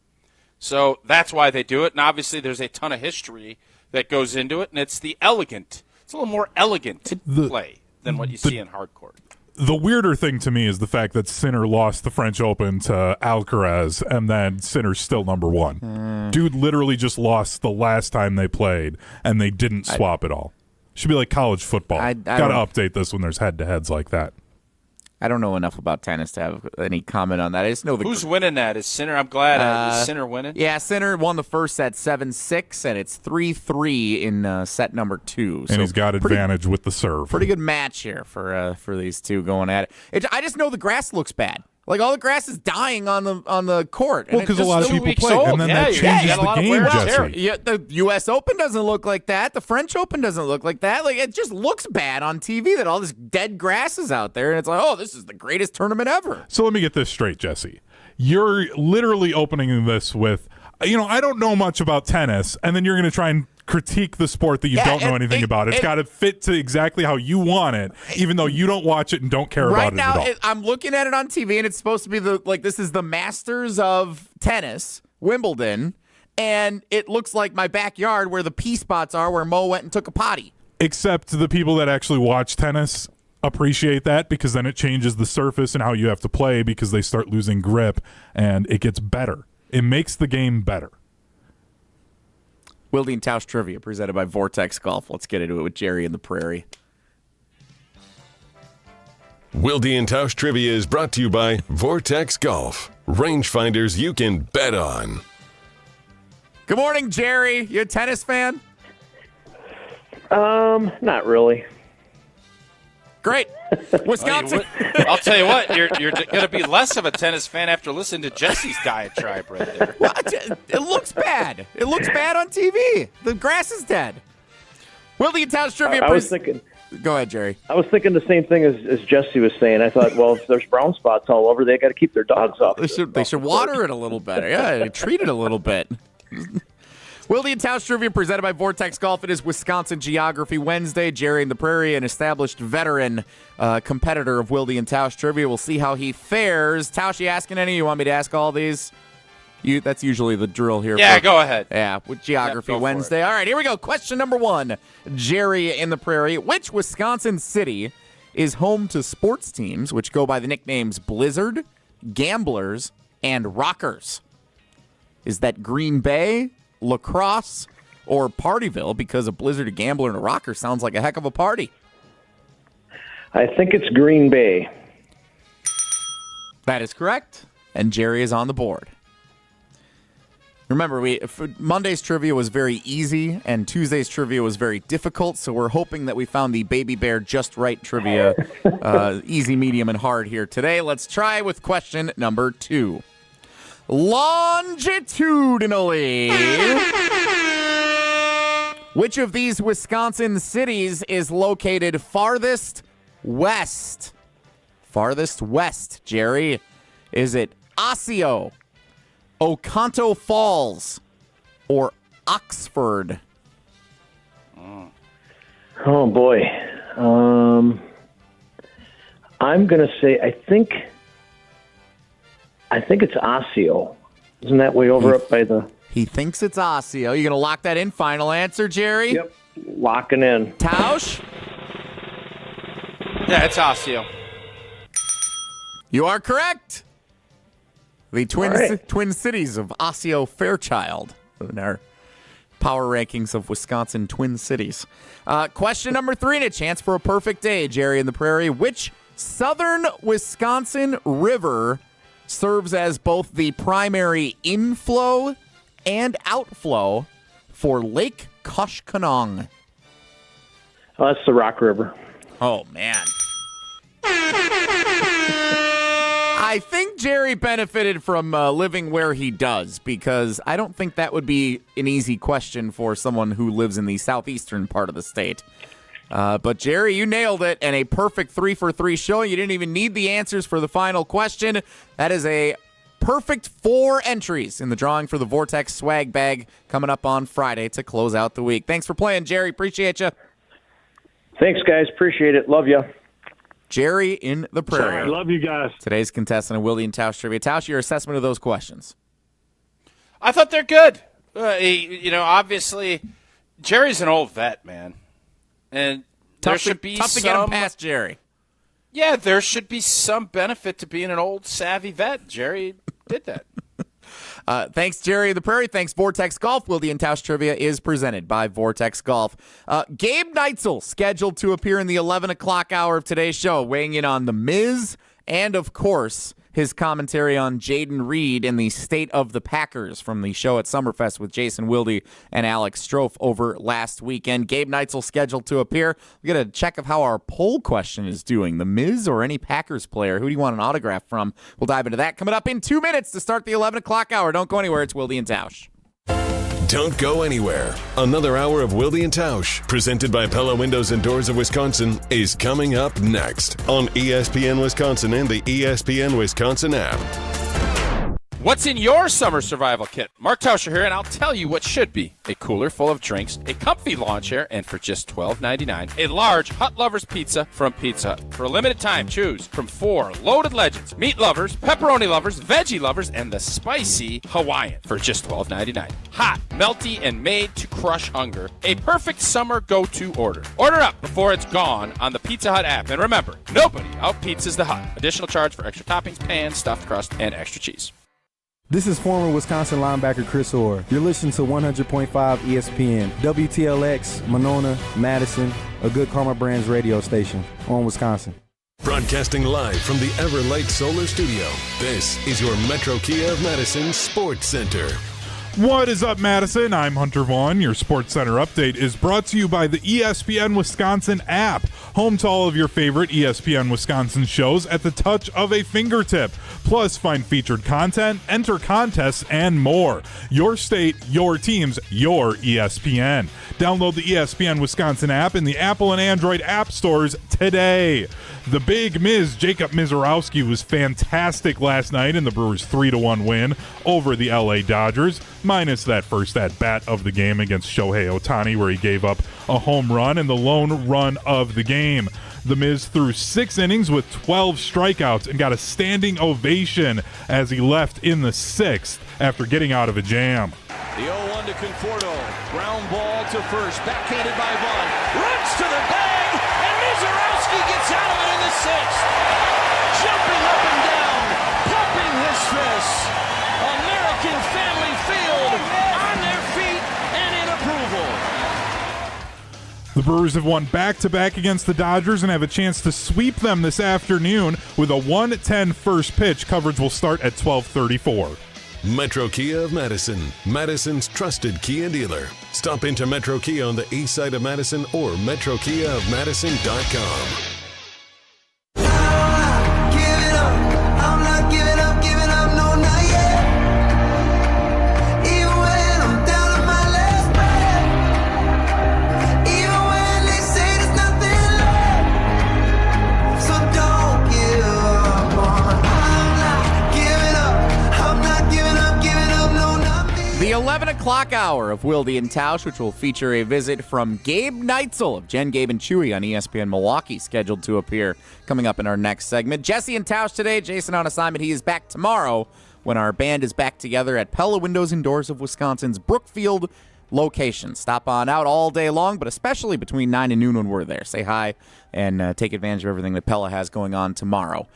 Speaker 2: So that's why they do it, and obviously there's a ton of history that goes into it, and it's a little more elegant play than what you see in hard court.
Speaker 14: The weirder thing to me is the fact that Sinner lost the French Open to Alcaraz, and then Sinner's still number 1. Dude literally just lost the last time they played, and they didn't swap at all. Should be like college football. Got to update this when there's head-to-heads like that.
Speaker 1: I don't know enough about tennis to have any comment on that. I just know
Speaker 2: who's winning that? Is Sinner? I'm glad. Is Sinner winning?
Speaker 1: Yeah, Sinner won the first set 7-6, and it's 3-3 in set number 2.
Speaker 14: And he's got advantage with the serve.
Speaker 1: Pretty good match here for these two going at it. I just know the grass looks bad. Like, all the grass is dying on the court.
Speaker 14: Well, because a lot of people play, and then that changes the game, Jesse.
Speaker 1: Yeah, the U.S. Open doesn't look like that. The French Open doesn't look like that. Like, it just looks bad on TV that all this dead grass is out there, and it's like, oh, this is the greatest tournament ever.
Speaker 14: So let me get this straight, Jesse. You're literally opening this with, I don't know much about tennis, and then you're going to try and critique the sport that you don't know anything about. It's got to fit to exactly how you want it, even though you don't watch it and don't care about it at all.
Speaker 1: Right now, I'm looking at it on TV, and it's supposed to be this is the Masters of tennis, Wimbledon, and it looks like my backyard where the pee spots are where Mo went and took a potty.
Speaker 14: Except the people that actually watch tennis appreciate that, because then it changes the surface and how you have to play, because they start losing grip, and it gits better. It makes the game better.
Speaker 1: Wilde and Tausch Trivia presented by Vortex Golf. Let's get into it with Jerry in the Prairie.
Speaker 3: Wilde and Tausch Trivia is brought to you by Vortex Golf. Rangefinders you can bet on.
Speaker 1: Good morning, Jerry. You a tennis fan?
Speaker 8: Not really.
Speaker 1: Great. Wisconsin.
Speaker 2: I'll tell you what, you're going to be less of a tennis fan after listening to Jesse's diatribe right there.
Speaker 1: Well, it looks bad. It looks bad on TV. The grass is dead. Wilde and Tausch Trivia.
Speaker 8: I was thinking.
Speaker 1: Go ahead, Jerry.
Speaker 8: I was thinking the same thing as Jesse was saying. I thought, well, if there's brown spots all over, they got to keep their dogs off.
Speaker 1: They should water it a little better. Yeah, treat it a little bit. Wilde and Tausch Trivia presented by Vortex Golf. It is Wisconsin Geography Wednesday. Jerry in the Prairie, an established veteran competitor of Wilde and Tausch Trivia. We'll see how he fares. Tausch, you asking any? You want me to ask all these? That's usually the drill here.
Speaker 2: Yeah, go ahead.
Speaker 1: Yeah, with Geography Wednesday. All right, here we go. Question number 1. Jerry in the Prairie. Which Wisconsin city is home to sports teams which go by the nicknames Blizzard, Gamblers, and Rockers? Is that Green Bay, La Crosse, or Partyville? Because a Blizzard, a Gambler, and a Rocker sounds like a heck of a party.
Speaker 8: I think it's Green Bay.
Speaker 1: That is correct. And Jerry is on the board. Remember, Monday's trivia was very easy, and Tuesday's trivia was very difficult, so we're hoping that we found the Baby Bear just right trivia, easy, medium, and hard here today. Let's try with question number 2. Longitudinally, which of these Wisconsin cities is located farthest west? Farthest west, Jerry. Is it Osseo, Oconto Falls, or Oxford?
Speaker 8: Oh, boy. I'm going to say, I think it's Osseo. Isn't that way over up by the...
Speaker 1: He thinks it's Osseo. You going to lock that in? Final answer, Jerry?
Speaker 8: Yep. Locking in.
Speaker 1: Tausch?
Speaker 2: Yeah, it's Osseo.
Speaker 1: You are correct. The twin cities of Osseo Fairchild in our power rankings of Wisconsin Twin Cities. Question number 3 and a chance for a perfect day, Jerry in the Prairie. Which southern Wisconsin river serves as both the primary inflow and outflow for Lake Koshkonong?
Speaker 8: Oh, that's the Rock River.
Speaker 1: Oh, man. I think Jerry benefited from living where he does, because I don't think that would be an easy question for someone who lives in the southeastern part of the state. But, Jerry, you nailed it, and a perfect 3 for 3 show. You didn't even need the answers for the final question. That is a perfect 4 entries in the drawing for the Vortex swag bag coming up on Friday to close out the week. Thanks for playing, Jerry. Appreciate you.
Speaker 8: Thanks, guys. Appreciate it. Love you.
Speaker 1: Jerry in the Prairie.
Speaker 27: Sorry, love you guys.
Speaker 1: Today's contestant of Wilde and Tausch Trivia. Tausch, your assessment of those questions?
Speaker 2: I thought they're good. Obviously, Jerry's an old vet, man. And there should be
Speaker 1: tough to get him past Jerry.
Speaker 2: Yeah, there should be some benefit to being an old, savvy vet. Jerry did that.
Speaker 1: Thanks, Jerry of the Prairie. Thanks, Vortex Golf. Wilde and Tausch Trivia is presented by Vortex Golf. Gabe Nitel scheduled to appear in the 11 o'clock hour of today's show, weighing in on The Miz and, of course, his commentary on Jaden Reed and the state of the Packers from the show at Summerfest with Jason Wilde and Alex Strofe over last weekend. Gabe Nitel scheduled to appear. We got a check of how our poll question is doing. The Miz or any Packers player? Who do you want an autograph from? We'll dive into that coming up in 2 minutes to start the 11 o'clock hour. Don't go anywhere. It's Wilde and Tausch.
Speaker 3: Don't go anywhere. Another hour of Wilde and Tausch, presented by Pella Windows and Doors of Wisconsin, is coming up next on ESPN Wisconsin and the ESPN Wisconsin app.
Speaker 2: What's in your summer survival kit? Mark Tauscher here, and I'll tell you what should be. A cooler full of drinks, a comfy lawn chair, and for just $12.99, a large Hut Lovers pizza from Pizza Hut. For a limited time, choose from 4 loaded legends, meat lovers, pepperoni lovers, veggie lovers, and the spicy Hawaiian for just $12.99. Hot, melty, and made to crush hunger. A perfect summer go-to order. Order up before it's gone on the Pizza Hut app. And remember, nobody out-pizzas the Hut. Additional charge for extra toppings, pan, stuffed crust, and extra cheese.
Speaker 16: This is former Wisconsin linebacker Chris Orr. You're listening to 100.5 ESPN, WTLX, Monona, Madison, a Good Karma Brands radio station on Wisconsin.
Speaker 3: Broadcasting live from the Everlight Solar Studio, this is your Metro Kia of Madison Sports Center.
Speaker 14: What is up, Madison? I'm Hunter Vaughn. Your Sports Center update is brought to you by the ESPN Wisconsin app, home to all of your favorite ESPN Wisconsin shows at the touch of a fingertip. Plus, find featured content, enter contests, and more. Your state, your teams, your ESPN. Download the ESPN Wisconsin app in the Apple and Android app stores today. The big Miz, Jacob Mizorowski, was fantastic last night in the Brewers' 3-1 win over the LA Dodgers, minus that first at-bat of the game against Shohei Ohtani, where he gave up a home run and the lone run of the game. The Miz threw 6 innings with 12 strikeouts and got a standing ovation as he left in the 6th after getting out of a jam.
Speaker 11: The 0-1 to Conforto. Ground ball to first. Backhanded by Vaughn. Runs to the bag, and Mizorowski gets out of it in the 6th. Jumping up and down, pumping his fists. American Family Field on their feet and in approval.
Speaker 14: The Brewers have won back-to-back against the Dodgers and have a chance to sweep them this afternoon with a 1:10 first pitch. Coverage will start at 12:34.
Speaker 3: Metro Kia of Madison, Madison's trusted Kia dealer. Stop into Metro Kia on the east side of Madison or metrokiaofmadison.com.
Speaker 1: The 11 o'clock hour of Wilde and Tausch, which will feature a visit from Gabe Nitel of Jen, Gabe, and Chewy on ESPN Milwaukee, scheduled to appear coming up in our next segment. Jesse and Tausch today, Jason on assignment. He is back tomorrow when our band is back together at Pella Windows and Doors of Wisconsin's Brookfield location. Stop on out all day long, but especially between 9 and noon when we're there. Say hi and take advantage of everything that Pella has going on tomorrow.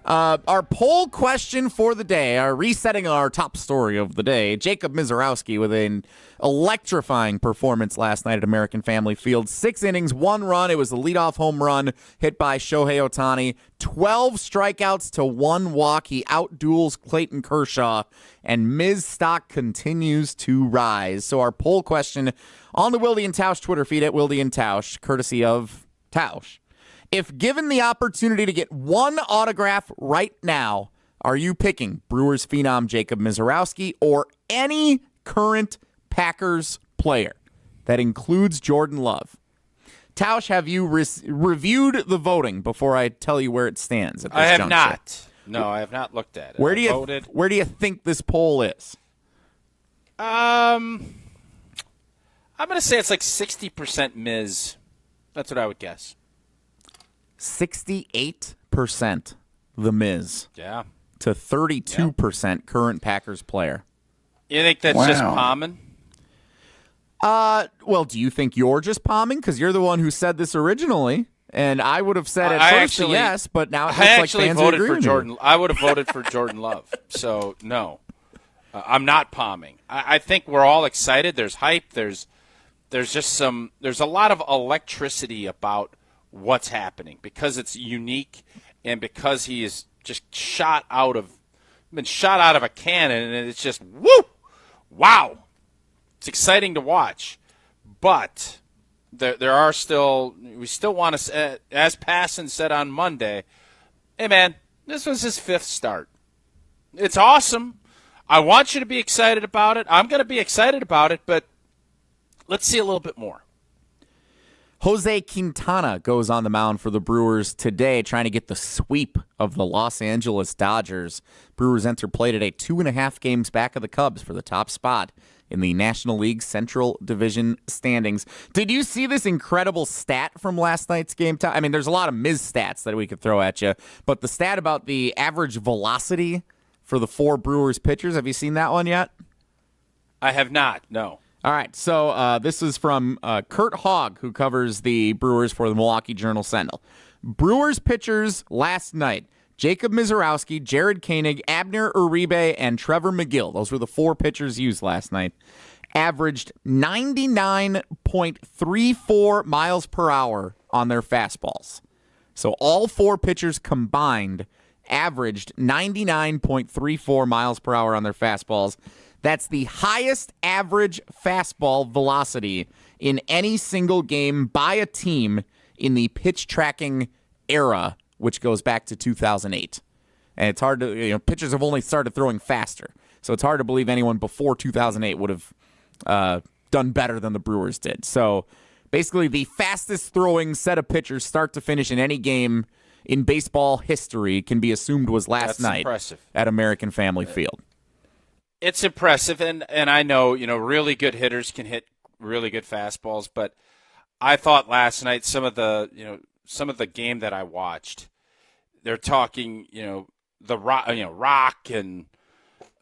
Speaker 1: Our poll question for the day, resetting our top story of the day, Jacob Mizorowski with an electrifying performance last night at American Family Field. 6 innings, 1 run. It was the leadoff home run hit by Shohei Ohtani. 12 strikeouts to 1 walk. He outduels Clayton Kershaw, and Miz stock continues to rise. So our poll question on the Wilde and Tausch Twitter feed at Wilde and Tausch, courtesy of Tausch. If given the opportunity to get one autograph right now, are you picking Brewers phenom Jacob Mizorowski or any current Packers player? That includes Jordan Love. Tausch, have you reviewed the voting before I tell you where it stands at this
Speaker 2: I have
Speaker 1: juncture?
Speaker 2: not. No, I have not looked at it.
Speaker 1: Where do you think this poll is?
Speaker 2: I'm going to say it's like 60% Miz. That's what I would guess.
Speaker 1: 68% The Miz.
Speaker 2: Yeah.
Speaker 1: To 32% current Packers player.
Speaker 2: You think that's just palming?
Speaker 1: Well, do you think you're just palming? Because you're the one who said this originally, and I would have said at first yes, but now it looks like fans
Speaker 2: voted
Speaker 1: agree
Speaker 2: for
Speaker 1: with
Speaker 2: Jordan.
Speaker 1: you.
Speaker 2: I would have voted for Jordan Love, so no. I'm not palming. I think we're all excited. There's hype. There's just there's a lot of electricity about what's happening because it's unique and because he is just been shot out of a cannon, and it's just wow. It's exciting to watch, but there are we still want to, as Passon said on Monday, hey man, this was his 5th start. It's awesome. I want you to be excited about it. I'm going to be excited about it, but let's see a little bit more.
Speaker 1: Jose Quintana goes on the mound for the Brewers today, trying to get the sweep of the Los Angeles Dodgers. Brewers enter play today 2.5 games back of the Cubs for the top spot in the National League Central Division standings. Did you see this incredible stat from last night's game? I mean, there's a lot of Miz stats that we could throw at you, but the stat about the average velocity for the 4 Brewers pitchers, have you seen that one yet?
Speaker 2: I have not, no.
Speaker 1: All right, so this is from Kurt Hogg, who covers the Brewers for the Milwaukee Journal-Sentinel. Brewers pitchers last night: Jacob Misiorowski, Jared Koenig, Abner Uribe, and Trevor McGill. Those were the 4 pitchers used last night. Averaged 99.34 miles per hour on their fastballs. So all 4 pitchers combined averaged 99.34 miles per hour on their fastballs. That's the highest average fastball velocity in any single game by a team in the pitch tracking era, which goes back to 2008. And it's hard to, pitchers have only started throwing faster. So it's hard to believe anyone before 2008 would have done better than the Brewers did. So basically the fastest throwing set of pitchers start to finish in any game in baseball history can be assumed was last night at American Family Field.
Speaker 2: It's impressive, and I know, really good hitters can hit really good fastballs, but I thought last night some of the game that I watched, they're talking, the Rock and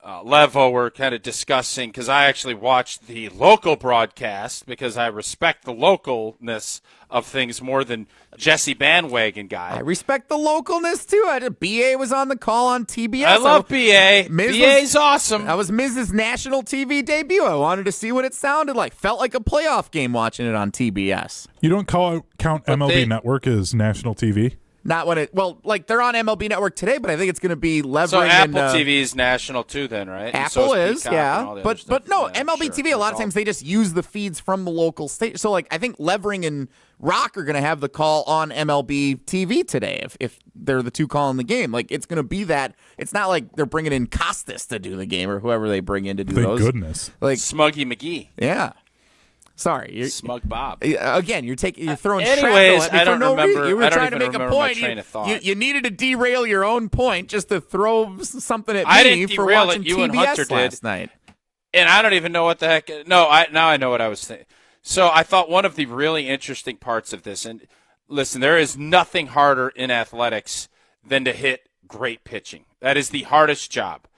Speaker 2: Levo were kind of discussing, because I actually watched the local broadcast because I respect the localness of things more than Jesse Bandwagon guy.
Speaker 1: I respect the localness too. BA was on the call on TBS.
Speaker 2: I love BA. BA's awesome.
Speaker 1: That was Miz's national TV debut. I wanted to see what it sounded like. Felt like a playoff game watching it on TBS.
Speaker 14: You don't count MLB Network as national TV?
Speaker 1: Not when they're on MLB Network today, but I think it's going to be levering.
Speaker 2: So Apple TV is national too, then, right?
Speaker 1: Apple is, yeah. But no, MLB TV. A lot of times they just use the feeds from the local state. So I think Levering and Rock are going to have the call on MLB TV today if they're the 2 calling the game. It's going to be that. It's not like they're bringing in Costas to do the game or whoever they bring in to do those.
Speaker 14: Thank goodness.
Speaker 2: Smuggy McGee.
Speaker 1: Yeah. Sorry,
Speaker 2: Smug Bob.
Speaker 1: Again, you're throwing
Speaker 2: Anyways,
Speaker 1: shrapnel at me
Speaker 2: I don't
Speaker 1: for no
Speaker 2: remember.
Speaker 1: reason. You were
Speaker 2: I don't
Speaker 1: trying to
Speaker 2: even
Speaker 1: make a
Speaker 2: remember my
Speaker 1: point.
Speaker 2: train of thought.
Speaker 1: You needed to derail your own point just to throw something at
Speaker 2: I
Speaker 1: me
Speaker 2: didn't
Speaker 1: for
Speaker 2: derail
Speaker 1: watching
Speaker 2: it. You and Hunter
Speaker 1: TBS last night.
Speaker 2: And I don't even know what the heck. No, now I know what I was thinking. So I thought one of the really interesting parts of this, and listen, there is nothing harder in athletics than to hit great pitching. That is the hardest job.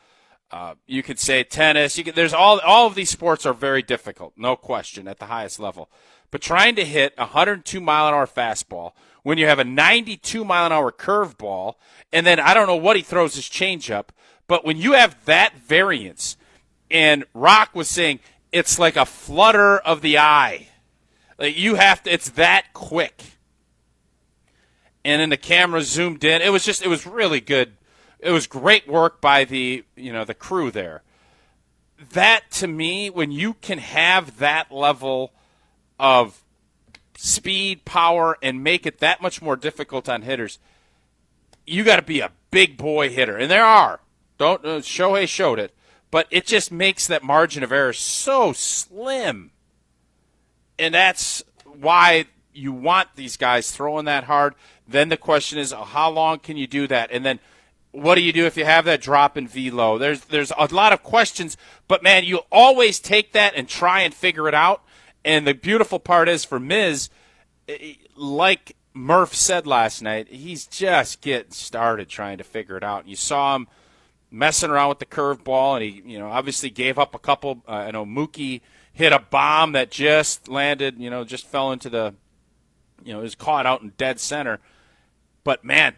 Speaker 2: You could say tennis. There's all of these sports are very difficult, no question, at the highest level. But trying to hit a 102-mile-an-hour fastball when you have a 92-mile-an-hour curveball, and then I don't know what he throws his changeup, but when you have that variance, and Rock was saying it's like a flutter of the eye. It's that quick. And then the camera zoomed in. It was really good. It was great work by the crew there. That, to me, when you can have that level of speed, power, and make it that much more difficult on hitters, you got to be a big boy hitter. And there are. Shohei showed it. But it just makes that margin of error so slim. And that's why you want these guys throwing that hard. Then the question is, how long can you do that? And then what do you do if you have that drop in velo? There's a lot of questions, but, man, you always take that and try and figure it out. And the beautiful part is for Miz, like Murph said last night, he's just getting started trying to figure it out. And you saw him messing around with the curveball, and he obviously gave up a couple. I know Mookie hit a bomb that just landed, just fell into the, it was caught out in dead center. But, man,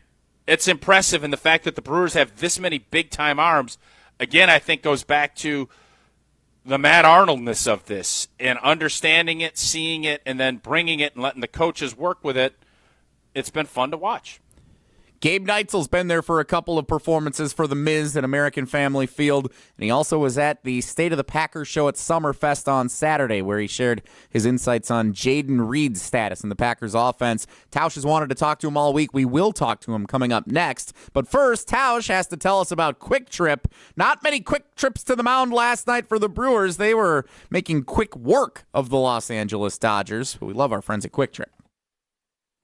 Speaker 2: it's impressive in the fact that the Brewers have this many big-time arms. again, I think goes back to the Matt Arnoldness of this and understanding it, seeing it, and then bringing it and letting the coaches work with it. It's been fun to watch.
Speaker 1: Gabe Nitzel's been there for a couple of performances for the Miz at American Family Field, and he also was at the State of the Packers show at Summerfest on Saturday, where he shared his insights on Jaden Reed's status in the Packers offense. Tausch has wanted to talk to him all week. We will talk to him coming up next. But first, Tausch has to tell us about Quick Trip. Not many quick trips to the mound last night for the Brewers. They were making quick work of the Los Angeles Dodgers. We love our friends at Quick Trip.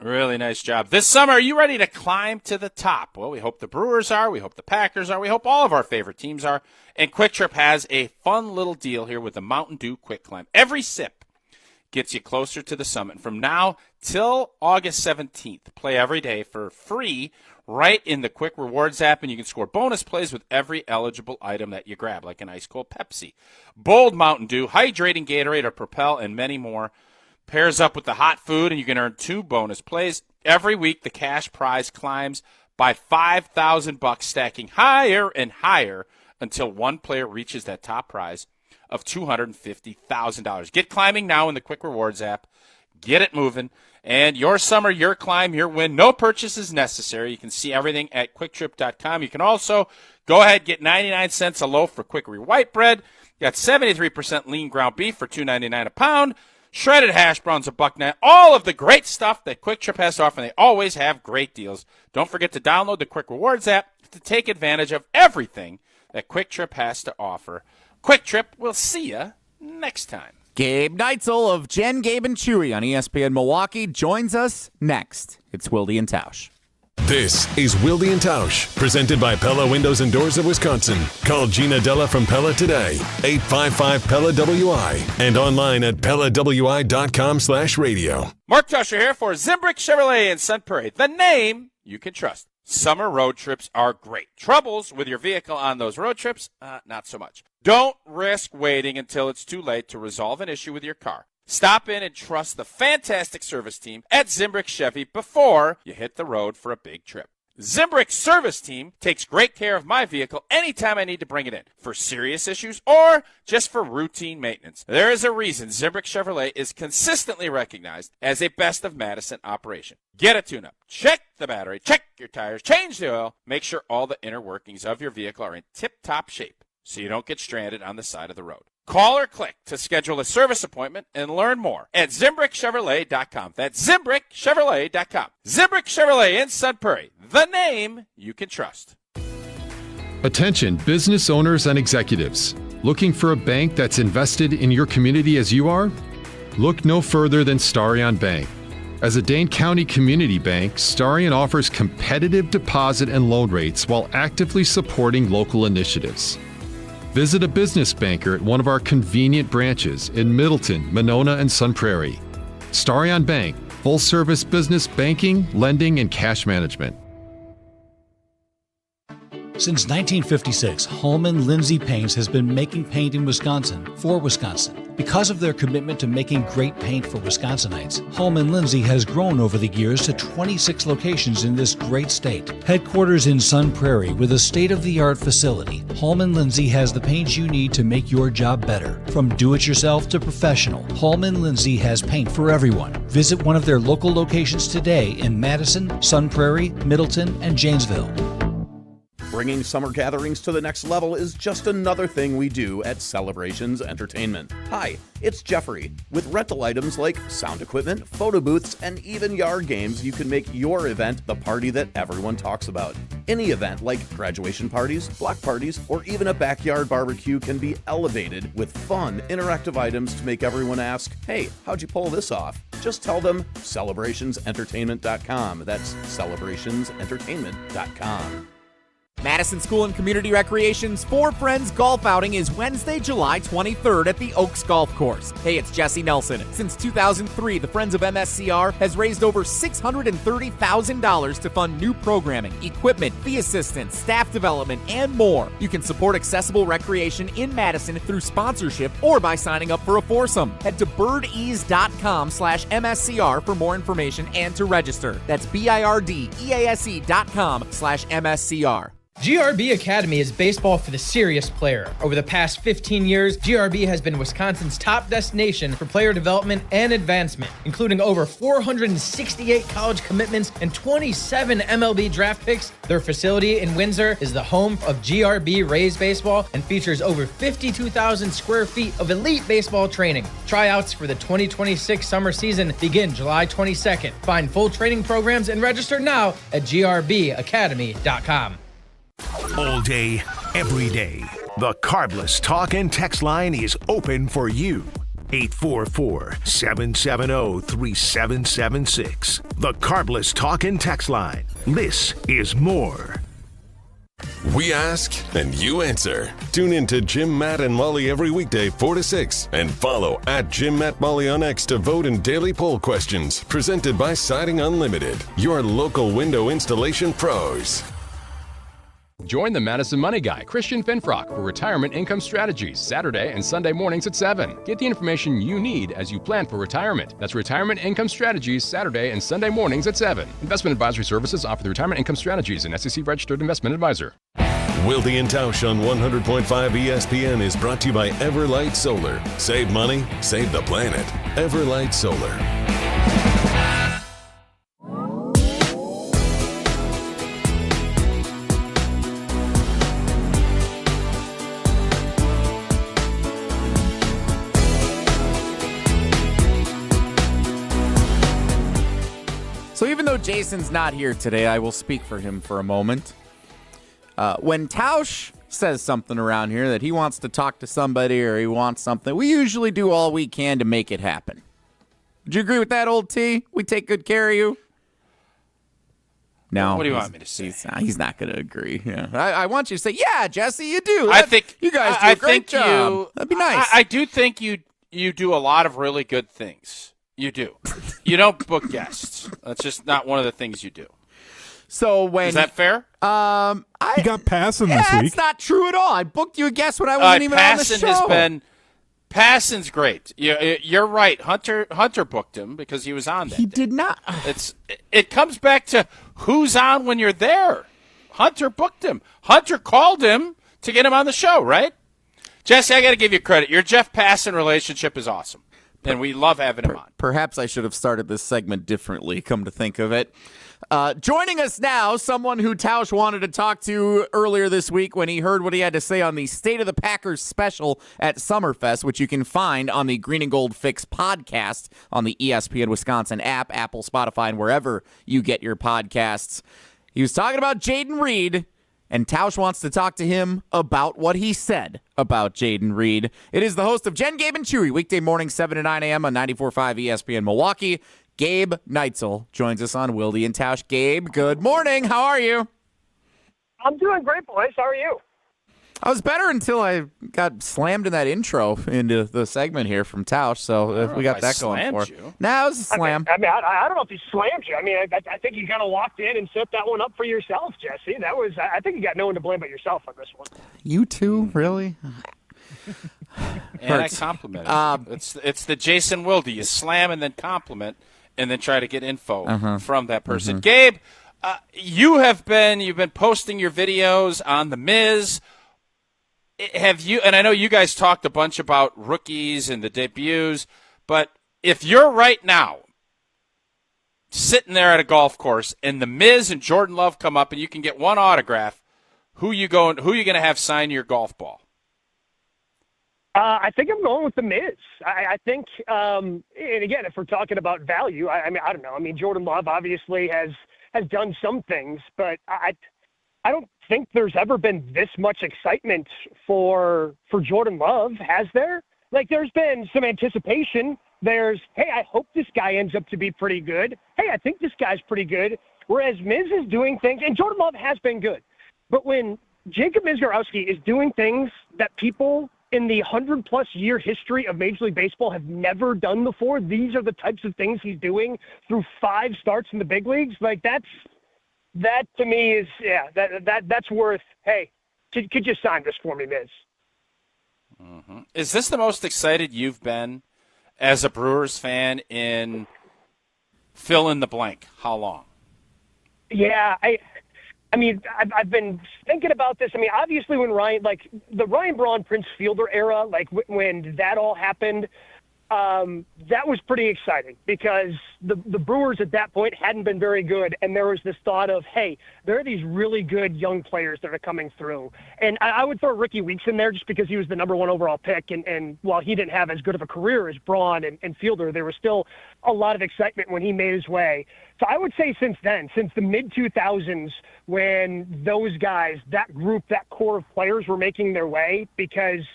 Speaker 2: Really nice job. This summer, are you ready to climb to the top? Well, we hope the Brewers are. We hope the Packers are. We hope all of our favorite teams are. And Quick Trip has a fun little deal here with the Mountain Dew Quick Climb. Every sip gets you closer to the summit. From now till August 17th, play every day for free right in the Quick Rewards app, and you can score bonus plays with every eligible item that you grab, like an ice-cold Pepsi, Bold Mountain Dew, hydrating Gatorade, or Propel, and many more. Pairs up with the hot food, and you can earn 2 bonus plays. Every week, the cash prize climbs by $5,000, stacking higher and higher until one player reaches that top prize of $250,000. Get climbing now in the Quick Rewards app. Get it moving. And your summer, your climb, your win. No purchases necessary. You can see everything at quicktrip.com. You can also go ahead, get 99 cents a loaf for Quickery white bread. You got 73% lean ground beef for $2.99 a pound. Shredded hash browns, $1.09. All of the great stuff that Quick Trip has to offer, and they always have great deals. Don't forget to download the Quick Rewards app to take advantage of everything that Quick Trip has to offer. Quick Trip, we'll see you next time.
Speaker 1: Gabe Nitel of Jen, Gabe, and Chewy on ESPN Milwaukee joins us next. It's Wilde and Tausch.
Speaker 3: This is Wilde and Tausch, presented by Pella Windows and Doors of Wisconsin. Call Gina Della from Pella today, 855-PELLA-WI, and online at PellaWI.com/radio.
Speaker 2: Mark Tauscher here for Zimbrick Chevrolet in Sun Prairie, the name you can trust. Summer road trips are great. Troubles with your vehicle on those road trips? Not so much. Don't risk waiting until it's too late to resolve an issue with your car. Stop in and trust the fantastic service team at Zimbrick Chevy before you hit the road for a big trip. Zimbrick's service team takes great care of my vehicle anytime I need to bring it in for serious issues or just for routine maintenance. There is a reason Zimbrick Chevrolet is consistently recognized as a best of Madison operation. Get a tune-up, check the battery, check your tires, change the oil, make sure all the inner workings of your vehicle are in tip-top shape so you don't get stranded on the side of the road. Call or click to schedule a service appointment and learn more at ZimbrickChevrolet.com. That's ZimbrickChevrolet.com. Zimbrick Chevrolet in Sun Prairie, the name you can trust.
Speaker 17: Attention business owners and executives. Looking for a bank that's invested in your community as you are? Look no further than Starion Bank. As a Dane County community bank, Starion offers competitive deposit and loan rates while actively supporting local initiatives. Visit a business banker at one of our convenient branches in Middleton, Monona, and Sun Prairie. Starion Bank, full-service business banking, lending, and cash management.
Speaker 19: Since 1956, Holman Lindsay Paints has been making paint in Wisconsin for Wisconsin. Because of their commitment to making great paint for Wisconsinites, Holman Lindsay has grown over the years to 26 locations in this great state. Headquarters in Sun Prairie with a state-of-the-art facility, Holman Lindsay has the paint you need to make your job better. From do-it-yourself to professional, Holman Lindsay has paint for everyone. Visit one of their local locations today in Madison, Sun Prairie, Middleton, and Janesville.
Speaker 20: Bringing summer gatherings to the next level is just another thing we do at Celebrations Entertainment. Hi, it's Jeffrey. With rental items like sound equipment, photo booths, and even yard games, you can make your event the party that everyone talks about. Any event like graduation parties, block parties, or even a backyard barbecue can be elevated with fun, interactive items to make everyone ask, hey, how'd you pull this off? Just tell them celebrationsentertainment.com. That's celebrationsentertainment.com.
Speaker 1: Madison School and Community Recreation's For Friends golf outing is Wednesday, July 23rd at the Oaks Golf Course. Hey, it's Jesse Nelson. Since 2003, the Friends of MSCR has raised over $630,000 to fund new programming, equipment, fee assistance, staff development, and more. You can support accessible recreation in Madison through sponsorship or by signing up for a foursome. Head to birdease.com/MSCR for more information and to register. That's BIRDEASE.com/MSCR.
Speaker 13: GRB Academy is baseball for the serious player. Over the past 15 years, GRB has been Wisconsin's top destination for player development and advancement, including over 468 college commitments and 27 MLB draft picks. Their facility in Windsor is the home of GRB Rays baseball and features over 52,000 square feet of elite baseball training. Tryouts for the 2026 summer season begin July 22nd. Find full training programs and register now at grbacademy.com.
Speaker 4: All day, every day, the Carbless Talk and Text line is open for you. 844-770-3776. The Carbless Talk and Text line. This is more.
Speaker 3: We ask and you answer. Tune in to Jim, Matt, and Molly every weekday 4 to 6 and follow at Jim, Matt, Molly on X to vote in daily poll questions presented by Siding Unlimited, your local window installation pros.
Speaker 15: Join the Madison Money Guy, Christian Finfrock, for Retirement Income Strategies, Saturday and Sunday mornings at 7. Get the information you need as you plan for retirement. That's Retirement Income Strategies, Saturday and Sunday mornings at 7. Investment advisory services offer the Retirement Income Strategies, an SEC-registered investment advisor.
Speaker 3: Wilde and Tausch on 100.5 ESPN is brought to you by Everlight Solar. Save money, save the planet. Everlight Solar.
Speaker 1: So even though Jason's not here today, I will speak for him for a moment. When Tausch says something around here that he wants to talk to somebody or he wants something, we usually do all we can to make it happen. Would you agree with that, old T? We take good care of you? No.
Speaker 2: What do you want me to say?
Speaker 1: He's not going to agree. Yeah. I want you to say, yeah, Jesse, you do.
Speaker 2: I think
Speaker 1: you guys do a great job. That'd be nice.
Speaker 2: I do think you do a lot of really good things. You do. You don't book guests. That's just not one of the things you do.
Speaker 1: So when
Speaker 2: is that fair?
Speaker 14: He got passing this week.
Speaker 1: That's not true at all. I booked you a guest when I wasn't even on the show.
Speaker 2: Passon's great. You're right. Hunter booked him because he was on that.
Speaker 1: He did not.
Speaker 2: It comes back to who's on when you're there. Hunter booked him. Hunter called him to get him on the show, right? Jesse, I got to give you credit. Your Jeff Passon relationship is awesome. And we love having him on.
Speaker 1: Perhaps I should have started this segment differently, come to think of it. Joining us now, someone who Tausch wanted to talk to earlier this week when he heard what he had to say on the State of the Packers special at Summerfest, which you can find on the Green and Gold Fix podcast on the ESPN Wisconsin app, Apple, Spotify, and wherever you get your podcasts. He was talking about Jaden Reed, and Tausch wants to talk to him about what he said about Jaden Reed. It is the host of Jen, Gabe, and Chewy, weekday morning, 7 to 9 a.m. on 94.5 ESPN Milwaukee. Gabe Nitel joins us on Wilde and Tausch. Gabe, good morning. How are you?
Speaker 21: I'm doing great, boys. How are you?
Speaker 1: I was better until I got slammed in that intro into the segment here from Tausch, so we got that going for you. Nah, it was a slam.
Speaker 21: I don't know if he slammed you. I mean, I think you kind of walked in and set that one up for yourself, Jesse. I think you got no one to blame but yourself on this one.
Speaker 1: You too? Really?
Speaker 2: And I compliment him. It's the Jason Wilde. You slam and then compliment and then try to get info from that person. Gabe, you've been posting your videos on The Miz. Have you? And I know you guys talked a bunch about rookies and the debuts, but if you're right now sitting there at a golf course and The Miz and Jordan Love come up and you can get one autograph, who you going to have sign your golf ball?
Speaker 21: I think I'm going with The Miz. I think, and again, if we're talking about value, I don't know. I mean, Jordan Love obviously has done some things, but I don't think there's ever been this much excitement for Jordan Love, has there? Like, there's been some anticipation. There's, hey, I hope this guy ends up to be pretty good. Hey, I think this guy's pretty good. Whereas Miz is doing things, and Jordan Love has been good. But when Jacob Mizgorowski is doing things that people in the 100-plus year history of Major League Baseball have never done before, these are the types of things he's doing through 5 starts in the big leagues. Like, that to me is, that's worth, hey, could you sign this for me, Miz?
Speaker 2: Mm-hmm. Is this the most excited you've been as a Brewers fan in fill in the blank? How long?
Speaker 21: Yeah, I mean, I've been thinking about this. I mean, obviously when the Ryan Braun, Prince Fielder era, when that all happened, that was pretty exciting because the Brewers at that point hadn't been very good, and there was this thought of, hey, there are these really good young players that are coming through. And I would throw Ricky Weeks in there just because he was the number 1 overall pick, and while he didn't have as good of a career as Braun and Fielder, there was still a lot of excitement when he made his way. So I would say since then, since the mid-2000s, when those guys, that group, that core of players were making their way, because –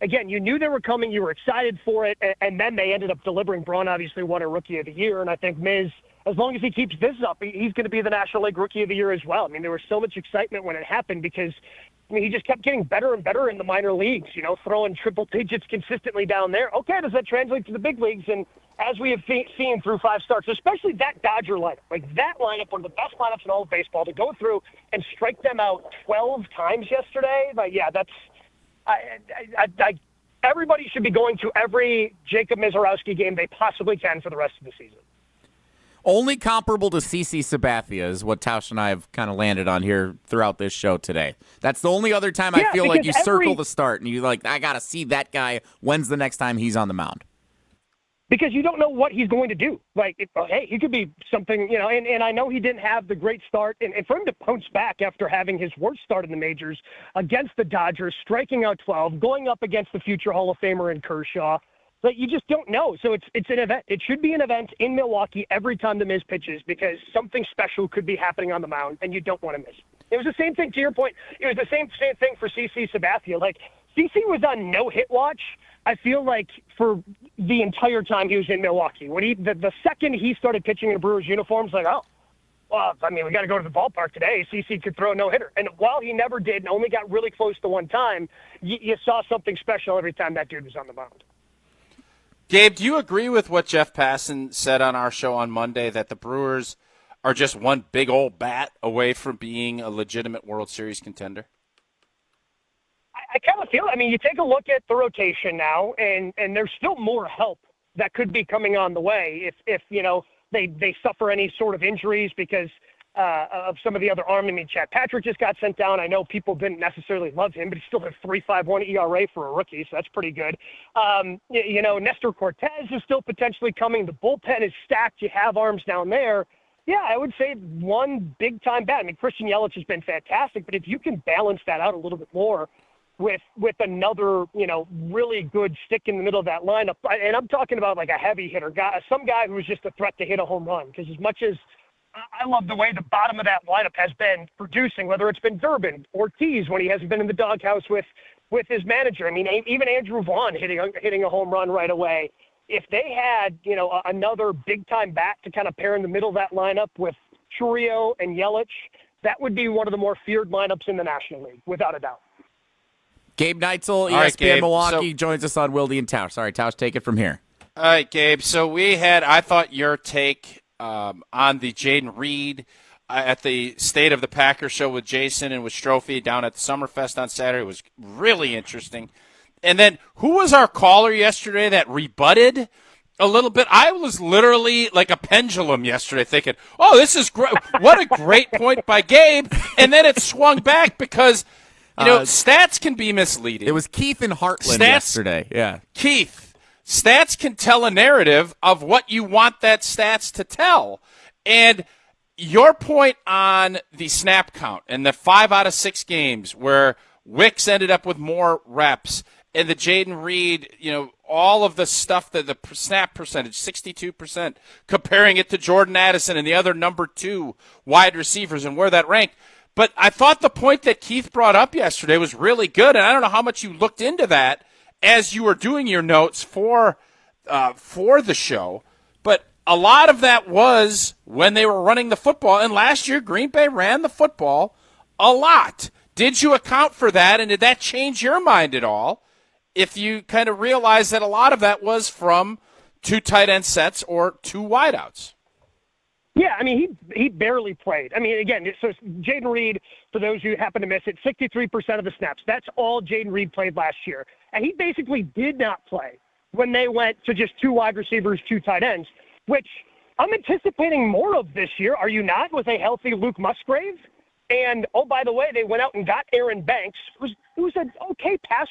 Speaker 21: again, you knew they were coming. You were excited for it, and then they ended up delivering. Braun obviously won a Rookie of the Year, and I think Miz, as long as he keeps this up, he's going to be the National League Rookie of the Year as well. I mean, there was so much excitement when it happened because, I mean, he just kept getting better and better in the minor leagues, throwing triple digits consistently down there. Okay, does that translate to the big leagues? And as we have seen through 5 starts, especially that Dodger lineup, that lineup, one of the best lineups in all of baseball, to go through and strike them out 12 times yesterday, that's – everybody should be going to every Jacob Mizorowski game they possibly can for the rest of the season.
Speaker 1: Only comparable to CC Sabathia is what Tausch and I have kind of landed on here throughout this show today. That's the only other time I feel like you circle the start and you I got to see that guy. When's the next time he's on the mound?
Speaker 21: Because you don't know what he's going to do. Hey, he could be something, and I know he didn't have the great start. And for him to bounce back after having his worst start in the majors against the Dodgers, striking out 12, going up against the future Hall of Famer in Kershaw, you just don't know. So it's an event. It should be an event in Milwaukee every time the Miz pitches because something special could be happening on the mound, and you don't want to miss. It was the same thing, to your point. It was the same thing for CC Sabathia. CC was on no-hit watch, I feel like, for the entire time he was in Milwaukee. When the second he started pitching in a Brewers uniform, we got to go to the ballpark today. CC could throw a no-hitter. And while he never did and only got really close to one time, you saw something special every time that dude was on the mound.
Speaker 2: Gabe, do you agree with what Jeff Passan said on our show on Monday, that the Brewers are just one big old bat away from being a legitimate World Series contender?
Speaker 21: I kind of feel, you take a look at the rotation now, and there's still more help that could be coming on the way if they suffer any sort of injuries because of some of the other arm. Chad Patrick just got sent down. I know people didn't necessarily love him, but he still had 3.51 ERA for a rookie, so that's pretty good. Nestor Cortez is still potentially coming. The bullpen is stacked. You have arms down there. Yeah, I would say one big-time bat. Christian Yelich has been fantastic, but if you can balance that out a little bit more with another, really good stick in the middle of that lineup. And I'm talking about a heavy hitter guy, some guy who's just a threat to hit a home run. Because as much as I love the way the bottom of that lineup has been producing, whether it's been Durbin, Ortiz when he hasn't been in the doghouse with his manager. Even Andrew Vaughn hitting a home run right away. If they had, another big-time bat to kind of pair in the middle of that lineup with Churio and Yelich, that would be one of the more feared lineups in the National League, without a doubt.
Speaker 1: Gabe Nitel, ESPN Milwaukee, joins us on Wilde and Tausch. Sorry, Tausch, take it from here.
Speaker 2: All right, Gabe. So I thought your take on the Jaden Reed at the State of the Packers show with Jason and with Strophe down at the Summerfest on Saturday was really interesting. And then who was our caller yesterday that rebutted a little bit? I was literally like a pendulum yesterday thinking, oh, this is great. What a great point by Gabe. And then it swung back because – stats can be misleading.
Speaker 1: It was Keith and Heartland yesterday. Yeah.
Speaker 2: Keith, stats can tell a narrative of what you want that stats to tell. And your point on the snap count and the 5 out of 6 games where Wicks ended up with more reps and the Jaden Reed, all of the stuff, the snap percentage, 62%, comparing it to Jordan Addison and the other number 2 wide receivers and where that ranked. But I thought the point that Keith brought up yesterday was really good, and I don't know how much you looked into that as you were doing your notes for the show. But a lot of that was when they were running the football, and last year Green Bay ran the football a lot. Did you account for that, and did that change your mind at all if you kind of realized that a lot of that was from 2 tight end sets or 2 wideouts?
Speaker 21: Yeah, he barely played. Again, so Jaden Reed, for those who happen to miss it, 63% of the snaps. That's all Jaden Reed played last year. And he basically did not play when they went to just 2 wide receivers, 2 tight ends, which I'm anticipating more of this year. Are you not, with a healthy Luke Musgrave? And, oh, by the way, they went out and got Aaron Banks, who's an okay pass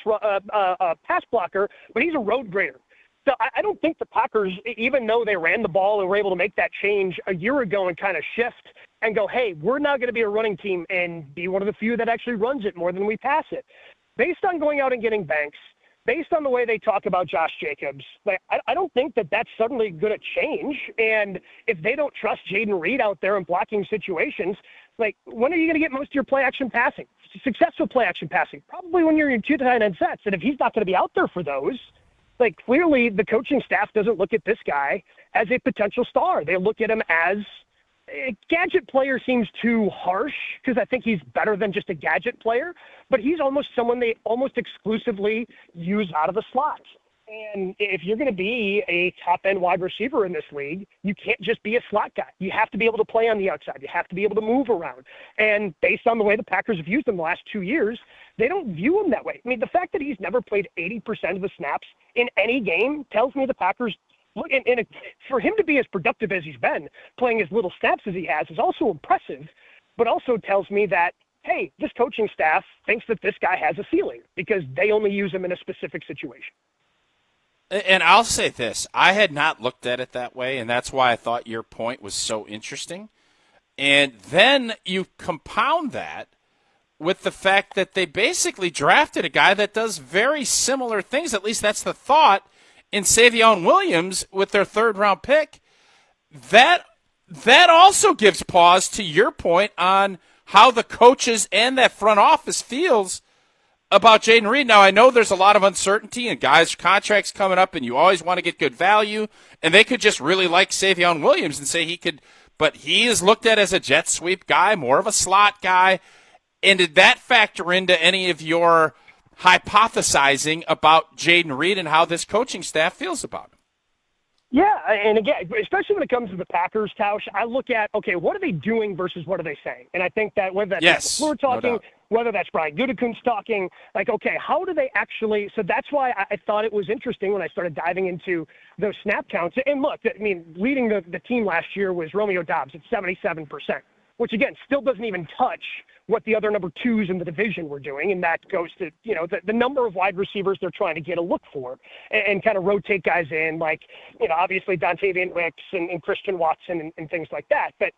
Speaker 21: blocker, but he's a road grader. So I don't think the Packers, even though they ran the ball and were able to make that change a year ago and kind of shift and go, hey, we're not going to be a running team and be one of the few that actually runs it more than we pass it. Based on going out and getting Banks, based on the way they talk about Josh Jacobs, like, I don't think that that's suddenly going to change. And if they don't trust Jaden Reed out there in blocking situations, like, when are you going to get most of your play-action passing? Successful play-action passing? Probably when you're in two tight end sets. And if he's not going to be out there for those, like, clearly the coaching staff doesn't look at this guy as a potential star. They look at him as a gadget player. Seems too harsh because I think he's better than just a gadget player, but he's almost someone they almost exclusively use out of the slot. And if you're going to be a top-end wide receiver in this league, you can't just be a slot guy. You have to be able to play on the outside. You have to be able to move around. And based on the way the Packers have used him the last 2 years, they don't view him that way. I mean, the fact that he's never played 80% of the snaps in any game tells me the Packers look, and for him to be as productive as he's been, playing as little snaps as he has, is also impressive, but also tells me that, hey, this coaching staff thinks that this guy has a ceiling because they only use him in a specific situation.
Speaker 2: And I'll say this, I had not looked at it that way, and that's why I thought your point was so interesting. And then you compound that with the fact that they basically drafted a guy that does very similar things, at least that's the thought, in Savion Williams with their third-round pick. That also gives pause to your point on how the coaches and that front office feels about Jaden Reed. Now, I know there's a lot of uncertainty and guys' contracts coming up, and you always want to get good value, and they could just really like Savion Williams and say he could, but he is looked at as a jet sweep guy, more of a slot guy. And did that factor into any of your hypothesizing about Jaden Reed and how this coaching staff feels about him?
Speaker 21: Yeah, and again, especially when it comes to the Packers, Tausch, I look at, okay, what are they doing versus what are they saying? And I think that whether that's we're talking, whether that's Brian Gutekunst talking, like, okay, how do they actually – so that's why I thought it was interesting when I started diving into those snap counts. And look, I mean, leading the team last year was Romeo Doubs at 77%, which, again, still doesn't even touch what the other number twos in the division were doing, and that goes to, you know, the number of wide receivers they're trying to get a look for and kind of rotate guys in, like, you know, obviously Dontavian Wicks and Christian Watson and things like that. But,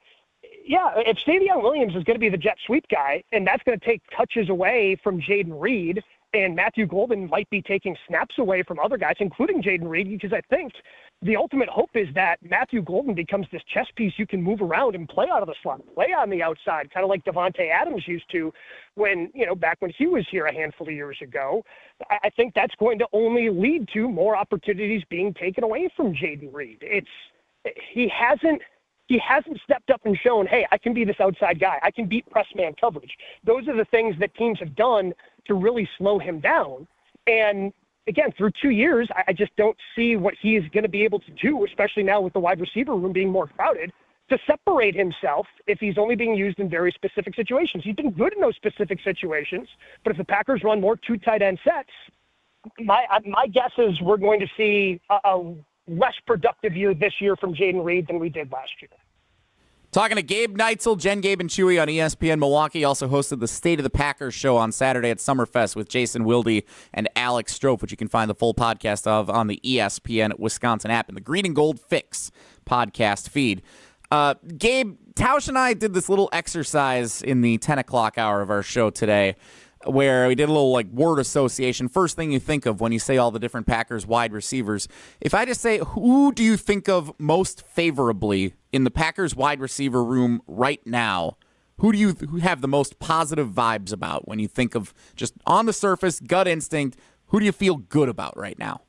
Speaker 21: yeah, if Savion Williams is going to be the jet sweep guy, and that's going to take touches away from Jaden Reed, and Matthew Golden might be taking snaps away from other guys, including Jaden Reed, because I think the ultimate hope is that Matthew Golden becomes this chess piece you can move around and play out of the slot, play on the outside, kind of like Devontae Adams used to when, you know, back when he was here a handful of years ago. I think that's going to only lead to more opportunities being taken away from Jaden Reed. He hasn't stepped up and shown, hey, I can be this outside guy. I can beat press man coverage. Those are the things that teams have done to really slow him down. And again, through 2 years, I just don't see what he is going to be able to do, especially now with the wide receiver room being more crowded, to separate himself if he's only being used in very specific situations. He's been good in those specific situations, but if the Packers run more two tight end sets, my guess is we're going to see a less productive year this year from Jaden Reed than we did last year.
Speaker 1: Talking to Gabe Nitel, Jen, Gabe, and Chewy on ESPN Milwaukee. Also hosted the State of the Packers show on Saturday at Summerfest with Jason Wilde and Alex Strofe, which you can find the full podcast of on the ESPN Wisconsin app and the Green and Gold Fix podcast feed. Gabe, Tausch and I did this little exercise in the 10 o'clock hour of our show today where we did a little like word association. First thing you think of when you say all the different Packers wide receivers. If I just say, who do you think of most favorably in the Packers wide receiver room right now? Who do you have the most positive vibes about when you think of just on the surface, gut instinct? Who do you feel good about right now?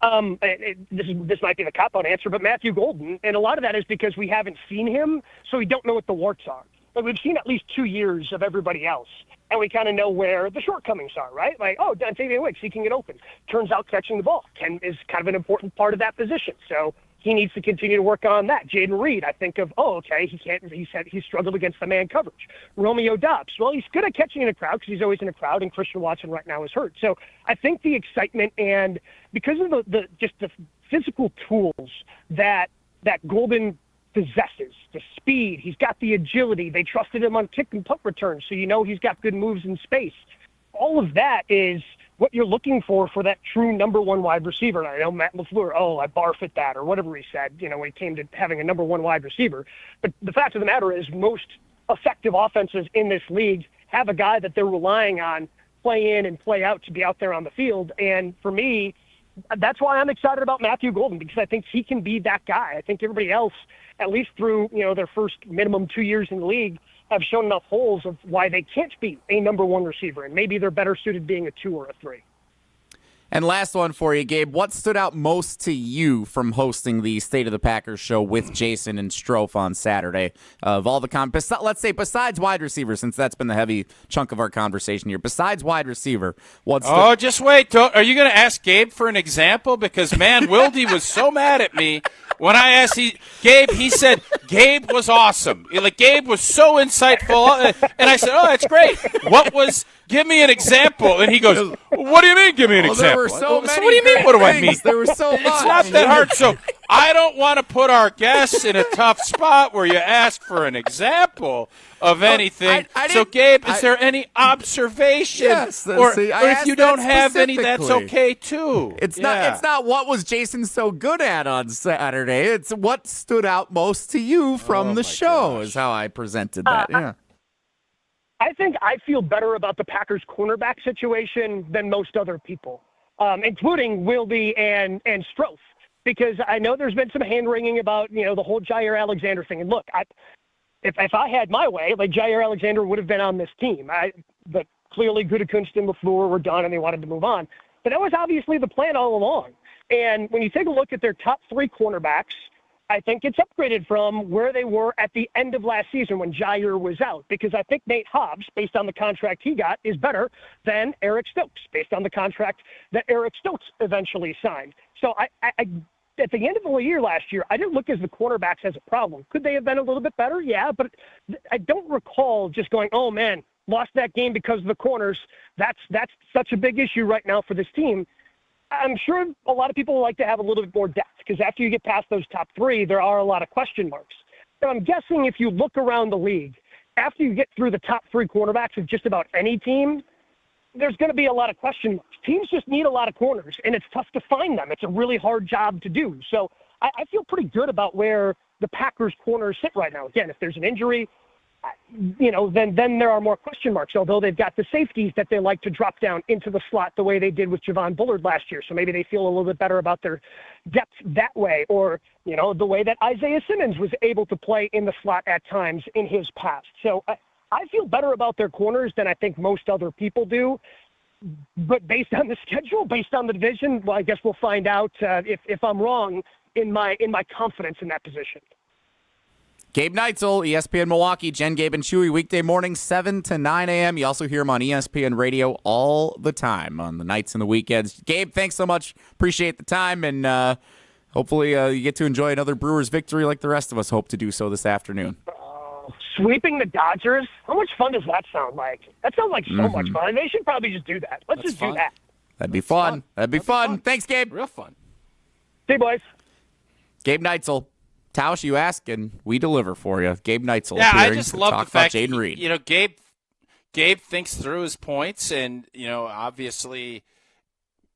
Speaker 21: This might be the cop-out answer, but Matthew Golden. And a lot of that is because we haven't seen him, so we don't know what the warts are. But we've seen at least 2 years of everybody else, and we kind of know where the shortcomings are, right? Like, oh, Dontavian Wicks, he can get open. Turns out catching the ball is kind of an important part of that position. So he needs to continue to work on that. Jaden Reed, I think of, he struggled against the man coverage. Romeo Doubs, well, he's good at catching in a crowd because he's always in a crowd, and Christian Watson right now is hurt. So I think the excitement and because of the physical tools that Golden possesses, the speed. He's got the agility. They trusted him on kick and punt returns, so you know he's got good moves in space. All of that is what you're looking for that true number one wide receiver. And I know Matt LaFleur, I barf at that, or whatever he said, when it came to having a number one wide receiver. But the fact of the matter is most effective offenses in this league have a guy that they're relying on play in and play out to be out there on the field. And for me, that's why I'm excited about Matthew Golden, because I think he can be that guy. I think everybody else, at least through their first minimum 2 years in the league, have shown enough holes of why they can't be a number one receiver, and maybe they're better suited being a 2 or a 3.
Speaker 1: And last one for you, Gabe. What stood out most to you from hosting the State of the Packers show with Jason and Strofe on Saturday? Of all the let's say besides wide receiver, since that's been the heavy chunk of our conversation here. Besides wide receiver,
Speaker 2: just wait. Are you going to ask Gabe for an example? Because, man, Wilde was so mad at me when I asked Gabe. He said Gabe was awesome. Gabe was so insightful. And I said, oh, that's great. Give me an example. And he goes, what do you mean, give me an example?
Speaker 1: There were so many
Speaker 2: what do you mean, what do I mean?
Speaker 1: There was so much.
Speaker 2: It's not that hard. So I don't want to put our guests in a tough spot where you ask for an example of anything. So, Gabe, is there any observation?
Speaker 1: Yes.
Speaker 2: Or if you don't have any, that's okay, too.
Speaker 1: It's not what was Jason so good at on Saturday. It's what stood out most to you from the show is how I presented that. Yeah.
Speaker 21: I think I feel better about the Packers cornerback situation than most other people, including Wilde and Strofe, because I know there's been some hand-wringing about, the whole Jair Alexander thing. And look, if I had my way, Jair Alexander would have been on this team. But clearly Gutekunst and LaFleur were done and they wanted to move on. But that was obviously the plan all along. And when you take a look at their top 3 cornerbacks, I think it's upgraded from where they were at the end of last season when Jair was out, because I think Nate Hobbs, based on the contract he got, is better than Eric Stokes, based on the contract that Eric Stokes eventually signed. So I at the end of the year last year, I didn't look at the cornerbacks as a problem. Could they have been a little bit better? Yeah, but I don't recall just going, oh, man, lost that game because of the corners. That's such a big issue right now for this team. I'm sure a lot of people like to have a little bit more depth, because after you get past those top 3, there are a lot of question marks. But I'm guessing if you look around the league, after you get through the top 3 cornerbacks of just about any team, there's going to be a lot of question marks. Teams just need a lot of corners, and it's tough to find them. It's a really hard job to do. So I feel pretty good about where the Packers' corners sit right now. Again, if there's an injury, then there are more question marks, although they've got the safeties that they like to drop down into the slot the way they did with Javon Bullard last year. So maybe they feel a little bit better about their depth that way, or, the way that Isaiah Simmons was able to play in the slot at times in his past. So I feel better about their corners than I think most other people do. But based on the schedule, based on the division, well, I guess we'll find out if I'm wrong in my confidence in that position.
Speaker 1: Gabe Nitel, ESPN Milwaukee, Jen, Gabe, and Chewy, weekday mornings, 7 to 9 a.m. You also hear him on ESPN Radio all the time on the nights and the weekends. Gabe, thanks so much. Appreciate the time, and hopefully you get to enjoy another Brewers victory like the rest of us hope to do so this afternoon.
Speaker 21: Sweeping the Dodgers? How much fun does that sound like? That sounds like so much fun. They should probably just do that. Let's just do that.
Speaker 1: That'd be fun. That'd be fun. Thanks, Gabe.
Speaker 2: Real fun.
Speaker 21: See you, boys.
Speaker 1: Gabe Nitel. Tausch, you ask, and we deliver for you. Gabe Nitel.
Speaker 2: Yeah, I just love the fact
Speaker 1: Jaden Reed.
Speaker 2: Gabe thinks through his points, and obviously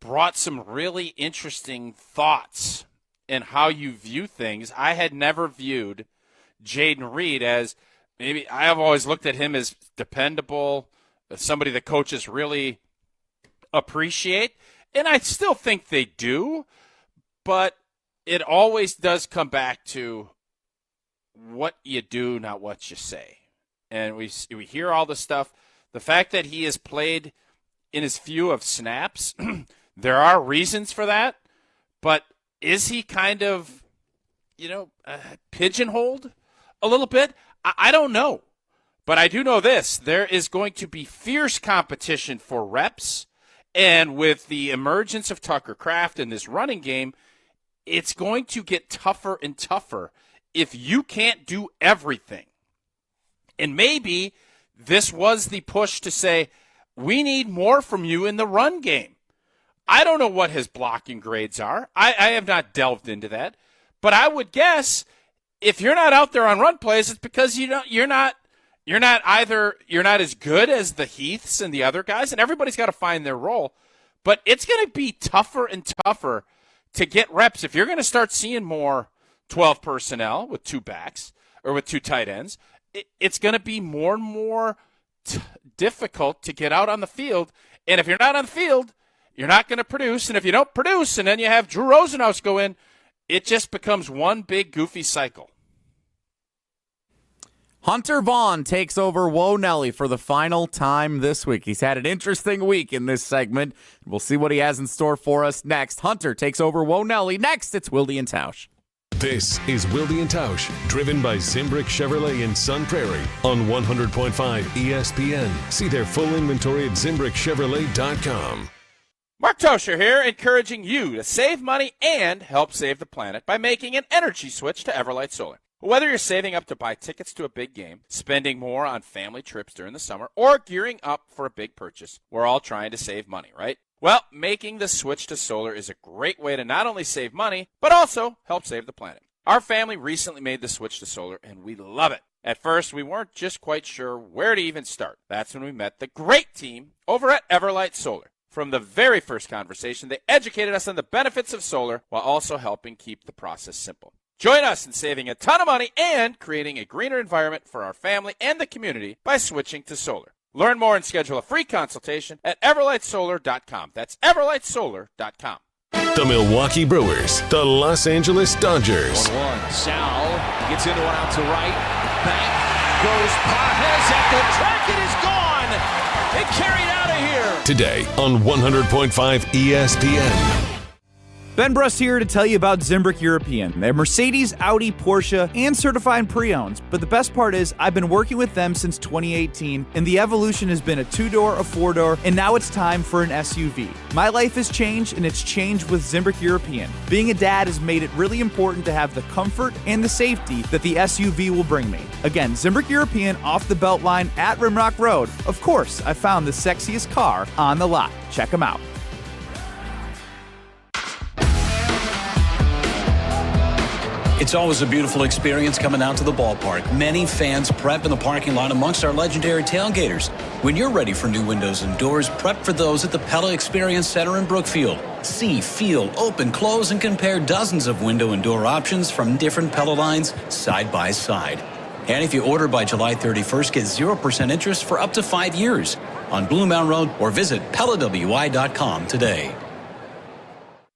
Speaker 2: brought some really interesting thoughts in how you view things. I had never viewed Jaden Reed as I have always looked at him as dependable, somebody that coaches really appreciate, and I still think they do, but it always does come back to what you do, not what you say. And we hear all this stuff. The fact that he has played in his few of snaps, there are reasons for that. But is he kind of, pigeonholed a little bit? I don't know. But I do know this. There is going to be fierce competition for reps. And with the emergence of Tucker Kraft in this running game, it's going to get tougher and tougher if you can't do everything. And maybe this was the push to say, we need more from you in the run game. I don't know what his blocking grades are. I have not delved into that. But I would guess if you're not out there on run plays, it's because you're not as good as the Heaths and the other guys, and everybody's got to find their role. But it's going to be tougher and tougher to get reps if you're going to start seeing more 12 personnel with 2 backs or with 2 tight ends. It's going to be more and more difficult to get out on the field. And if you're not on the field, you're not going to produce. And if you don't produce and then you have Drew Rosenhaus go in, it just becomes one big goofy cycle.
Speaker 1: Hunter Vaughn takes over Whoa Nelly for the final time this week. He's had an interesting week in this segment. We'll see what he has in store for us next. Hunter takes over Whoa Nelly. Next, it's Wilde and Tausch.
Speaker 3: This is Wilde and Tausch, driven by Zimbrick Chevrolet in Sun Prairie on 100.5 ESPN. See their full inventory at ZimbrickChevrolet.com.
Speaker 2: Mark Tauscher here, encouraging you to save money and help save the planet by making an energy switch to Everlight Solar. Whether you're saving up to buy tickets to a big game, spending more on family trips during the summer, or gearing up for a big purchase, we're all trying to save money, right? Well, making the switch to solar is a great way to not only save money, but also help save the planet. Our family recently made the switch to solar, and we love it. At first, we weren't just quite sure where to even start. That's when we met the great team over at Everlight Solar. From the very first conversation, they educated us on the benefits of solar while also helping keep the process simple. Join us in saving a ton of money and creating a greener environment for our family and the community by switching to solar. Learn more and schedule a free consultation at everlightsolar.com. That's everlightsolar.com.
Speaker 3: The Milwaukee Brewers, the Los Angeles Dodgers.
Speaker 11: 1-1. Sal gets into one out to right. Back goes Pages at the track. It is gone. It carried out of here.
Speaker 3: Today on 100.5 ESPN.
Speaker 5: Ben Brust here to tell you about Zimbrick European. They're Mercedes, Audi, Porsche, and certified pre-owned. But the best part is I've been working with them since 2018, and the evolution has been a 2-door, a 4-door, and now it's time for an SUV. My life has changed, and it's changed with Zimbrick European. Being a dad has made it really important to have the comfort and the safety that the SUV will bring me. Again, Zimbrick European off the Beltline at Rimrock Road. Of course, I found the sexiest car on the lot. Check them out.
Speaker 19: It's always a beautiful experience coming out to the ballpark. Many fans prep in the parking lot amongst our legendary tailgaters. When you're ready for new windows and doors, prep for those at the Pella Experience Center in Brookfield. See, feel, open, close, and compare dozens of window and door options from different Pella lines side by side. And if you order by July 31st, get 0% interest for up to 5 years on Blue Mountain Road, or visit PellaWI.com today.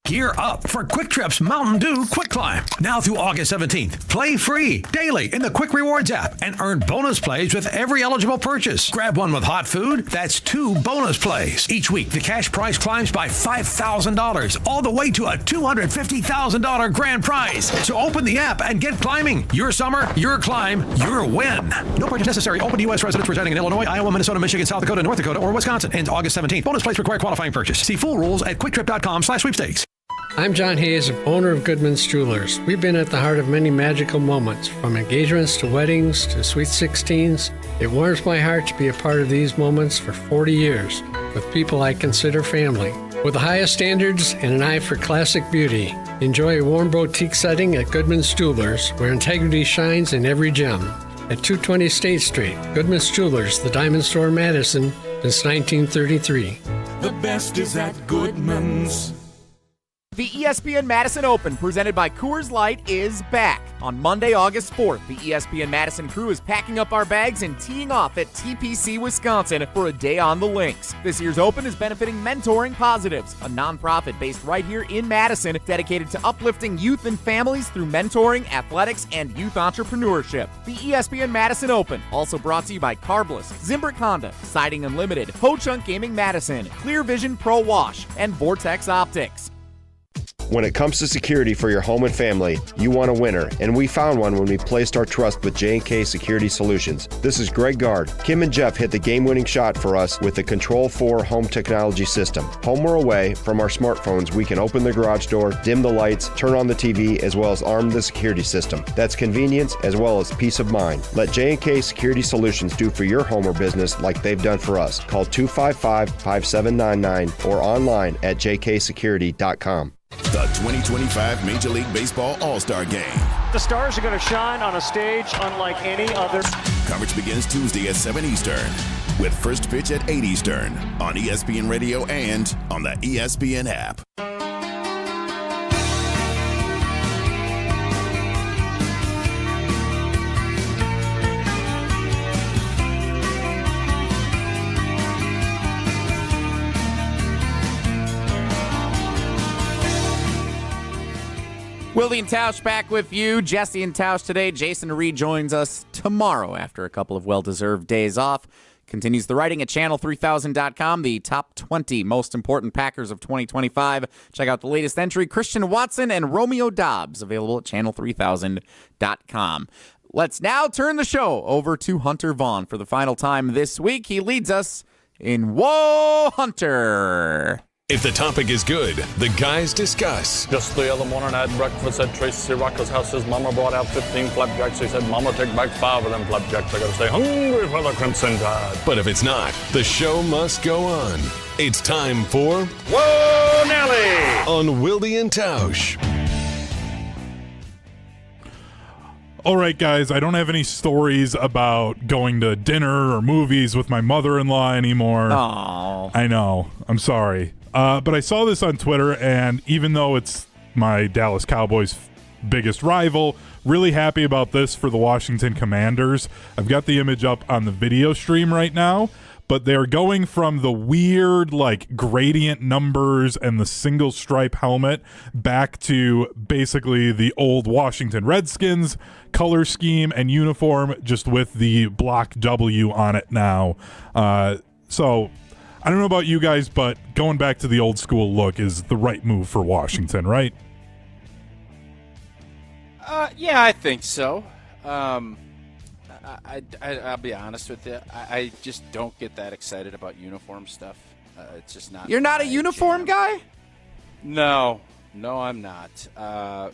Speaker 4: Gear up for Quick Trip's Mountain Dew Quick Climb. Now through August 17th. Play free daily in the Quick Rewards app and earn bonus plays with every eligible purchase. Grab one with hot food. That's 2 bonus plays. Each week, the cash prize climbs by $5,000, all the way to a $250,000 grand prize. So open the app and get climbing. Your summer, your climb, your win. No purchase necessary. Open to U.S. residents residing in Illinois, Iowa, Minnesota, Michigan, South Dakota, North Dakota, or Wisconsin. Ends August 17th. Bonus plays require qualifying purchase. See full rules at quicktrip.com/sweepstakes.
Speaker 6: I'm John Hayes, owner of Goodman's Jewelers. We've been at the heart of many magical moments, from engagements to weddings to sweet 16s. It warms my heart to be a part of these moments for 40 years with people I consider family. With the highest standards and an eye for classic beauty, enjoy a warm boutique setting at Goodman's Jewelers, where integrity shines in every gem. At 220 State Street, Goodman's Jewelers, the Diamond Store in Madison, since 1933.
Speaker 7: The best is at Goodman's.
Speaker 1: The ESPN Madison Open, presented by Coors Light, is back. On Monday, August 4th, the ESPN Madison crew is packing up our bags and teeing off at TPC, Wisconsin for a day on the links. This year's Open is benefiting Mentoring Positives, a nonprofit based right here in Madison, dedicated to uplifting youth and families through mentoring, athletics, and youth entrepreneurship. The ESPN Madison Open, also brought to you by Carbless, Zimbrick Honda, Siding Unlimited, Ho-Chunk Gaming Madison, Clear Vision Pro Wash, and Vortex Optics.
Speaker 22: When it comes to security for your home and family, you want a winner, and we found one when we placed our trust with J&K Security Solutions. This is Greg Gard. Kim and Jeff hit the game-winning shot for us with the Control 4 home technology system. Home or away, from our smartphones, we can open the garage door, dim the lights, turn on the TV, as well as arm the security system. That's convenience as well as peace of mind. Let J&K Security Solutions do for your home or business like they've done for us. Call 255-5799 or online at jksecurity.com.
Speaker 23: The 2025 Major League Baseball All-Star Game.
Speaker 27: The Stars are going to shine on a stage unlike any other.
Speaker 9: Coverage begins Tuesday at 7 Eastern with first pitch at 8 Eastern on ESPN Radio and on the ESPN app.
Speaker 1: Wilde and Tausch back with you. Jesse and Tausch today. Jaden Reed joins us tomorrow after a couple of well-deserved days off. Continues the writing at channel3000.com, the top 20 most important Packers of 2025. Check out the latest entry, Christian Watson and Romeo Doubs, available at channel3000.com. Let's now turn the show over to Hunter Vaughn for the final time this week. He leads us in Whoa, Hunter!
Speaker 3: If the topic is good, the guys discuss.
Speaker 10: Just the other morning I had breakfast at Tracy Rocker's house. His mama brought out 15 flapjacks. He said, Mama, take back 5 of them flapjacks. I gotta stay hungry for the Crimson Tide.
Speaker 3: But if it's not, the show must go on. It's time for
Speaker 10: Whoa, Nelly!
Speaker 3: On Wilde and Tausch.
Speaker 14: All right, guys, I don't have any stories about going to dinner or movies with my mother-in-law anymore.
Speaker 1: Oh,
Speaker 14: I know. I'm sorry. But I saw this on Twitter, and even though it's my Dallas Cowboys' biggest rival, really happy about this for the Washington Commanders. I've got the image up on the video stream right now, but they're going from the weird, like, gradient numbers and the single stripe helmet back to basically the old Washington Redskins color scheme and uniform, just with the block W on it now. So I don't know about you guys, but going back to the old school look is the right move for Washington, right?
Speaker 2: Yeah, I think so. I'll be honest with you. I just don't get that excited about uniform stuff. It's just not.
Speaker 1: You're not a uniform guy?
Speaker 2: No, I'm not.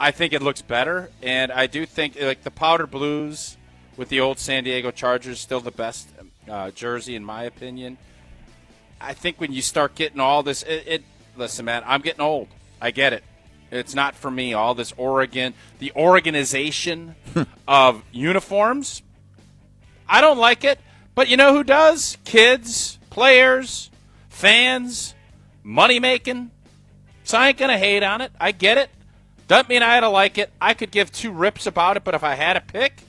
Speaker 2: I think it looks better, and I do think like the powder blues with the old San Diego Chargers still the best jersey in my opinion. I think when you start getting all this, listen, man, I'm getting old. I get it. It's not for me. All this the organization of uniforms, I don't like it. But you know who does? Kids, players, fans, money making. So I ain't going to hate on it. I get it. Doesn't mean I had to like it. I could give 2 rips about it, but if I had to pick,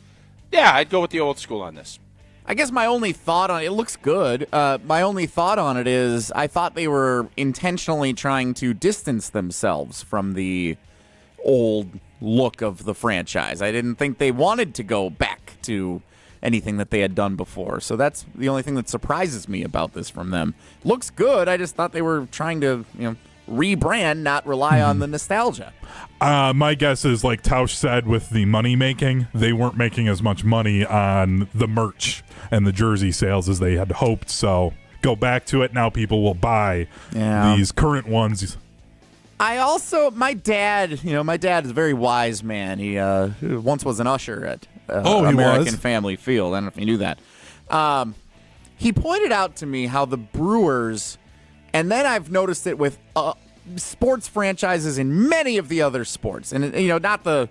Speaker 2: yeah, I'd go with the old school on this.
Speaker 1: I guess my only thought on it looks good. My only thought on it is I thought they were intentionally trying to distance themselves from the old look of the franchise. I didn't think they wanted to go back to anything that they had done before. So that's the only thing that surprises me about this from them. Looks good. I just thought they were trying to, rebrand, not rely on the nostalgia.
Speaker 14: My guess is, like Tausch said, with the money making, they weren't making as much money on the merch and the jersey sales as they had hoped. So go back to it. Now people will buy these current ones.
Speaker 1: I also, my dad is a very wise man. He once was an usher at American Family Field. I don't know if you knew that. He pointed out to me how the Brewers, and then I've noticed it with sports franchises in many of the other sports, and not the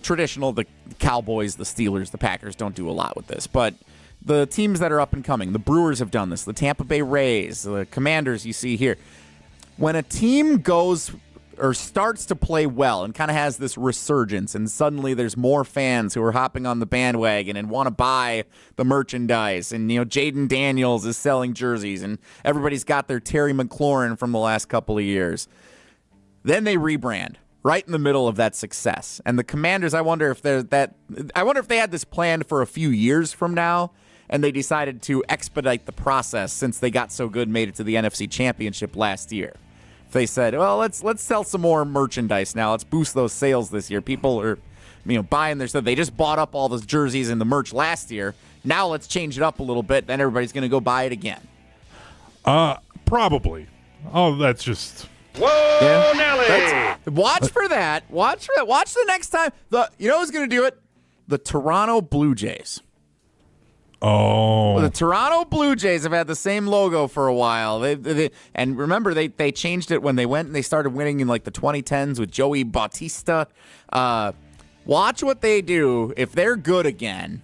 Speaker 1: traditional, the Cowboys, the Steelers, the Packers don't do a lot with this, but the teams that are up and coming, the Brewers have done this, the Tampa Bay Rays, the Commanders you see here. When a team goes or starts to play well and kind of has this resurgence, and suddenly there's more fans who are hopping on the bandwagon and want to buy the merchandise, and Jaden Daniels is selling jerseys, and everybody's got their Terry McLaurin from the last couple of years. Then they rebrand right in the middle of that success. And the Commanders, I wonder if they had this planned for a few years from now, and they decided to expedite the process since they got so good, made it to the NFC Championship last year. They said, well, let's sell some more merchandise now. Let's boost those sales this year. People are, buying their stuff. They just bought up all those jerseys and the merch last year. Now let's change it up a little bit. Then everybody's going to go buy it again.
Speaker 14: Probably. Oh, that's just.
Speaker 10: Whoa, Nelly!
Speaker 1: Watch for that. Watch the next time. Who's going to do it? The Toronto Blue Jays.
Speaker 14: Oh.
Speaker 1: Well, the Toronto Blue Jays have had the same logo for a while. And remember, they changed it when they went and they started winning in like the 2010s with Joey Bautista. Watch what they do. If they're good again,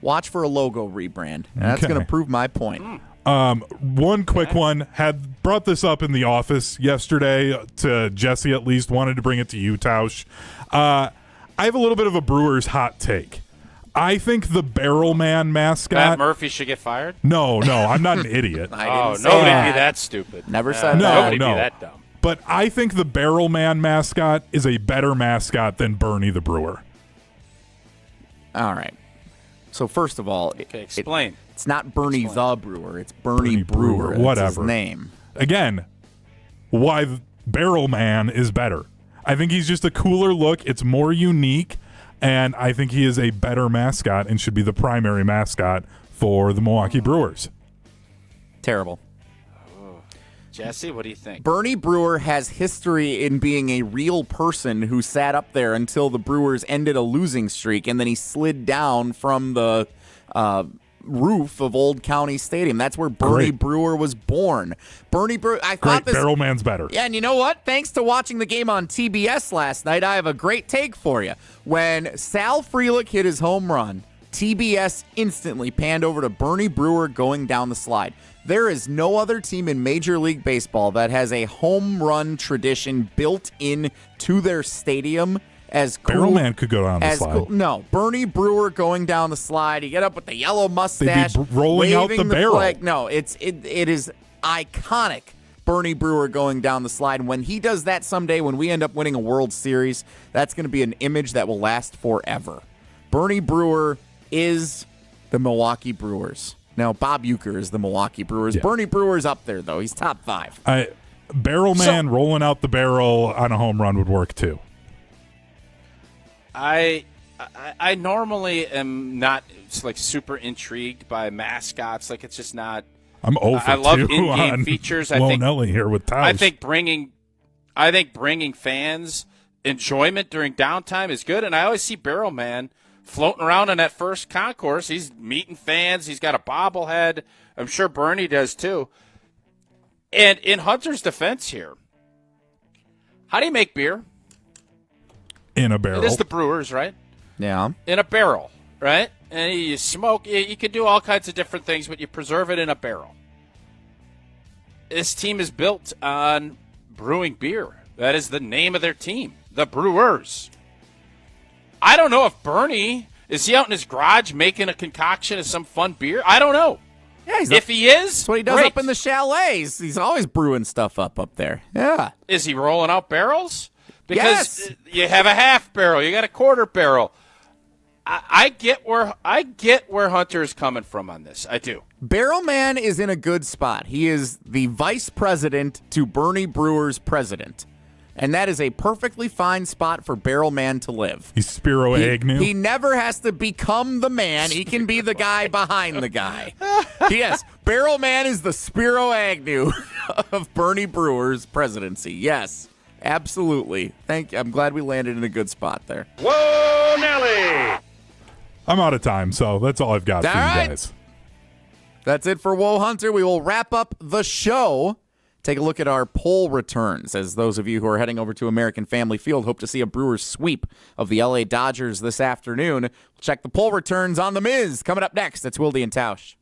Speaker 1: watch for a logo rebrand. And that's going to prove my point.
Speaker 14: One quick one. Had brought this up in the office yesterday to Jesse, at least. Wanted to bring it to you, Tausch. I have a little bit of a Brewers hot take. I think the Barrel Man mascot.
Speaker 2: Matt Murphy should get fired?
Speaker 14: No, I'm not an idiot.
Speaker 2: Nobody'd be that stupid.
Speaker 1: Never said that.
Speaker 2: Nobody'd be that dumb.
Speaker 14: But I think the Barrel Man mascot is a better mascot than Bernie the Brewer.
Speaker 1: All right. So first of all,
Speaker 2: explain.
Speaker 1: It's not Bernie the Brewer. It's Bernie Brewer. That's
Speaker 14: whatever.
Speaker 1: his name.
Speaker 14: Again, why Barrel Man is better. I think he's just a cooler look. It's more unique. And I think he is a better mascot and should be the primary mascot for the Milwaukee Brewers.
Speaker 1: Terrible.
Speaker 2: Jesse, what do you think?
Speaker 1: Bernie Brewer has history in being a real person who sat up there until the Brewers ended a losing streak, and then he slid down from the roof of Old County Stadium. That's where Bernie Brewer was born. Bernie Brewer, I thought this
Speaker 14: Barrel Man's better.
Speaker 1: Yeah, and you know what? Thanks to watching the game on TBS last night, I have a great take for you. When Sal Frelick hit his home run, TBS instantly panned over to Bernie Brewer going down the slide. There is no other team in Major League Baseball that has a home run tradition built in to their stadium as cool.
Speaker 14: Barrel Man could go down the slide.
Speaker 1: Cool. No, Bernie Brewer going down the slide. You get up with the yellow mustache,
Speaker 14: They'd be rolling out the barrel.
Speaker 1: Flag. No, it is iconic. Bernie Brewer going down the slide. When he does that someday, when we end up winning a World Series, that's going to be an image that will last forever. Bernie Brewer is the Milwaukee Brewers. Now, Bob Uecker is the Milwaukee Brewers. Yeah. Bernie Brewer's up there, though. He's top 5.
Speaker 14: Barrel Man rolling out the barrel on a home run would work, too.
Speaker 2: I normally am not super intrigued by mascots. It's just not.
Speaker 14: I'm over.
Speaker 2: I love in-game features. I think
Speaker 14: Nelly here with Tausch.
Speaker 2: I think bringing fans enjoyment during downtime is good, and I always see Barrel Man floating around in that first concourse. He's meeting fans. He's got a bobblehead. I'm sure Bernie does too. And in Hunter's defense here, how do you make beer?
Speaker 14: In a barrel.
Speaker 2: It is the Brewers, right?
Speaker 1: Yeah.
Speaker 2: In a barrel, right? And you smoke. You can do all kinds of different things, but you preserve it in a barrel. This team is built on brewing beer. That is the name of their team, the Brewers. I don't know if Bernie, is he out in his garage making a concoction of some fun beer? I don't know.
Speaker 1: Yeah,
Speaker 2: if he is,
Speaker 1: that's what he does up in the chalets. He's always brewing stuff up there. Yeah.
Speaker 2: Is he rolling out barrels? Because you have a half barrel, you got a quarter barrel. I get where Hunter is coming from on this. I do.
Speaker 1: Barrel Man is in a good spot. He is the vice president to Bernie Brewer's president. And that is a perfectly fine spot for Barrel Man to live.
Speaker 14: He's Spiro Agnew.
Speaker 1: He never has to become the man. He can be the guy behind the guy. Yes, Barrel Man is the Spiro Agnew of Bernie Brewer's presidency. Yes, absolutely. Thank you. I'm glad we landed in a good spot there.
Speaker 11: Whoa, Nelly!
Speaker 14: I'm out of time, so that's all I've got for you guys.
Speaker 1: That's it for Whoa Hunter. We will wrap up the show. Take a look at our poll returns, as those of you who are heading over to American Family Field hope to see a Brewers sweep of the LA Dodgers this afternoon. We'll check the poll returns on The Miz. Coming up next, it's Wilde and Tausch.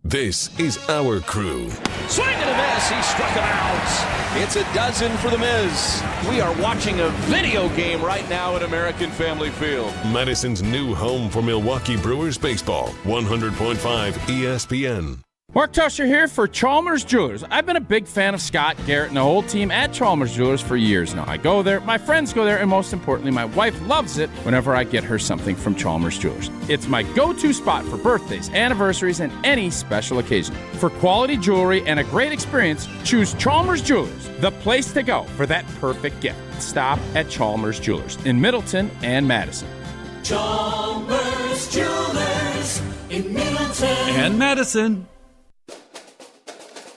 Speaker 3: This is our crew.
Speaker 11: Swing and a miss. He struck him out. It's a dozen for the Miz. We are watching a video game right now at American Family Field.
Speaker 3: Madison's new home for Milwaukee Brewers baseball. 100.5 ESPN.
Speaker 8: Mark Tusher here for Chalmers Jewelers. I've been a big fan of Scott, Garrett, and the whole team at Chalmers Jewelers for years now. I go there, my friends go there, and most importantly, my wife loves it whenever I get her something from Chalmers Jewelers. It's my go-to spot for birthdays, anniversaries, and any special occasion. For quality jewelry and a great experience, choose Chalmers Jewelers, the place to go for that perfect gift. Stop at Chalmers Jewelers in Middleton and Madison.
Speaker 7: Chalmers Jewelers in Middleton
Speaker 12: and Madison.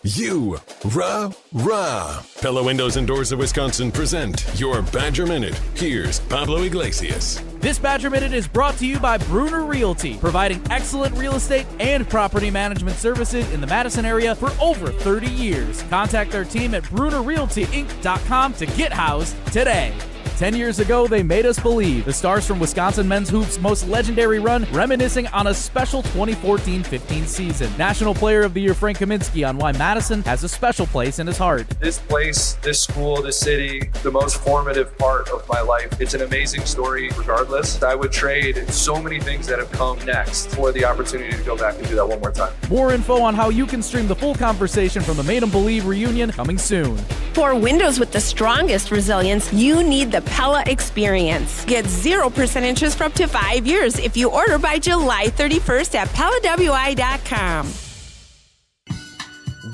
Speaker 3: You, rah. Pella Windows and Doors of Wisconsin present your Badger Minute. Here's Pablo Iglesias.
Speaker 5: This Badger Minute is brought to you by Bruner Realty, providing excellent real estate and property management services in the Madison area for over 30 years. Contact their team at BrunerRealtyInc.com to get housed today. 10 years ago, they made us believe. The stars from Wisconsin men's hoops' most legendary run, reminiscing on a special 2014-15 season. National Player of the Year Frank Kaminsky on why Madison has a special place in his heart.
Speaker 12: This place, this school, this city, the most formative part of my life. It's an amazing story regardless. I would trade so many things that have come next for the opportunity to go back and do that one more time.
Speaker 5: More info on how you can stream the full conversation from the Made 'em Believe reunion coming soon.
Speaker 16: For windows with the strongest resilience, you need the Pella experience. Get 0% interest for up to 5 years if you order by July 31st at PellaWI.com.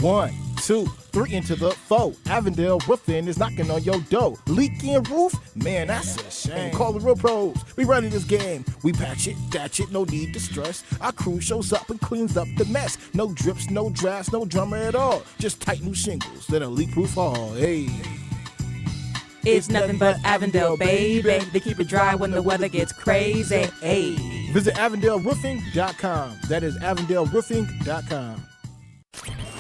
Speaker 18: 1, 2, 3 into the 4. Avondale Roofing is knocking on your door. Leaking roof? Man, that's a shame. Call the real pros. We running this game. We patch it, thatch it, no need to stress. Our crew shows up and cleans up the mess. No drips, no drafts, no drama at all. Just tight new shingles, then a leak-proof hall. Hey.
Speaker 23: It's nothing but Avondale, baby. They keep it dry when the weather gets crazy. Hey.
Speaker 18: Visit AvondaleRoofing.com. That is AvondaleRoofing.com.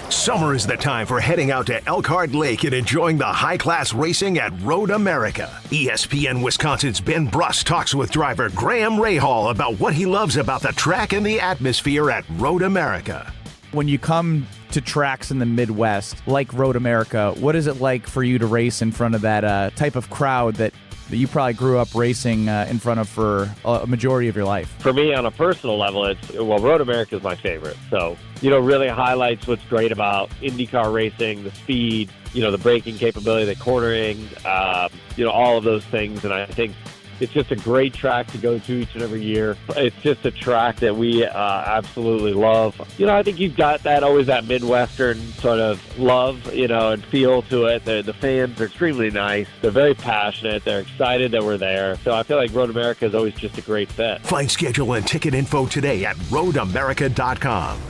Speaker 24: Summer is the time for heading out to Elkhart Lake and enjoying the high-class racing at Road America. ESPN Wisconsin's Ben Bruss talks with driver Graham Rahal about what he loves about the track and the atmosphere at Road America.
Speaker 5: When you come to tracks in the Midwest, like Road America, what is it like for you to race in front of that type of crowd that you probably grew up racing in front of for a majority of your life?
Speaker 25: For me, on a personal level, Road America is my favorite. So, really highlights what's great about IndyCar racing, the speed, the braking capability, the cornering, all of those things. And I think it's just a great track to go to each and every year. It's just a track that we absolutely love. I think you've got always that Midwestern sort of love, and feel to it. The fans are extremely nice. They're very passionate. They're excited that we're there. So I feel like Road America is always just a great fit.
Speaker 24: Find schedule and ticket info today at roadamerica.com.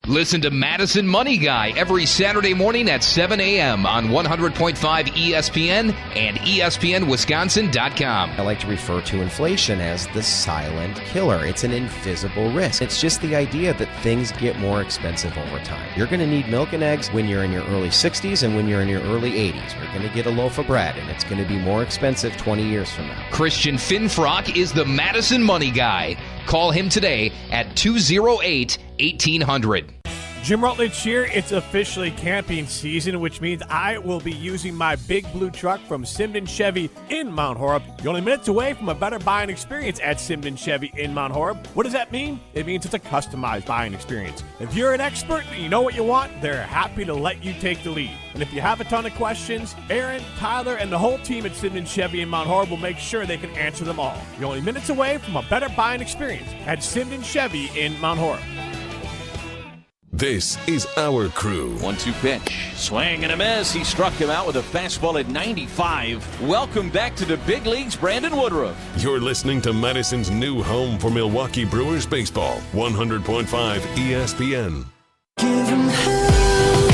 Speaker 26: Listen to Madison Money Guy every Saturday morning at 7 a.m. on 100.5 ESPN and ESPNWisconsin.com.
Speaker 28: I like to refer to inflation as the silent killer. It's an invisible risk. It's just the idea that things get more expensive over time. You're going to need milk and eggs when you're in your early 60s and when you're in your early 80s. You're going to get a loaf of bread, and it's going to be more expensive 20 years from now.
Speaker 26: Christian Finfrock is the Madison Money Guy. Call him today at 208-1800.
Speaker 29: Jim Rutledge here. It's officially camping season, which means I will be using my big blue truck from Simden Chevy in Mount Horeb. You're only minutes away from a better buying experience at Simden Chevy in Mount Horeb. What does that mean? It means it's a customized buying experience. If you're an expert and you know what you want, they're happy to let you take the lead. And if you have a ton of questions, Aaron, Tyler, and the whole team at Simden Chevy in Mount Horeb will make sure they can answer them all. You're only minutes away from a better buying experience at Simden Chevy in Mount Horeb.
Speaker 3: This is our crew.
Speaker 11: 1-2 pitch. Swing and a miss. He struck him out with a fastball at 95. Welcome back to the big leagues, Brandon Woodruff.
Speaker 3: You're listening to Madison's new home for Milwaukee Brewers baseball. 100.5 ESPN.
Speaker 7: Give him hell,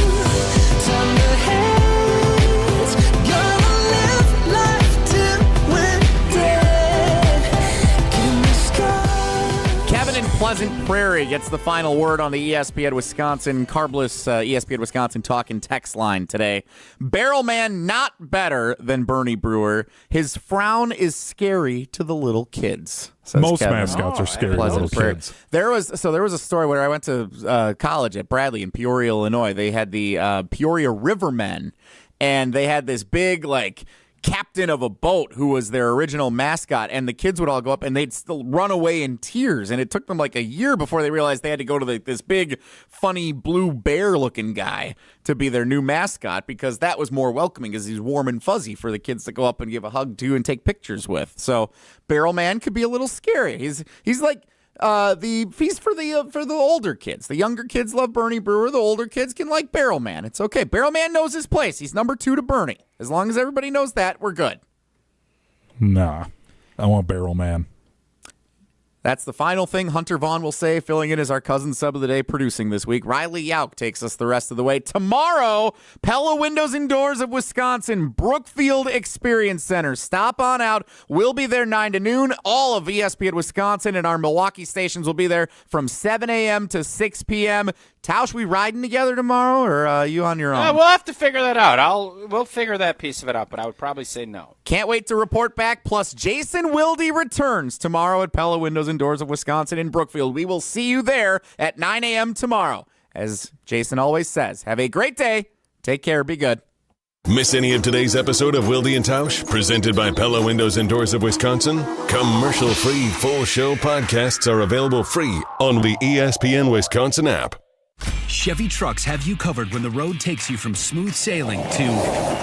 Speaker 7: time to hate. Gonna live life till we're dead. Give me sky.
Speaker 1: Kevin in Pleasant Prairie gets the final word on the ESPN Wisconsin carbless ESPN Wisconsin talk and text line today. Barrel Man not better than Bernie Brewer. His frown is scary to the little kids.
Speaker 14: Most Kevin. Mascots are scary to little kids.
Speaker 1: There was a story where I went to college at Bradley in Peoria, Illinois. They had the Peoria Rivermen, and they had this big captain of a boat who was their original mascot, and the kids would all go up and they'd still run away in tears, and it took them a year before they realized they had to go to this big funny blue bear looking guy to be their new mascot, because that was more welcoming, because he's warm and fuzzy for the kids to go up and give a hug to and take pictures with. So Barrel Man could be a little scary. He's like he's for the older kids. The younger kids love Bernie Brewer. The older kids can like Barrel Man. It's okay. Barrel Man knows his place. He's number 2 to Bernie. As long as everybody knows that, we're good.
Speaker 14: Nah, I want Barrel Man.
Speaker 1: That's the final thing Hunter Vaughn will say, filling in as our cousin sub of the day producing this week. Riley Yauk takes us the rest of the way. Tomorrow, Pella Windows and Doors of Wisconsin, Brookfield Experience Center. Stop on out. We'll be there 9 to noon. All of ESPN Wisconsin and our Milwaukee stations will be there from 7 a.m. to 6 p.m. Tausch, we riding together tomorrow, or are you on your own?
Speaker 2: We'll have to figure that out. We'll figure that piece of it out, but I would probably say no.
Speaker 1: Can't wait to report back. Plus, Jason Wilde returns tomorrow at Pella Windows and Doors of Wisconsin in Brookfield. We will see you there at 9 a.m. tomorrow. As Jason always says, have a great day. Take care. Be good.
Speaker 3: Miss any of today's episode of Wilde and Tausch, presented by Pella Windows and Doors of Wisconsin? Commercial-free full show podcasts are available free on the ESPN Wisconsin app.
Speaker 4: Chevy trucks have you covered when the road takes you from smooth sailing to